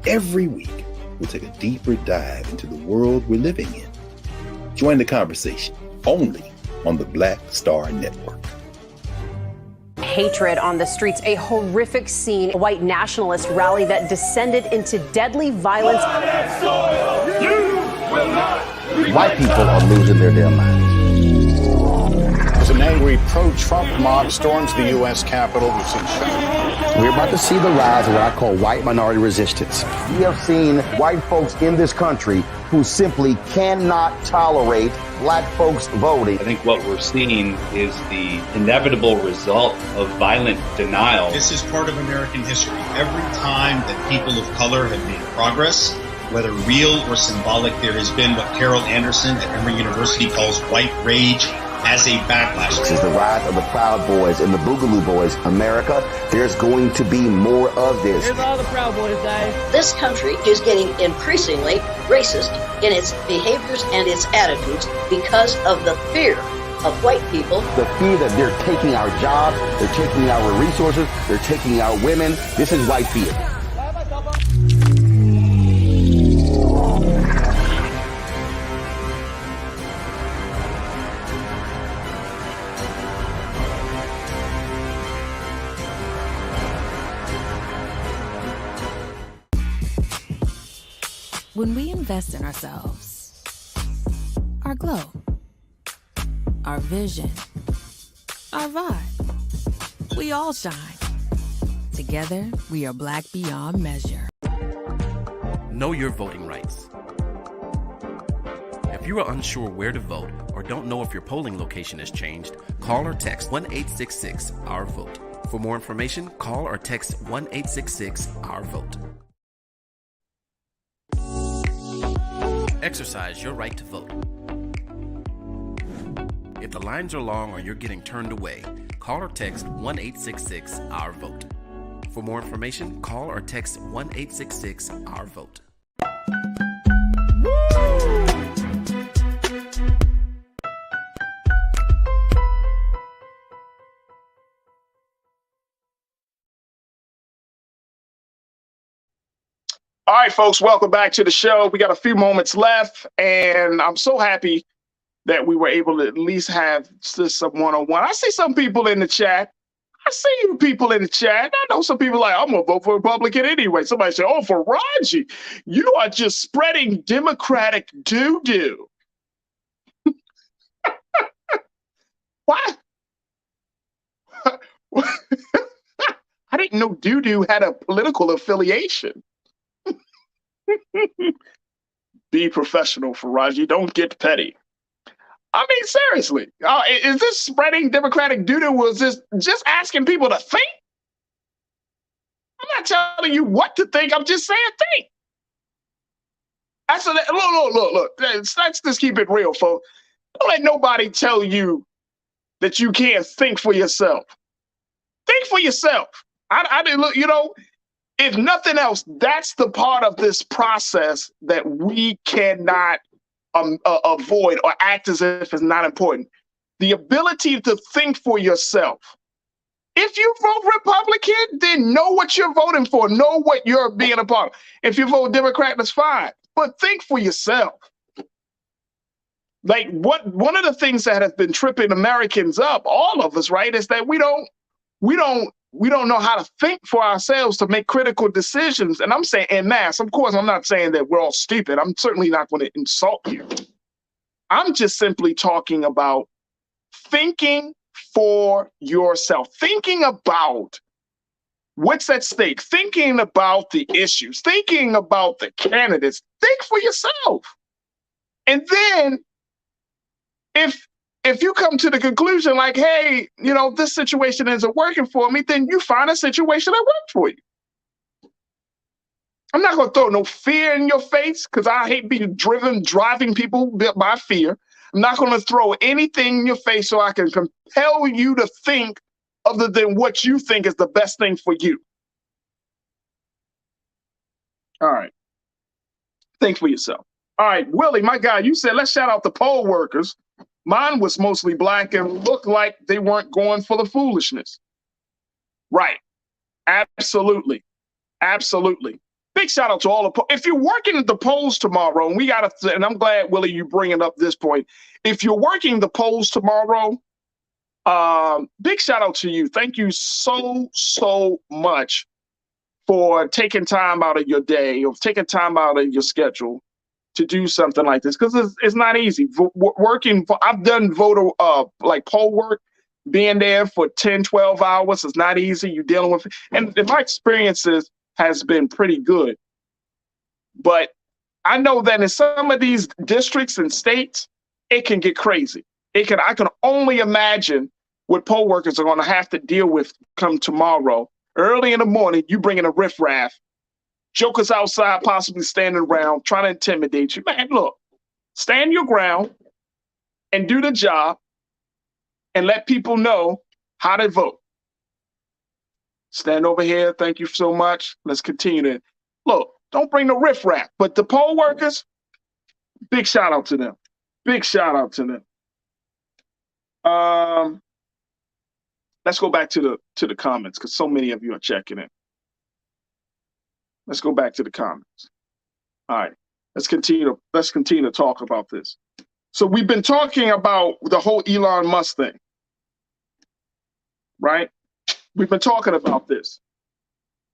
Every week, we'll take a deeper dive into the world we're living in. Join the conversation only on the Black Star Network. Hatred on the streets, a horrific scene, a white nationalist rally that descended into deadly violence. White people are losing their damn minds. As an angry pro-Trump mob storms the U.S. Capitol, we've seen shots. We're about to see the rise of what I call white minority resistance. We have seen white folks in this country who simply cannot tolerate black folks voting. I think what we're seeing is the inevitable result of violent denial. This is part of American history. Every time that people of color have made progress, whether real or symbolic, there has been what Carol Anderson at Emory University calls white rage as a backlash. This is the rise of the Proud Boys and the Boogaloo Boys. America, there's going to be more of this. Here's all the Proud Boys, guys. This country is getting increasingly racist in its behaviors and its attitudes because of the fear of white people. The fear that they're taking our jobs, they're taking our resources, they're taking our women. This is white fear. When we invest in ourselves, our glow, our vision, our vibe, we all shine. Together, we are black beyond measure. Know your voting rights. If you are unsure where to vote or don't know if your polling location has changed, call or text 1-866-OUR-VOTE. For more information, call or text 1-866-OUR-VOTE. Exercise your right to vote. If the lines are long or you're getting turned away, call or text 1-866-OUR-VOTE. For more information, call or text 1-866-OUR-VOTE. All right, folks, welcome back to the show. We got a few moments left, and I'm so happy that we were able to at least have some one-on-one. I see some people in the chat. I see you people in the chat. I know some people like, I'm going to vote for Republican anyway. Somebody say, oh, Farajii, you are just spreading Democratic doo-doo. What? I didn't know doo-doo had a political affiliation. Be professional, Farajii. Don't get petty. I mean, seriously, is this spreading Democratic doo-doo? Was this just asking people to think? I'm not telling you what to think. I'm just saying think. Look. Let's just keep it real, folks. Don't let nobody tell you that you can't think for yourself. Think for yourself. I didn't look, if nothing else, that's the part of this process that we cannot avoid or act as if it's not important. The ability to think for yourself. If you vote Republican, then know what you're voting for. Know what you're being a part of. If you vote Democrat, that's fine. But think for yourself. Like one of the things that has been tripping Americans up, all of us, right, is that we don't know how to think for ourselves to make critical decisions. And I'm saying en masse. Of course, I'm not saying that we're all stupid. I'm certainly not going to insult you. I'm just simply talking about thinking for yourself, thinking about what's at stake, thinking about the issues, thinking about the candidates. Think for yourself. And then if you come to the conclusion like, hey, this situation isn't working for me, then you find a situation that works for you. I'm not going to throw no fear in your face because I hate being driving people by fear. I'm not going to throw anything in your face so I can compel you to think other than what you think is the best thing for you. All right. Think for yourself. All right, Willie, my guy, you said let's shout out the poll workers. Mine was mostly black and looked like they weren't going for the foolishness. Right. Absolutely. Absolutely. Big shout out to all the if you're working at the polls tomorrow, and I'm glad, Willie, you bringing up this point. If you're working the polls tomorrow, big shout out to you. Thank you so much for taking time out of your day or taking time out of your schedule to do something like this, because it's not easy. I've done voter like poll work. Being there for 10, 12 hours is not easy. You're dealing with, and my experiences has been pretty good. But I know that in some of these districts and states, it can get crazy. I can only imagine what poll workers are going to have to deal with come tomorrow. Early in the morning, you bring in a riffraff, jokers outside possibly standing around trying to intimidate you. Man, look, stand your ground and do the job and let people know how to vote. Stand over here. Thank you so much. Let's continue to look. Don't bring the riffraff, but the poll workers, big shout out to them. Big shout out to them. Let's go back to the comments because so many of you are checking in. Let's go back to the comments. All right. Let's continue to talk about this. So we've been talking about the whole Elon Musk thing, right? We've been talking about this.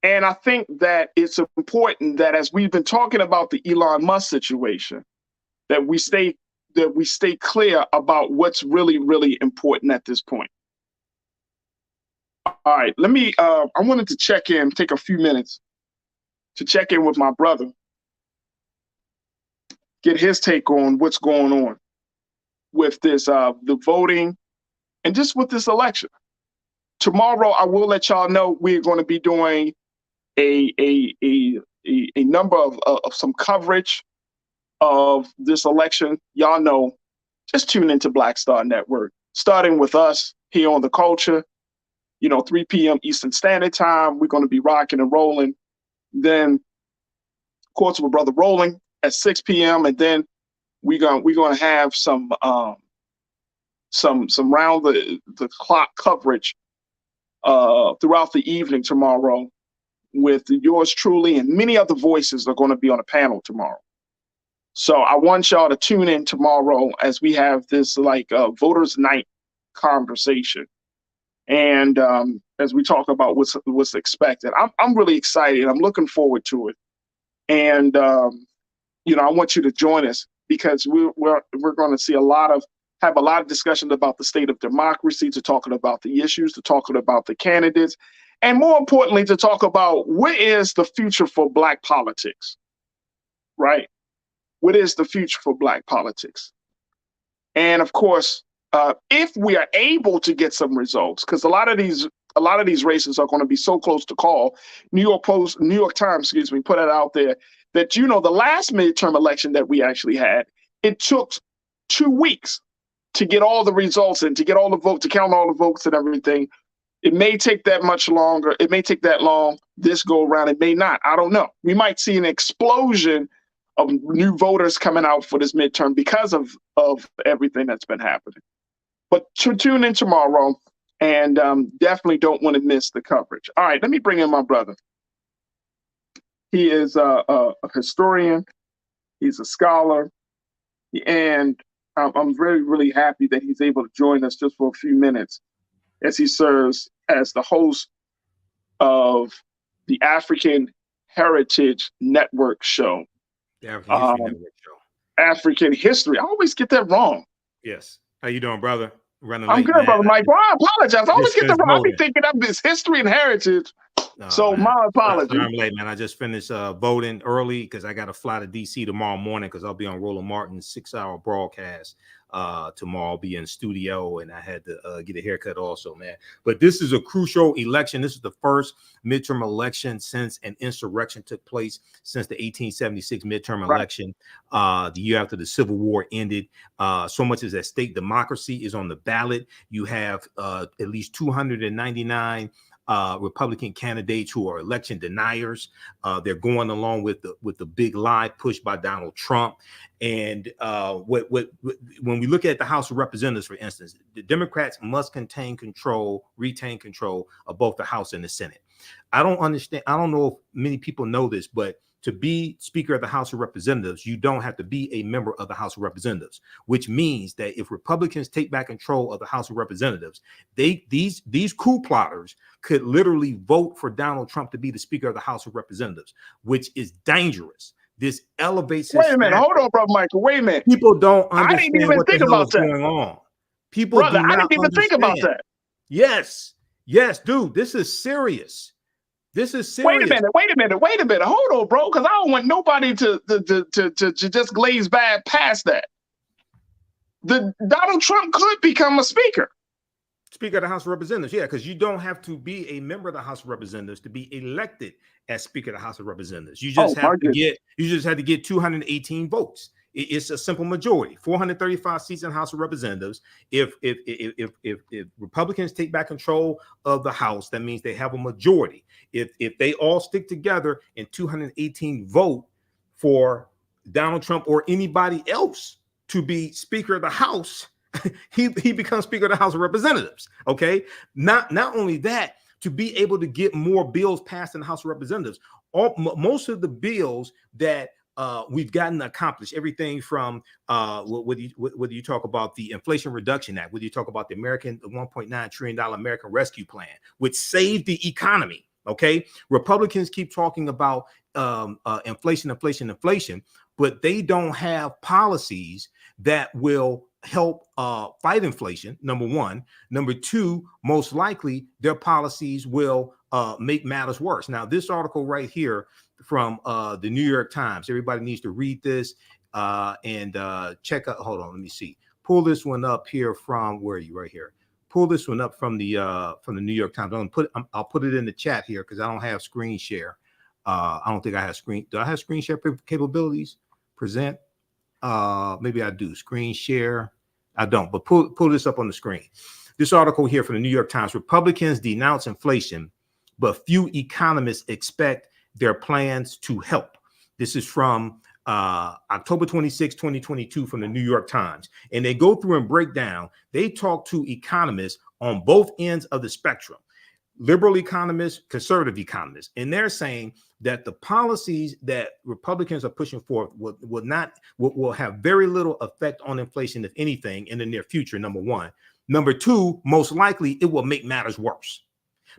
And I think that it's important that as we've been talking about the Elon Musk situation, that we stay clear about what's really, really important at this point. All right, I wanted to take a few minutes to check in with my brother, get his take on what's going on with this, the voting and just with this election. Tomorrow, I will let y'all know we're going to be doing a number of some coverage of this election. Y'all know, just tune into Black Star Network, starting with us here on The Culture, 3 p.m. Eastern Standard Time. We're going to be rocking and rolling. Then, of course, with Brother Rolling at 6 p.m. And then we're going to have some round the clock coverage throughout the evening tomorrow with yours truly, and many other voices are going to be on a panel tomorrow. So I want y'all to tune in tomorrow as we have this voters' night conversation, and as we talk about what's expected. I'm really excited. I'm looking forward to it, and I want you to join us because we're going to see have a lot of discussions about the state of democracy, to talking about the issues, to talking about the candidates, and more importantly, to talk about what is the future for Black politics, right? What is the future for Black politics? And of course, if we are able to get some results, because a lot of these races are going to be so close to call. New York Times, put it out there that, the last midterm election that we actually had, it took 2 weeks to get all the results and to get all the votes, to count all the votes and everything. It may take that much longer. It may take that long this go around. It may not. I don't know. We might see an explosion of new voters coming out for this midterm because of everything that's been happening. But tune in tomorrow, and definitely don't want to miss the coverage. All right, let me bring in my brother. He is a historian. He's a scholar, and I'm very, really happy that he's able to join us just for a few minutes as he serves as the host of the African Heritage Network show. The African History Network show. African History. I always get that wrong. Yes. How you doing, brother? I'm good, brother Mike. Well, I apologize. I always get that wrong. I'll be thinking of this history and heritage. So man. my apology. I'm late, man. I just finished voting early because I got to fly to DC tomorrow morning because I'll be on Roland Martin's 6-hour broadcast tomorrow. I'll be in studio, and I had to get a haircut also, man. But this is a crucial election. This is the first midterm election since an insurrection took place since the 1876 midterm election, the year after the Civil War ended. So much as that state democracy is on the ballot. You have at least 299 Republican candidates who are election deniers. They're going along with the big lie pushed by Donald Trump. And when we look at the House of Representatives, for instance, the Democrats must retain control of both the House and the Senate. I don't understand. I don't know if many people know this, but to be Speaker of the House of Representatives, you don't have to be a member of the House of Representatives, which means that if Republicans take back control of the House of Representatives, these coup plotters could literally vote for Donald Trump to be the Speaker of the House of Representatives, which is dangerous. This elevates. Wait a minute, hold on, brother Michael. Wait a minute. People don't understand I didn't even what think the hell about is that. going on. People, brother, I didn't even think about that. Yes, dude, this is serious. This is serious. Wait a minute. Hold on, bro, because I don't want nobody to just glaze past that. Donald Trump could become a speaker. Speaker of the House of Representatives, yeah, because you don't have to be a member of the House of Representatives to be elected as Speaker of the House of Representatives. You just have to get 218 votes. It's a simple majority, 435 seats in the House of Representatives. If Republicans take back control of the House, that means they have a majority. If they all stick together and 218 vote for Donald Trump or anybody else to be Speaker of the House, he becomes Speaker of the House of Representatives. Okay, not only that, to be able to get more bills passed in the House of Representatives. Most of the bills that we've gotten accomplished, everything from whether you talk about the Inflation Reduction Act, whether you talk about the $1.9 trillion American Rescue Plan, which saved the economy. Okay, Republicans keep talking about inflation, but they don't have policies that will help fight inflation, number one. Number two, most likely their policies will make matters worse. Now, this article right here from the New York Times, everybody needs to read this and check out. Hold on, let me see. Pull this one up here from, where are you? Right here. Pull this one up from the New York Times. I'll put it in the chat here because I don't have screen share. I don't think I have screen. Do I have screen share capabilities? Present. Maybe I do. Screen share. I don't, but pull this up on the screen. This article here from the New York Times: Republicans denounce inflation, but few economists expect their plans to help. This is from October 26, 2022 from the New York Times. And they go through and break down. They talk to economists on both ends of the spectrum, liberal economists, conservative economists. And they're saying that the policies that Republicans are pushing forth will have very little effect on inflation, if anything, in the near future, number one. Number two, most likely it will make matters worse.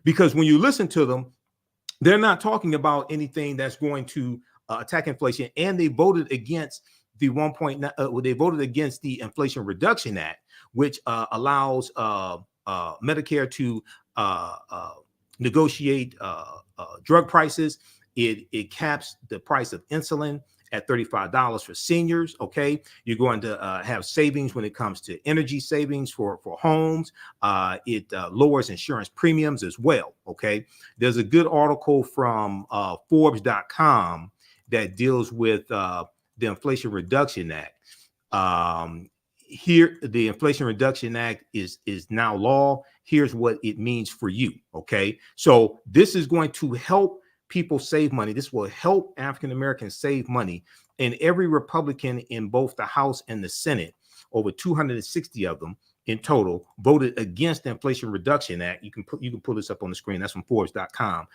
Because when you listen to them, they're not talking about anything that's going to attack inflation, and they voted against the they voted against the Inflation Reduction Act, which allows Medicare to negotiate drug prices. It caps the price of insulin at $35 for seniors. Okay, you're going to have savings when it comes to energy savings for homes. It lowers insurance premiums as well. Okay, there's a good article from Forbes.com that deals with the Inflation Reduction Act. Here, the Inflation Reduction Act is now law. Here's what it means for you. Okay, so this is going to help people save money. This will help African Americans save money. And every Republican in both the House and the Senate, over 260 of them in total, voted against the Inflation Reduction Act. You can pull this up on the screen. That's from Forbes.com.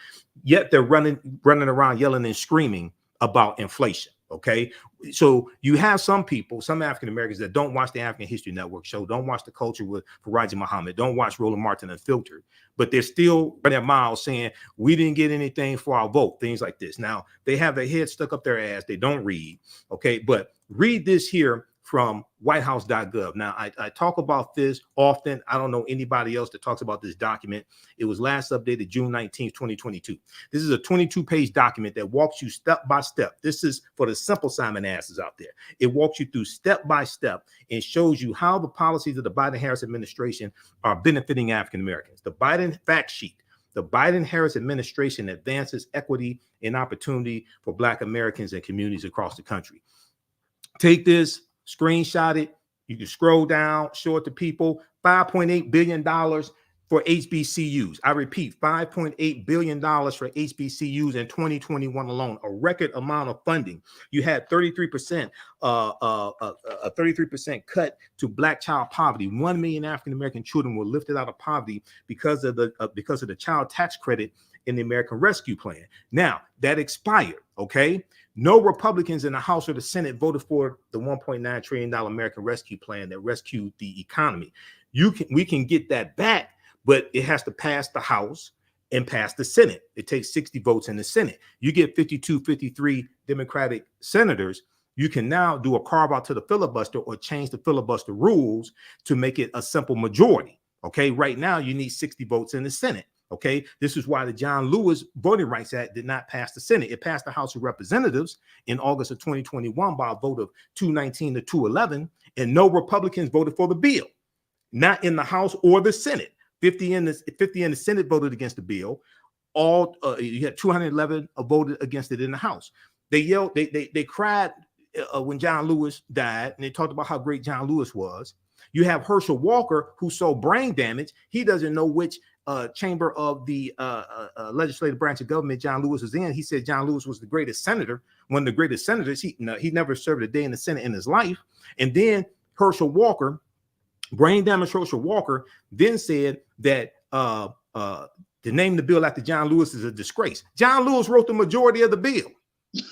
Yet they're running around yelling and screaming about inflation. Okay, so you have some people, some African Americans that don't watch the African History Network show, don't watch The Culture with Farajii Muhammad, don't watch Roland Martin Unfiltered, but they're still running their mouths saying we didn't get anything for our vote, things like this. Now they have their head stuck up their ass. They don't read. Okay, but read this here from whitehouse.gov. Now, I talk about this often. I don't know anybody else that talks about this document. It was last updated June 19th, 2022. This is a 22-page document that walks you step by step. This is for the simple Simon asses out there. It walks you through step by step and shows you how the policies of the Biden-Harris administration are benefiting African Americans. The Biden fact sheet. The Biden-Harris administration advances equity and opportunity for Black Americans and communities across the country. Take this, screenshot it. You can scroll down, show it to people. $5.8 billion for HBCUs. I repeat, $5.8 billion for HBCUs in 2021 alone, a record amount of funding. You had 33%, a 33% cut to Black child poverty. 1 million African-American children were lifted out of poverty because of the child tax credit in the American Rescue Plan. Now, that expired, okay? No Republicans in the House or the Senate voted for the $1.9 trillion American Rescue Plan that rescued the economy. We can get that back, but it has to pass the House and pass the Senate. It takes 60 votes in the Senate. You get 52, 53 Democratic senators. You can now do a carve out to the filibuster or change the filibuster rules to make it a simple majority. Okay, right now you need 60 votes in the Senate. Okay, this is why the John Lewis Voting Rights Act did not pass the Senate. It passed the House of Representatives in August of 2021 by a vote of 219 to 211, and no Republicans voted for the bill, not in the House or the Senate. 50 in the Senate voted against the bill. You had 211 voted against it in the House. They yelled, they cried when John Lewis died, and they talked about how great John Lewis was. You have Herschel Walker, who saw brain damage. He doesn't know which chamber of the legislative branch of government John Lewis was in. He said John Lewis was the greatest senator, one of the greatest senators. He never served a day in the Senate in his life. And then Herschel Walker, brain damage Herschel Walker, then said that to name the bill after John Lewis is a disgrace. John Lewis wrote the majority of the bill.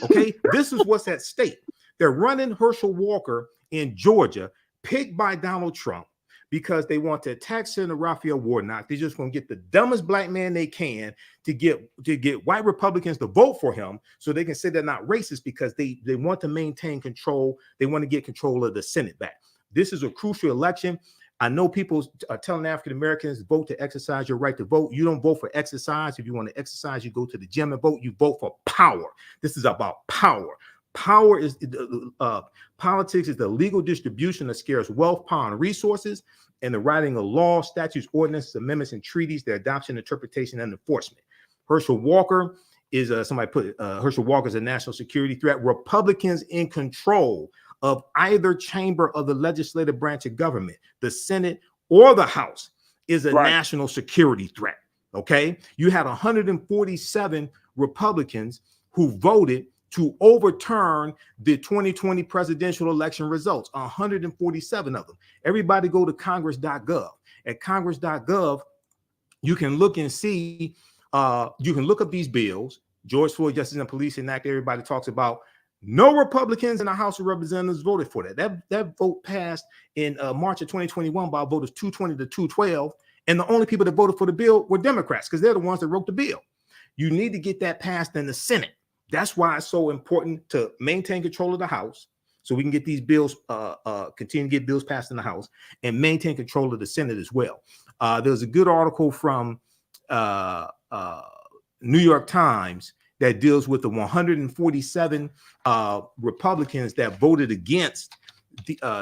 Okay, this is what's at stake. They're running Herschel Walker in Georgia, picked by Donald Trump, because they want to attack Senator Raphael Warnock. They just want to get the dumbest black man they can to get white Republicans to vote for him, so they can say they're not racist, because they want to maintain control. They want to get control of the Senate back. This is a crucial election. I know people are telling African Americans vote to exercise your right to vote. You don't vote for exercise. If you want to exercise, you go to the gym and vote. You vote for power. This is about power. Power is politics is the legal distribution of scarce wealth, power, and resources, and the writing of laws, statutes, ordinances, amendments, and treaties, their adoption, interpretation, and enforcement. Herschel Walker is Herschel Walker is a national security threat. Republicans in control of either chamber of the legislative branch of government, the Senate or the House, is a national security threat. Okay, you had 147 Republicans who voted to overturn the 2020 presidential election results, 147 of them. Everybody go to congress.gov. At congress.gov, you can look and see, you can look up these bills. George Floyd Justice and Policing Act, everybody talks about. No Republicans in the House of Representatives voted for that. That vote passed in March of 2021 by a vote of 220 to 212. And the only people that voted for the bill were Democrats, because they're the ones that wrote the bill. You need to get that passed in the Senate. That's why it's so important to maintain control of the House, so we can get these bills, continue to get bills passed in the House, and maintain control of the Senate as well. There's a good article from New York Times that deals with the 147 Republicans that voted against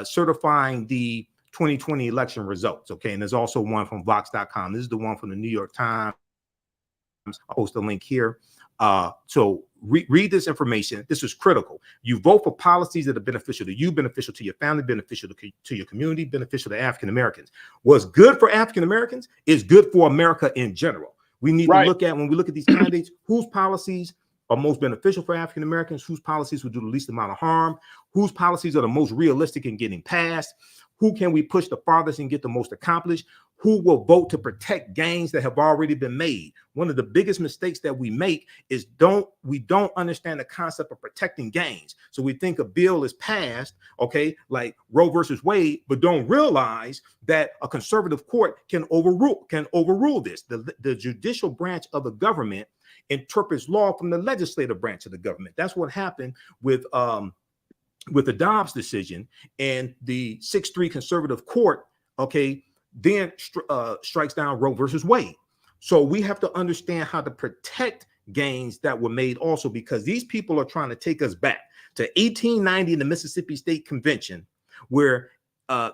certifying the 2020 election results. Okay, and there's also one from Vox.com. This is the one from the New York Times. I'll post a link here. So read this information. This is critical. You vote for policies that are beneficial to you, beneficial to your family, beneficial to your community, beneficial to African Americans. What's good for African Americans is good for America in general. We need to look at, when we look at these candidates, whose policies are most beneficial for African Americans, whose policies will do the least amount of harm, whose policies are the most realistic in getting passed, who can we push the farthest and get the most accomplished, who will vote to protect gains that have already been made. One of the biggest mistakes that we make is we don't understand the concept of protecting gains. So we think a bill is passed, okay, like Roe versus Wade, but don't realize that a conservative court can overrule this. The judicial branch of the government interprets law from the legislative branch of the government. That's what happened with with the Dobbs decision, and the 6-3 conservative court, okay, then strikes down Roe versus Wade. So we have to understand how to protect gains that were made also, because these people are trying to take us back to 1890 in the Mississippi State Convention, where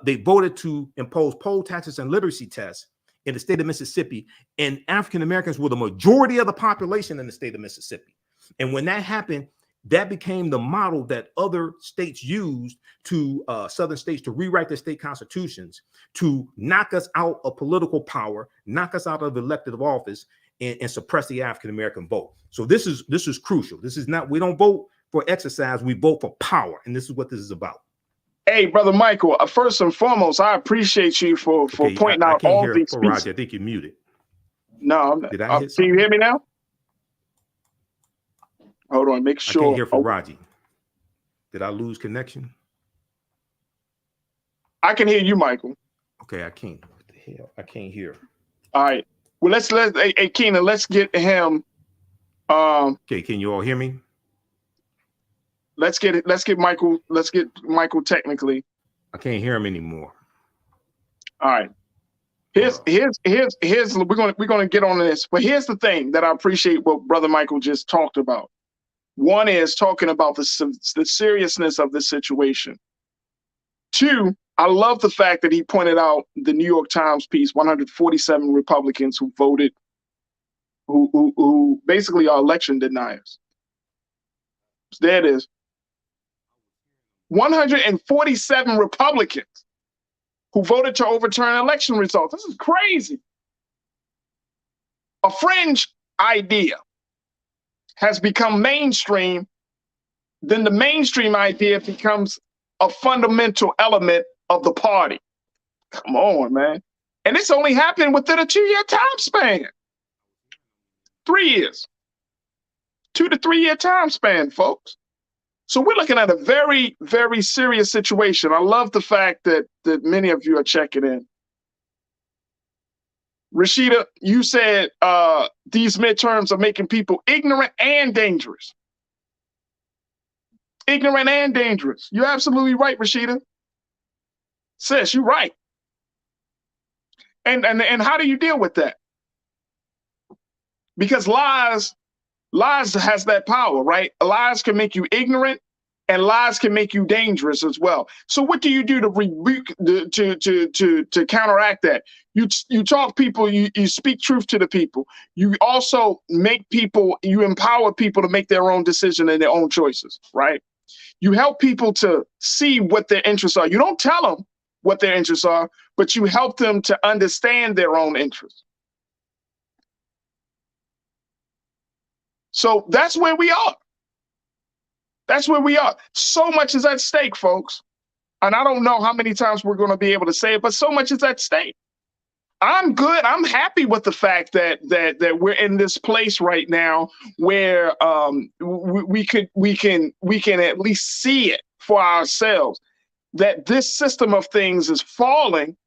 they voted to impose poll taxes and literacy tests in the state of Mississippi, and African Americans were the majority of the population in the state of Mississippi. And when that happened, that became the model that other states used to southern states to rewrite their state constitutions, to knock us out of political power, knock us out of elective office, and suppress the African American vote. So this is crucial. This is not, we don't vote for exercise, we vote for power, and this is what this is about. Hey, Brother Michael, first and foremost, I appreciate you for pointing out all these Farajii, I think you're muted. No, I'm not. Did I hit can you hear me now? Hold on, make sure. I can't hear Farajii. Did I lose connection? I can hear you, Michael. Okay, I can't. What the hell? I can't hear. All right. Well, let's hey Keenan, let's get him. Okay, can you all hear me? Let's get Michael technically. I can't hear him anymore. All right. Here's we're gonna get on this, but here's the thing that I appreciate what Brother Michael just talked about. One is talking about the seriousness of the situation. Two, I love the fact that he pointed out the New York Times piece, 147 Republicans who voted, who basically are election deniers. So there it is. 147 Republicans who voted to overturn election results. This is crazy. A fringe idea has become mainstream, then the mainstream idea becomes a fundamental element of the party. Come on, man. And it's only happened within a 2-year time span. 3 years. 2 to 3 year time span, folks. So we're looking at a very, very serious situation. I love the fact that many of you are checking in. Rashida, you said these midterms are making people ignorant and dangerous. Ignorant and dangerous. You're absolutely right, Rashida. Sis, you're right. And how do you deal with that? Because lies has that power, right? Lies can make you ignorant, and lies can make you dangerous as well. So what do you do to rebuke, to counteract that? You talk people, you speak truth to the people. You also you empower people to make their own decision and their own choices, right? You help people to see what their interests are. You don't tell them what their interests are, but you help them to understand their own interests. So that's where we are. That's where we are. So much is at stake, folks. And I don't know how many times we're going to be able to say it, but so much is at stake. I'm good. I'm happy with the fact that we're in this place right now where we can at least see it for ourselves, that this system of things is falling,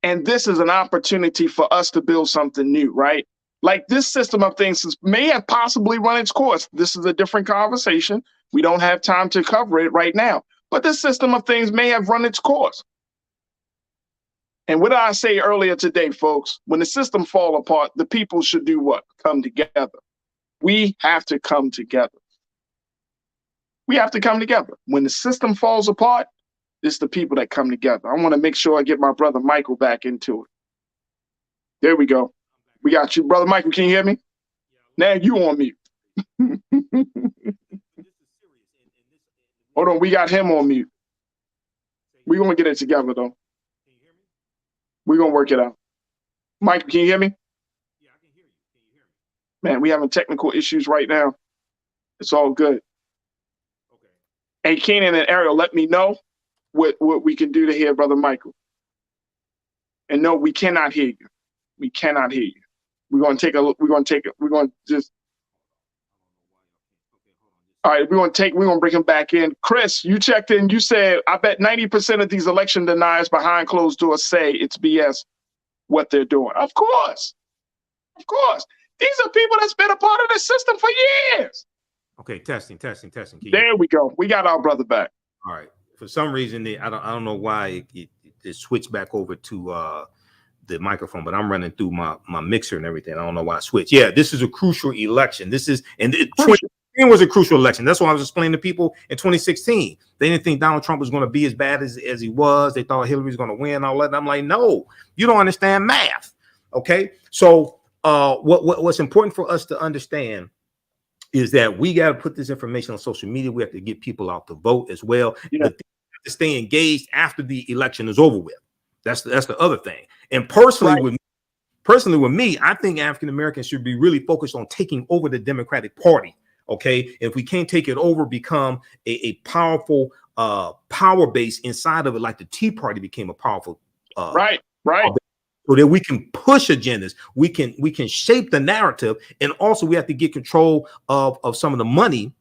and this is an opportunity for us to build something new, right? Like this system of things may have possibly run its course. This is a different conversation. We don't have time to cover it right now, but this system of things may have run its course. And what did I say earlier today, folks? When the system fall apart, the people should do what? Come together. We have to come together. We have to come together. When the system falls apart, it's the people that come together. I want to make sure I get my brother Michael back into it. There we go. We got you. Brother Michael, can you hear me? Now you on mute. Hold on, we got him on mute. We're going to get it together, though. We're going to work it out. Michael, can you hear me? Yeah, I can hear you. Can you hear me? Man, we're having technical issues right now. It's all good. Okay. Hey, Keenan and Ariel, let me know what we can do to hear Brother Michael. And no, we cannot hear you. We cannot hear you. We're going to take a look. We're going to just. All right, we're going to bring him back in. Chris, you checked in. You said, I bet 90% of these election deniers behind closed doors say it's BS what they're doing. Of course. Of course. These are people that's been a part of the system for years. Okay, testing. There we go. We got our brother back. All right. For some reason, I don't know why it switched back over to the microphone, but I'm running through my mixer and everything. I don't know why I switched. Yeah, this is a crucial election. This is, and 2016 was a crucial election. That's why I was explaining to people in 2016. They didn't think Donald Trump was going to be as bad as he was. They thought Hillary was going to win. All that. And I'm like, no, you don't understand math. Okay, so what's important for us to understand is that we got to put this information on social media. We have to get people out to vote as well. Yeah. But to stay engaged after the election is over with. That's the other thing. And personally, with me, I think African Americans should be really focused on taking over the Democratic Party. Okay, if we can't take it over, become a powerful power base inside of it, like the Tea Party became a powerful right. So that we can push agendas, we can shape the narrative, and also we have to get control of some of the money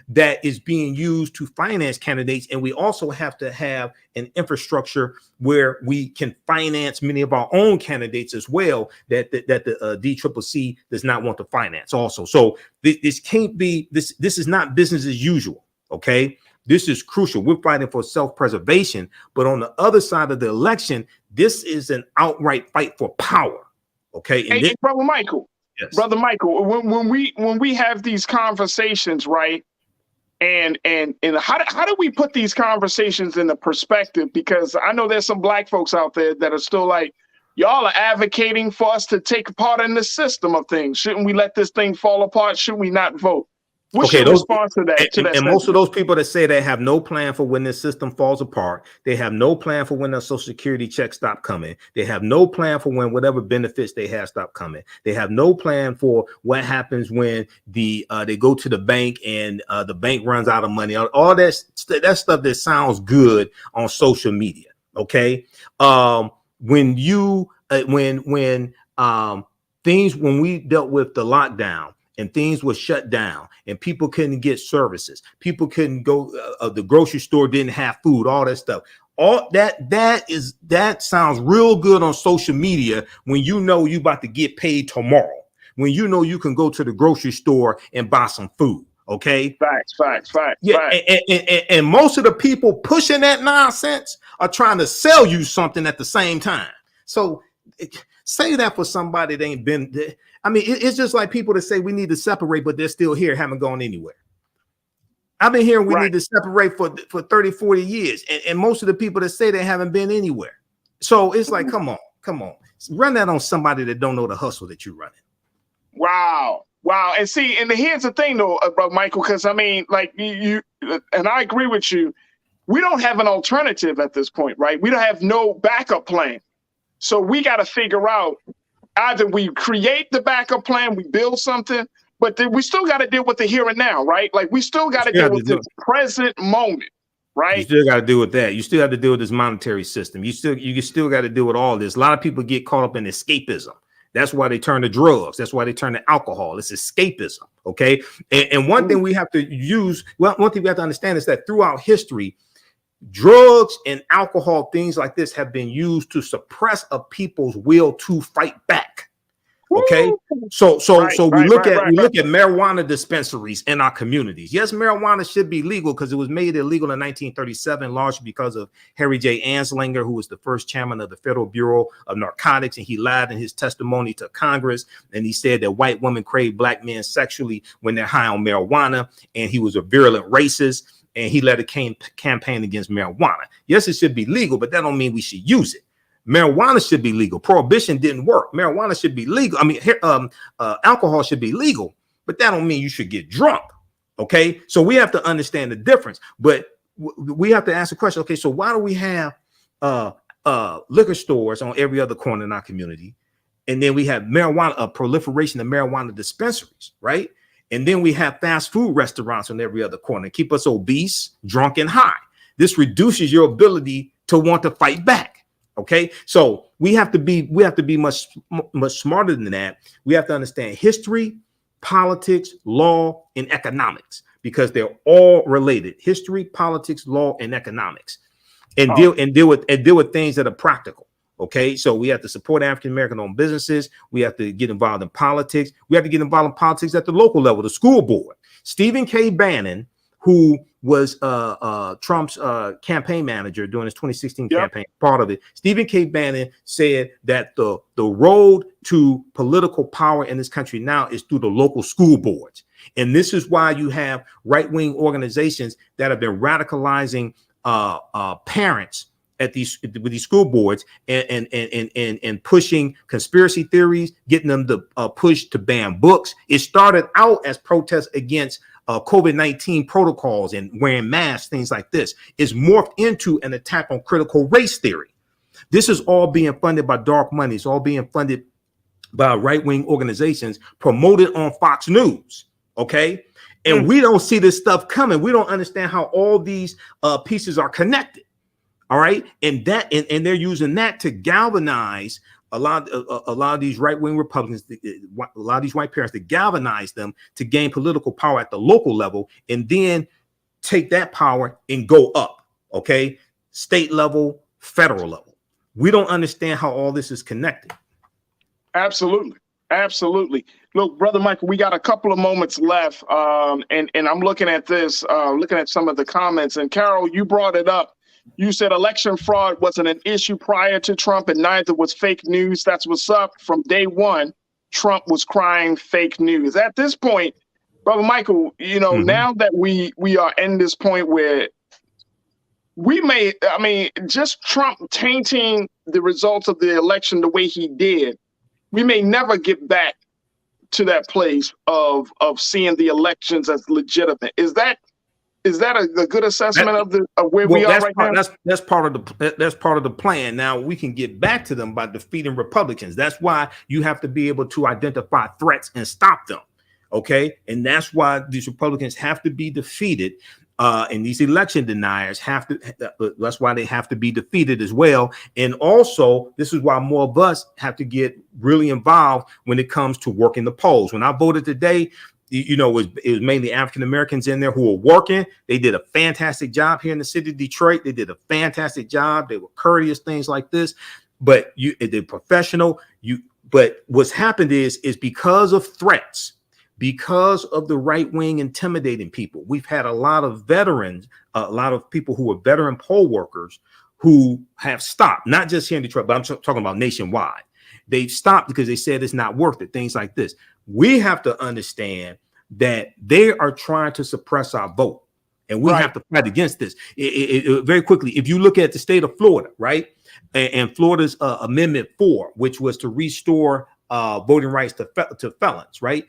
that is being used to finance candidates, and we also have to have an infrastructure where we can finance many of our own candidates as well that the DCCC does not want to finance also. So this can't be this is not business as usual. Okay, this is crucial. We're fighting for self-preservation, but on the other side of the election, this is an outright fight for power. Okay, and hey, brother Michael, yes. Brother Michael, when we have these conversations, right? And how do we put these conversations into perspective? Because I know there's some black folks out there that are still like, y'all are advocating for us to take part in the system of things. Shouldn't we let this thing fall apart? Should we not vote? What's your response to that? And most of those people that say they have no plan for when this system falls apart, they have no plan for when their Social Security checks stop coming. They have no plan for when whatever benefits they have stop coming. They have no plan for what happens when they go to the bank and the bank runs out of money. All that stuff that sounds good on social media. Okay, when we dealt with the lockdown, and things were shut down and people couldn't get services. People couldn't go, the grocery store didn't have food, all that stuff. All that sounds real good on social media when you know you about to get paid tomorrow, when you know you can go to the grocery store and buy some food. Okay. Facts. Yeah. And most of the people pushing that nonsense are trying to sell you something at the same time. So say that for somebody that ain't been there. I mean, it's just like people that say we need to separate, but they're still here, haven't gone anywhere. I've been hearing we need to separate for 30, 40 years. And most of the people that say they haven't been anywhere. So it's like, come on. Run that on somebody that don't know the hustle that you're running. Wow. And see, and here's the thing though, Brother Michael, because I mean, like you, and I agree with you. We don't have an alternative at this point, right? We don't have no backup plan. So we got to figure out, either we create the backup plan, we build something, but then we still got to deal with the here and now, right? Like we still got to deal with the present moment, right? You still got to deal with that. You still have to deal with this monetary system. You still got to deal with all this. A lot of people get caught up in escapism. That's why they turn to drugs. That's why they turn to alcohol. It's escapism. Okay. And one thing we have to one thing we have to understand is that throughout history, drugs and alcohol, things like this have been used to suppress a people's will to fight back. Okay, so we look at marijuana dispensaries in our communities. Yes, marijuana should be legal because it was made illegal in 1937, largely because of Harry J. Anslinger, who was the first chairman of the Federal Bureau of Narcotics, and he lied in his testimony to Congress, and he said that white women crave black men sexually when they're high on marijuana, and he was a virulent racist. And he led a campaign against marijuana. Yes, it should be legal, but that don't mean we should use it. Marijuana should be legal. Prohibition didn't work. Marijuana should be legal. I mean, alcohol should be legal, but that don't mean you should get drunk. Okay, so we have to understand the difference. But we have to ask the question. Okay, so why do we have liquor stores on every other corner in our community, and then we have marijuana, a proliferation of marijuana dispensaries, right? And then we have fast food restaurants on every other corner, keep us obese, drunk, and high. This reduces your ability to want to fight back. Okay, so we have to be much smarter than that. We have to understand history, politics, law, and economics, because they're all related. History, politics, law, and economics, and deal with things that are practical. Okay, so we have to support African-American owned businesses. We have to get involved in politics. We have to get involved in politics at the local level, the school board. Stephen K. Bannon, who was Trump's campaign manager during his 2016 campaign. Part of it, Stephen K. Bannon said that the road to political power in this country now is through the local school boards. And this is why you have right-wing organizations that have been radicalizing parents at these school boards and pushing conspiracy theories, getting them to push to ban books. It started out as protests against COVID-19 protocols and wearing masks, things like this. It's morphed into an attack on critical race theory. This is all being funded by dark money. It's all being funded by right-wing organizations promoted on Fox News. Okay. And we don't see this stuff coming. We don't understand how all these pieces are connected. All right. And they're using that to galvanize a lot of these right-wing Republicans, a lot of these white parents, to galvanize them to gain political power at the local level, and then take that power and go up. Okay. State level, federal level. We don't understand how all this is connected. Absolutely. Absolutely. Look, Brother Michael, we got a couple of moments left. And I'm looking at this, looking at some of the comments. And Carol, you brought it up. You said election fraud wasn't an issue prior to Trump, and neither was fake news. That's what's up. From day one, Trump was crying fake news. At this point, Brother Michael, you know, now that we are in this point where just Trump tainting the results of the election the way he did, we may never get back to that place of seeing the elections as legitimate. Is that a good assessment of where we are right now? That's part of the plan. Now we can get back to them by defeating Republicans. That's why you have to be able to identify threats and stop them. Okay, and that's why these Republicans have to be defeated. And these election deniers have to, that's why they have to be defeated as well. And also, this is why more of us have to get really involved when it comes to working the polls. When I voted today, you know, it was mainly African Americans in there who were working. They did a fantastic job here in the city of Detroit. They did a fantastic job. They were courteous, things like this. But they're professional. But what's happened is because of threats, because of the right wing intimidating people, we've had a lot of veterans, a lot of people who are veteran poll workers who have stopped, not just here in Detroit, but I'm talking about nationwide. They've stopped because they said it's not worth it, things like this. We have to understand that they are trying to suppress our vote, and we have to fight against this. Very quickly, if you look at the state of Florida, right, and Florida's Amendment 4, which was to restore voting rights to felons, right?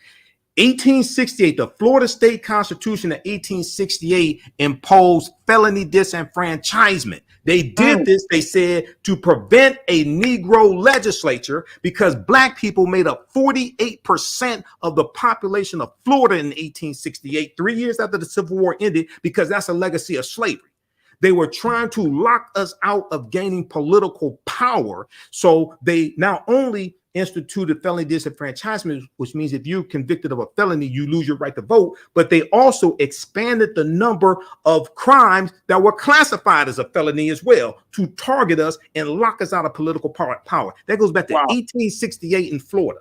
1868, the Florida State Constitution of 1868 imposed felony disenfranchisement. They did this, they said, to prevent a Negro legislature because black people made up 48% of the population of Florida in 1868, 3 years after the Civil War ended, because that's a legacy of slavery. They were trying to lock us out of gaining political power. So they not only instituted felony disenfranchisement, which means if you're convicted of a felony, you lose your right to vote. But they also expanded the number of crimes that were classified as a felony as well to target us and lock us out of political power. That goes back to 1868 in Florida.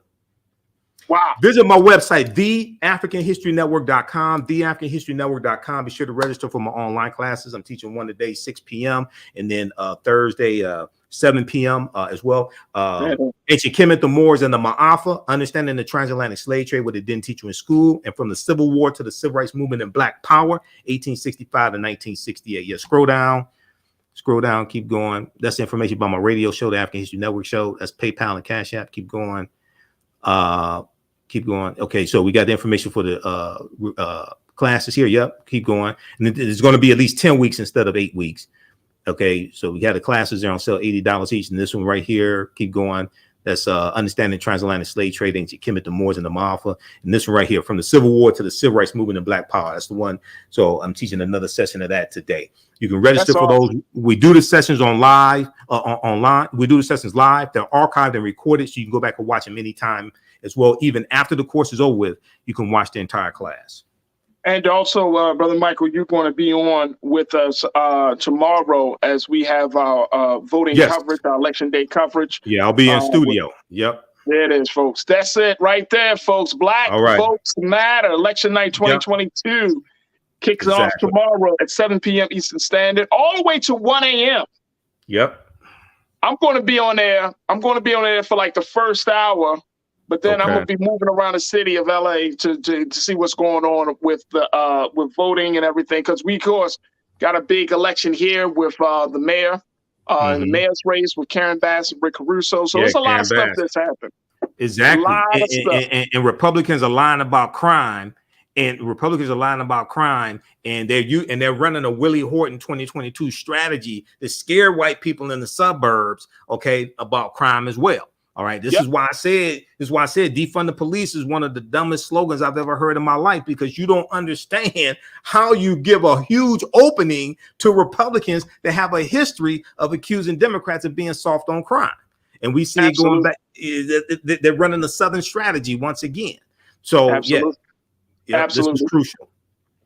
Wow. Visit my website, theafricanhistorynetwork.com, theafricanhistorynetwork.com. Be sure to register for my online classes. I'm teaching one today, 6 p.m. and then Thursday, 7 p.m. As well. Ancient Kemet, the Moors, and the Ma'afa, understanding the transatlantic slave trade, what it didn't teach you in school, and from the Civil War to the Civil Rights Movement and Black Power, 1865 to 1968. Yeah, scroll down, keep going. That's information about my radio show, the African History Network show. That's PayPal and Cash App. Keep going. Keep going. Okay, so we got the information for the classes here. Yep, keep going. And it's going to be at least 10 weeks instead of 8 weeks. Okay, so we got the classes there on sale, $80 each. And this one right here, keep going. That's Understanding Transatlantic Slave Trade, Ancient Kemet, the Moors, and the Ma'afa. And this one right here, From the Civil War to the Civil Rights Movement and Black Power. That's the one. So I'm teaching another session of that today. You can register for those. We do the sessions online. We do the sessions live. They're archived and recorded, so you can go back and watch them anytime as well. Even after the course is over with, you can watch the entire class. And also, Brother Michael, you're going to be on with us tomorrow as we have our voting coverage, our election day coverage. Yeah, I'll be in studio. Yep. There it is, folks. That's it right there, folks. Black votes matter. Election night 2022. Kicks off tomorrow at 7 p.m. Eastern Standard, all the way to 1 a.m. Yep. I'm going to be on there. I'm going to be on there for like the first hour, but then I'm going to be moving around the city of LA to see what's going on with the with voting and everything. Because we, of course, got a big election here with the mayor, in the mayor's race with Karen Bass and Rick Caruso. So it's a lot of stuff that's happened. Exactly. A lot of stuff. And Republicans are lying about crime. And Republicans are lying about crime, and they're running a Willie Horton 2022 strategy to scare white people in the suburbs, okay, about crime as well. All right. This is why I said defund the police is one of the dumbest slogans I've ever heard in my life, because you don't understand how you give a huge opening to Republicans that have a history of accusing Democrats of being soft on crime. And we see it going back. They're running the Southern strategy once again. So yeah, absolutely. This was crucial.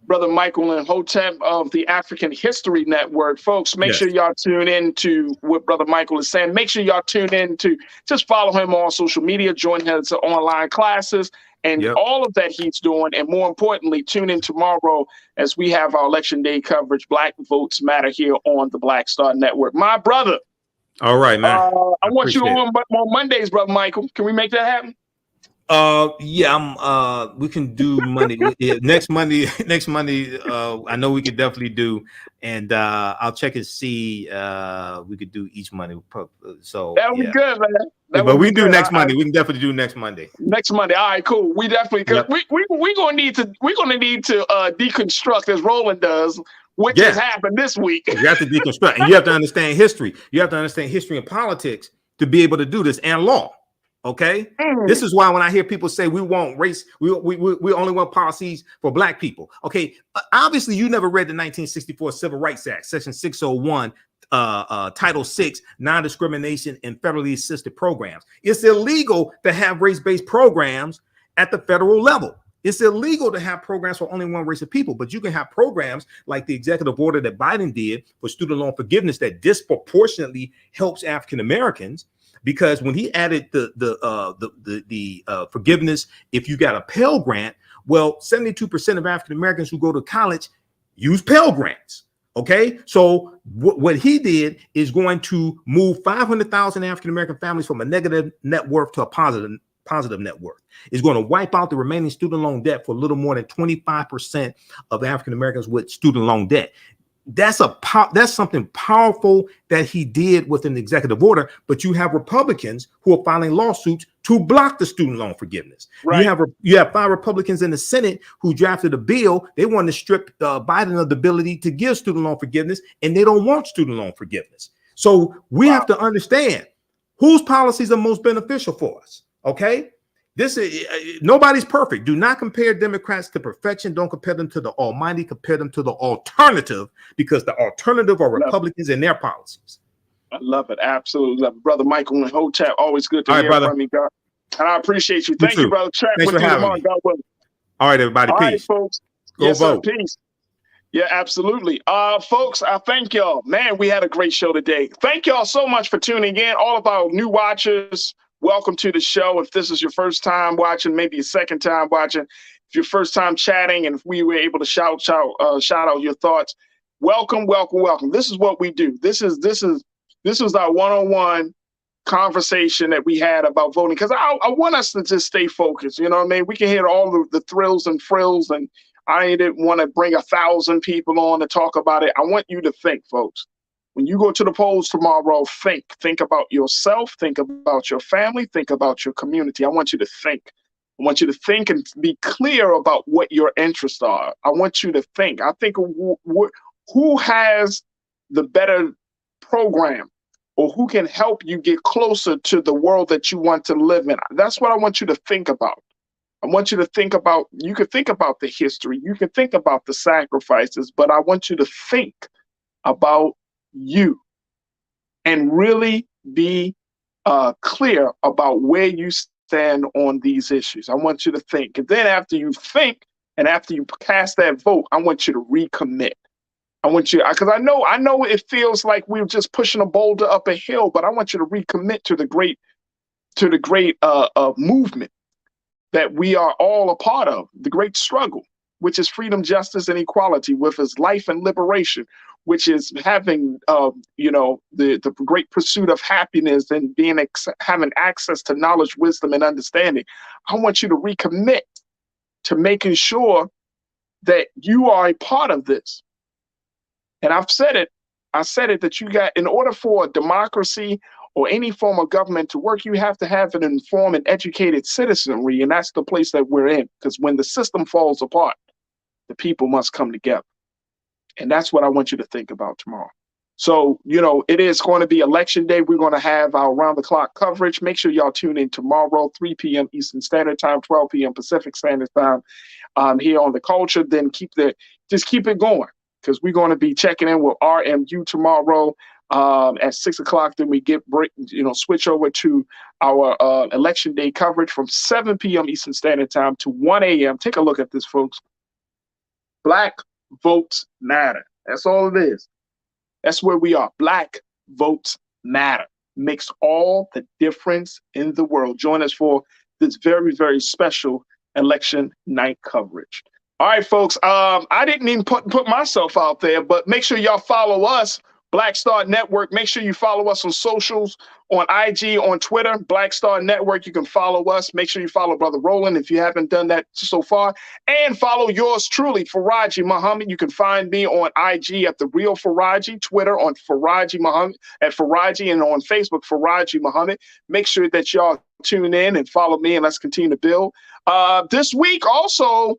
Brother Michael Imhotep of the African History Network. Folks, make sure y'all tune in to what Brother Michael is saying. Make sure y'all tune in to just follow him on social media, join his online classes, and all of that he's doing. And more importantly, tune in tomorrow as we have our Election Day coverage, Black Votes Matter, here on the Black Star Network. My brother. All right, man. I want you on Mondays, Brother Michael. Can we make that happen? We can do Monday. Next Monday. I know we could definitely do, and I'll check and see. We could do each Monday. So that would be good, man. But we do next Monday. We can definitely do next Monday. Next Monday. All right, cool. We definitely we're gonna need to deconstruct, as Roland does, what just happened this week. You have to deconstruct, and you have to understand history. You have to understand history and politics to be able to do this, and law. Okay, this is why when I hear people say we want race, we only want policies for Black people. Okay, obviously you never read the 1964 Civil Rights Act, Section 601, Title 6, non-discrimination and federally assisted programs. It's illegal to have race-based programs at the federal level. It's illegal to have programs for only one race of people, but you can have programs like the executive order that Biden did for student loan forgiveness that disproportionately helps African Americans. Because when he added the forgiveness, if you got a Pell Grant, well, 72% of African Americans who go to college use Pell Grants. Okay, so what he did is going to move 500,000 African American families from a negative net worth to a positive net worth. It's going to wipe out the remaining student loan debt for a little more than 25% of African Americans with student loan debt. That's something powerful that he did with an executive order, but you have Republicans who are filing lawsuits to block the student loan forgiveness. Right. You have 5 Republicans in the Senate who drafted a bill. They want to strip Biden of the ability to give student loan forgiveness, and they don't want student loan forgiveness. So we have to understand whose policies are most beneficial for us. Okay. This is nobody's perfect. Do not compare Democrats to perfection. Don't compare them to the almighty. Compare them to the alternative, because the alternative are Republicans and their policies. I love it. Absolutely. Brother Michael Imhotep, always good to hear from you, God. And I appreciate you. Thank you, brother. Thanks for having me. God willing. All right, everybody. Peace. All right, folks. Go vote. Sir, peace. Yeah, absolutely. Folks, I thank y'all. Man, we had a great show today. Thank y'all so much for tuning in. All of our new watchers, welcome to the show. If this is your first time watching, maybe your second time watching, if your first time chatting, and if we were able to shout out your thoughts, welcome. This is what we do. This is our one-on-one conversation that we had about voting, because I want us to just stay focused. You know what I mean? We can hear all the thrills and frills, and I didn't want to bring 1,000 people on to talk about it. I want you to think, folks. When you go to the polls tomorrow, think about yourself, think about your family, think about your community. I want you to think. I want you to think and be clear about what your interests are. I want you to think. I think who has the better program, or who can help you get closer to the world that you want to live in. That's what I want you to think about. I want you to think about, you can think about the history, you can think about the sacrifices, but I want you to think about you and really be clear about where you stand on these issues. I want you to think. And then after you think and after you cast that vote, I want you to recommit. I want you, because I know it feels like we're just pushing a boulder up a hill, but I want you to recommit to the great movement that we are all a part of, the great struggle. which is freedom, justice, and equality, with his life and liberation, which is having, the great pursuit of happiness and having access to knowledge, wisdom, and understanding. I want you to recommit to making sure that you are a part of this. And I've said it. I said it that in order for a democracy or any form of government to work, you have to have an informed and educated citizenry. And that's the place that we're in. Because when the system falls apart, the people must come together. And that's what I want you to think about tomorrow. So, it is going to be election day. We're going to have our round-the-clock coverage. Make sure y'all tune in tomorrow, 3 p.m. Eastern Standard Time, 12 p.m. Pacific Standard Time, here on The Culture. Then just keep it going, because we're going to be checking in with RMU tomorrow at 6 o'clock. Then we switch over to our election day coverage from 7 p.m. Eastern Standard Time to 1 a.m. Take a look at this, folks. Black votes matter. That's all it is. That's where we are. Black votes matter. Makes all the difference in the world. Join us for this very, very special election night coverage. All right, folks. I didn't even put myself out there, but make sure y'all follow us, Black Star Network. Make sure you follow us on socials, on IG, on Twitter, Black Star Network. You can follow us. Make sure you follow Brother Roland if you haven't done that so far. And follow yours truly, Farajii Muhammad. You can find me on IG at The Real Farajii, Twitter on Farajii Muhammad, at Farajii, and on Facebook, Farajii Muhammad. Make sure that y'all tune in and follow me, and let's continue to build. This week also,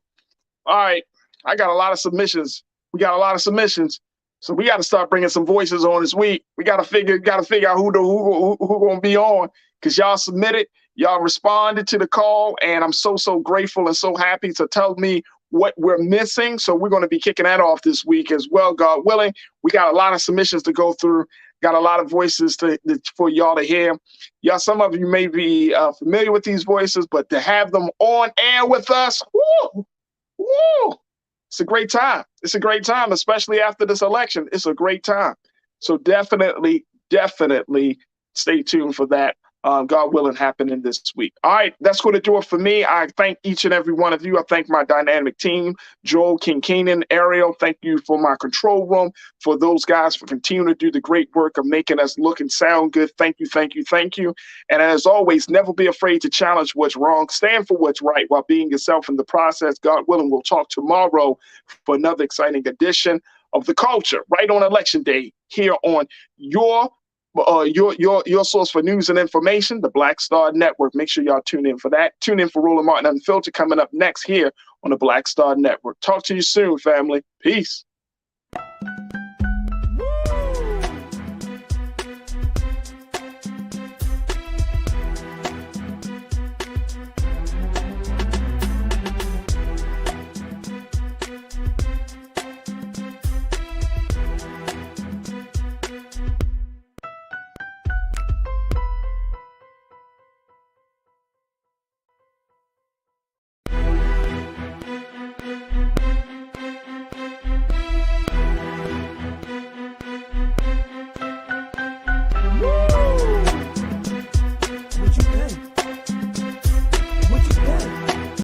all right, I got a lot of submissions. We got a lot of submissions. So we got to start bringing some voices on this week. We got to figure out who going to be on, because y'all submitted, y'all responded to the call, and I'm so grateful and so happy to tell me what we're missing. So we're going to be kicking that off this week as well, God willing. We got a lot of submissions to go through, got a lot of voices for y'all to hear. Y'all, some of you may be familiar with these voices, but to have them on air with us, woo! It's a great time. It's a great time, especially after this election. It's a great time. So definitely stay tuned for that. God willing, happening this week. All right, that's going to do it for me. I thank each and every one of you. I thank my dynamic team, Joel, King Keenan, Ariel. Thank you for my control room, for those guys for continuing to do the great work of making us look and sound good. Thank you. And as always, never be afraid to challenge what's wrong. Stand for what's right while being yourself in the process. God willing, we'll talk tomorrow for another exciting edition of The Culture, right on Election Day, here on your source for news and information, the Black Star Network. Make sure y'all tune in for that. Tune in for Roland Martin Unfiltered coming up next here on the Black Star Network. Talk to you soon, family. Peace.